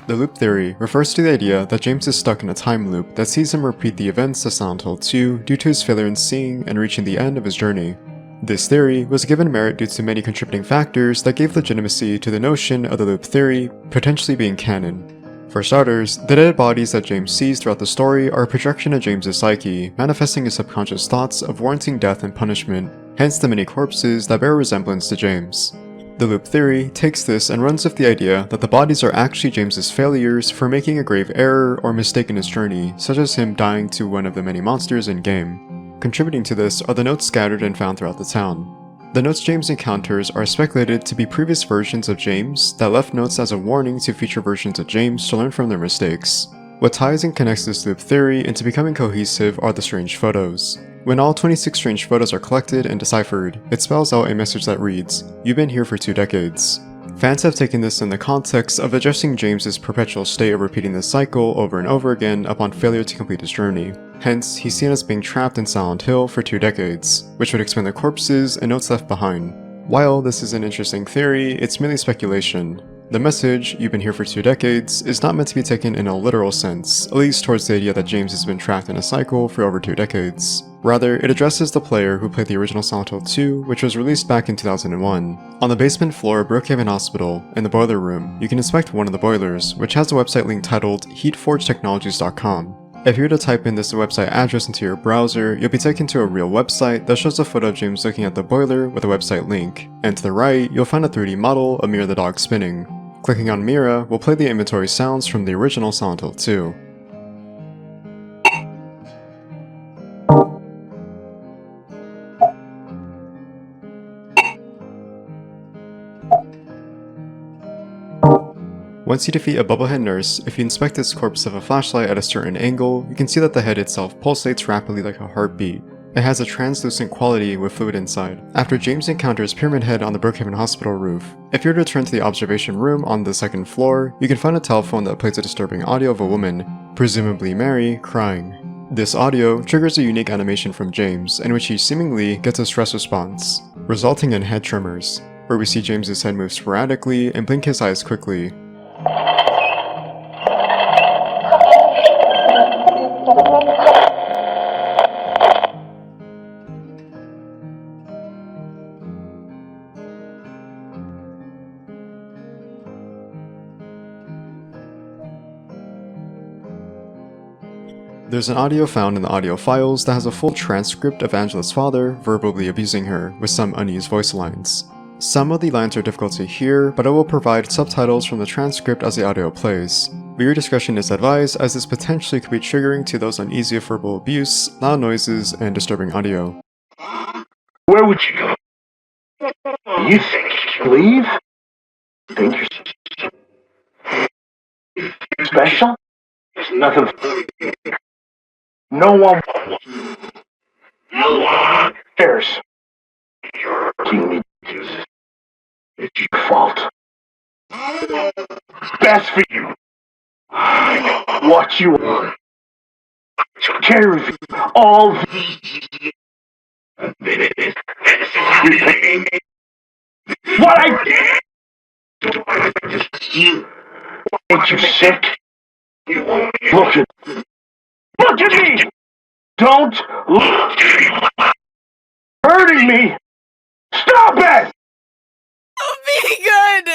The loop theory refers to the idea that James is stuck in a time loop that sees him repeat the events of Silent Hill 2 due to his failure in seeing and reaching the end of his journey. This theory was given merit due to many contributing factors that gave legitimacy to the notion of the loop theory potentially being canon. For starters, the dead bodies that James sees throughout the story are a projection of James's psyche, manifesting his subconscious thoughts of warranting death and punishment, hence the many corpses that bear a resemblance to James. The loop theory takes this and runs with the idea that the bodies are actually James's failures for making a grave error or mistake in his journey, such as him dying to one of the many monsters in-game. Contributing to this are the notes scattered and found throughout the town. The notes James encounters are speculated to be previous versions of James that left notes as a warning to future versions of James to learn from their mistakes. What ties and connects this loop theory into becoming cohesive are the strange photos. When all 26 strange photos are collected and deciphered, it spells out a message that reads, "You've been here for 2 decades." Fans have taken this in the context of addressing James's perpetual state of repeating this cycle over and over again upon failure to complete his journey. Hence, he's seen as being trapped in Silent Hill for 2 decades, which would explain the corpses and notes left behind. While this is an interesting theory, it's merely speculation. The message, "You've been here for 2 decades," is not meant to be taken in a literal sense, at least towards the idea that James has been trapped in a cycle for over 2 decades. Rather, it addresses the player who played the original Silent Hill 2, which was released back in 2001. On the basement floor of Brookhaven Hospital, in the boiler room, you can inspect one of the boilers, which has a website link titled heatforgetechnologies.com. If you were to type in this website address into your browser, you'll be taken to a real website that shows a photo of James looking at the boiler with a website link, and to the right, you'll find a 3D model of Mira the dog spinning. Clicking on Mira will play the inventory sounds from the original Silent Hill 2. Once you defeat a bubblehead nurse, if you inspect its corpse with a flashlight at a certain angle, you can see that the head itself pulsates rapidly like a heartbeat. It has a translucent quality with fluid inside. After James encounters Pyramid Head on the Brookhaven Hospital roof, if you were to return to the observation room on the 2nd floor, you can find a telephone that plays a disturbing audio of a woman, presumably Mary, crying. This audio triggers a unique animation from James, in which he seemingly gets a stress response, resulting in head tremors, where we see James's head move sporadically and blink his eyes quickly. There's an audio found in the audio files that has a full transcript of Angela's father verbally abusing her with some unused voice lines. Some of the lines are difficult to hear, but I will provide subtitles from the transcript as the audio plays. Viewer discretion is advised, as this potentially could be triggering to those uneasy of verbal abuse, loud noises, and disturbing audio. Where would you go? You think you leave? Think you're special? There's nothing. No one. No one cares. You're making me do this. It's your fault. Best for you. What you want. To carry with you all the. What I did. Ain't you sick? Look at me! Don't look hurting me! Stop it! Be good!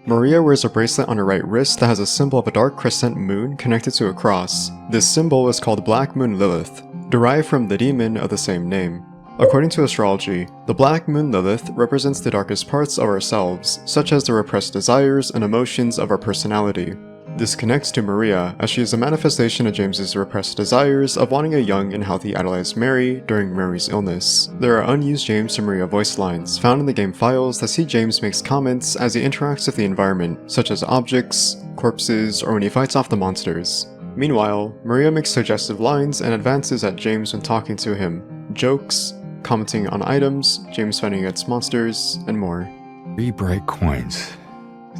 Maria wears a bracelet on her right wrist that has a symbol of a dark crescent moon connected to a cross. This symbol is called Black Moon Lilith, derived from the demon of the same name. According to astrology, the Black Moon Lilith represents the darkest parts of ourselves, such as the repressed desires and emotions of our personality. This connects to Maria, as she is a manifestation of James's repressed desires of wanting a young and healthy idolized Mary during Mary's illness. There are unused James to Maria voice lines found in the game files that see James makes comments as he interacts with the environment, such as objects, corpses, or when he fights off the monsters. Meanwhile, Maria makes suggestive lines and advances at James when talking to him, jokes, commenting on items, James fighting against monsters, and more. 3 bright coins.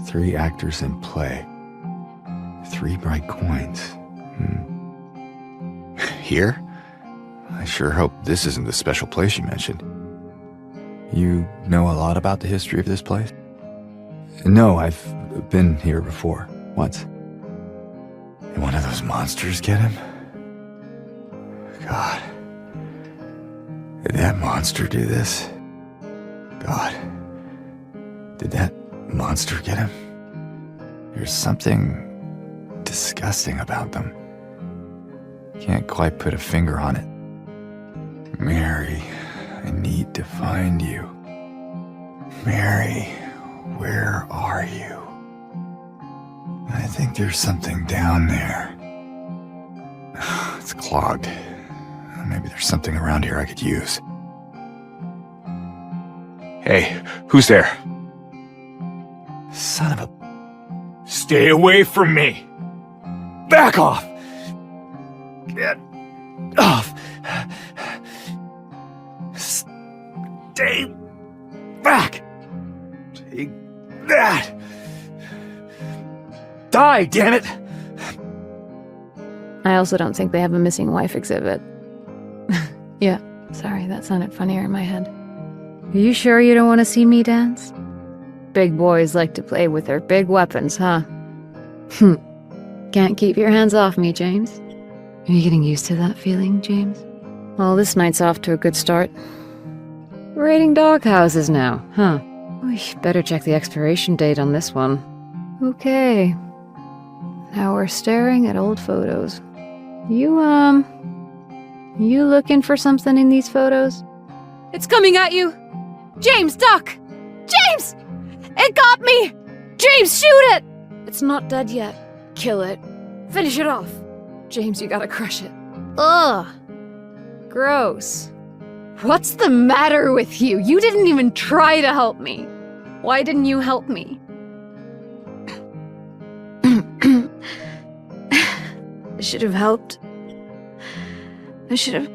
3 actors in play. 3 bright coins. Here? I sure hope this isn't the special place you mentioned. You know a lot about the history of this place? No, I've been here before, once. Did one of those monsters get him? God. Did that monster do this? God. Did that monster get him? There's something disgusting about them. Can't quite put a finger on it. Mary, I need to find you. Mary, where are you? I think there's something down there. It's clogged. Maybe there's something around here I could use. Hey, who's there? Son of a... Stay away from me! Back off! Get off! Stay back! Take that! Die, damn it! I also don't think they have a missing wife exhibit. Yeah, sorry, that sounded funnier in my head. Are you sure you don't want to see me dance? Big boys like to play with their big weapons, huh? Can't keep your hands off me, James. Are you getting used to that feeling, James? Well, this night's off to a good start. Raiding doghouses now, huh? We better check the expiration date on this one. Okay. Now we're staring at old photos. You looking for something in these photos? It's coming at you! James, duck! James! It got me! James, shoot it! It's not dead yet. Kill it. Finish it off. James, you gotta crush it. Ugh. Gross. What's the matter with you? You didn't even try to help me. Why didn't you help me? I should have helped. I should have...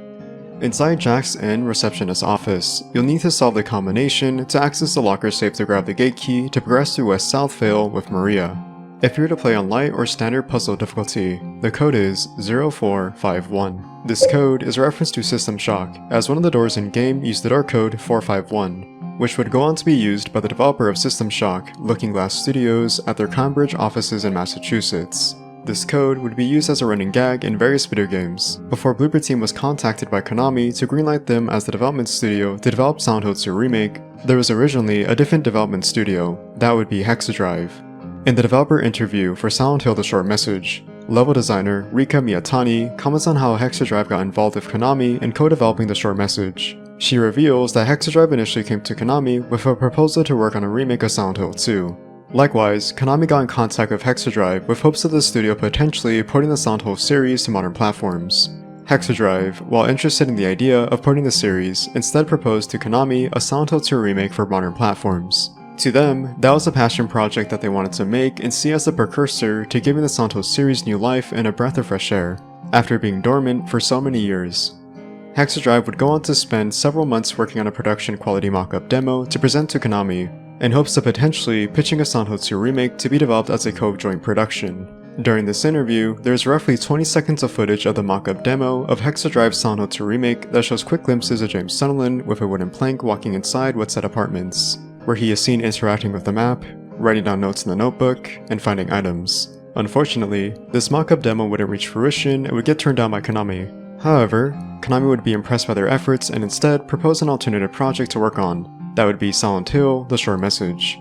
Inside Jack's Inn receptionist's office, you'll need to solve the combination to access the locker safe to grab the gate key to progress through West Southvale with Maria. If you're to play on light or standard puzzle difficulty, the code is 0451. This code is a reference to System Shock, as one of the doors in-game used the door code 451, which would go on to be used by the developer of System Shock, Looking Glass Studios, at their Cambridge offices in Massachusetts. This code would be used as a running gag in various video games, before Bloober Team was contacted by Konami to greenlight them as the development studio to develop Silent Hill 2 Remake. There was originally a different development studio, that would be Hexadrive. In the developer interview for Silent Hill The Short Message, level designer Rika Miyatani comments on how Hexadrive got involved with Konami in co-developing the short message. She reveals that Hexadrive initially came to Konami with a proposal to work on a remake of Silent Hill 2. Likewise, Konami got in contact with Hexadrive with hopes of the studio potentially porting the Silent Hill series to modern platforms. Hexadrive, while interested in the idea of porting the series, instead proposed to Konami a Silent Hill 2 remake for modern platforms. To them, that was a passion project that they wanted to make and see as the precursor to giving the Silent Hill series new life and a breath of fresh air, after being dormant for so many years. Hexadrive would go on to spend several months working on a production quality mock-up demo to present to Konami, in hopes of potentially pitching a Silent Hill 2 remake to be developed as a co-joint production. During this interview, there is roughly 20 seconds of footage of the mock-up demo of Hexadrive's Silent Hill 2 remake that shows quick glimpses of James Sunderland with a wooden plank walking inside what's said apartments, where he is seen interacting with the map, writing down notes in the notebook, and finding items. Unfortunately, this mock-up demo wouldn't reach fruition and would get turned down by Konami. However, Konami would be impressed by their efforts and instead propose an alternative project to work on. That would be Silent Hill, the short message.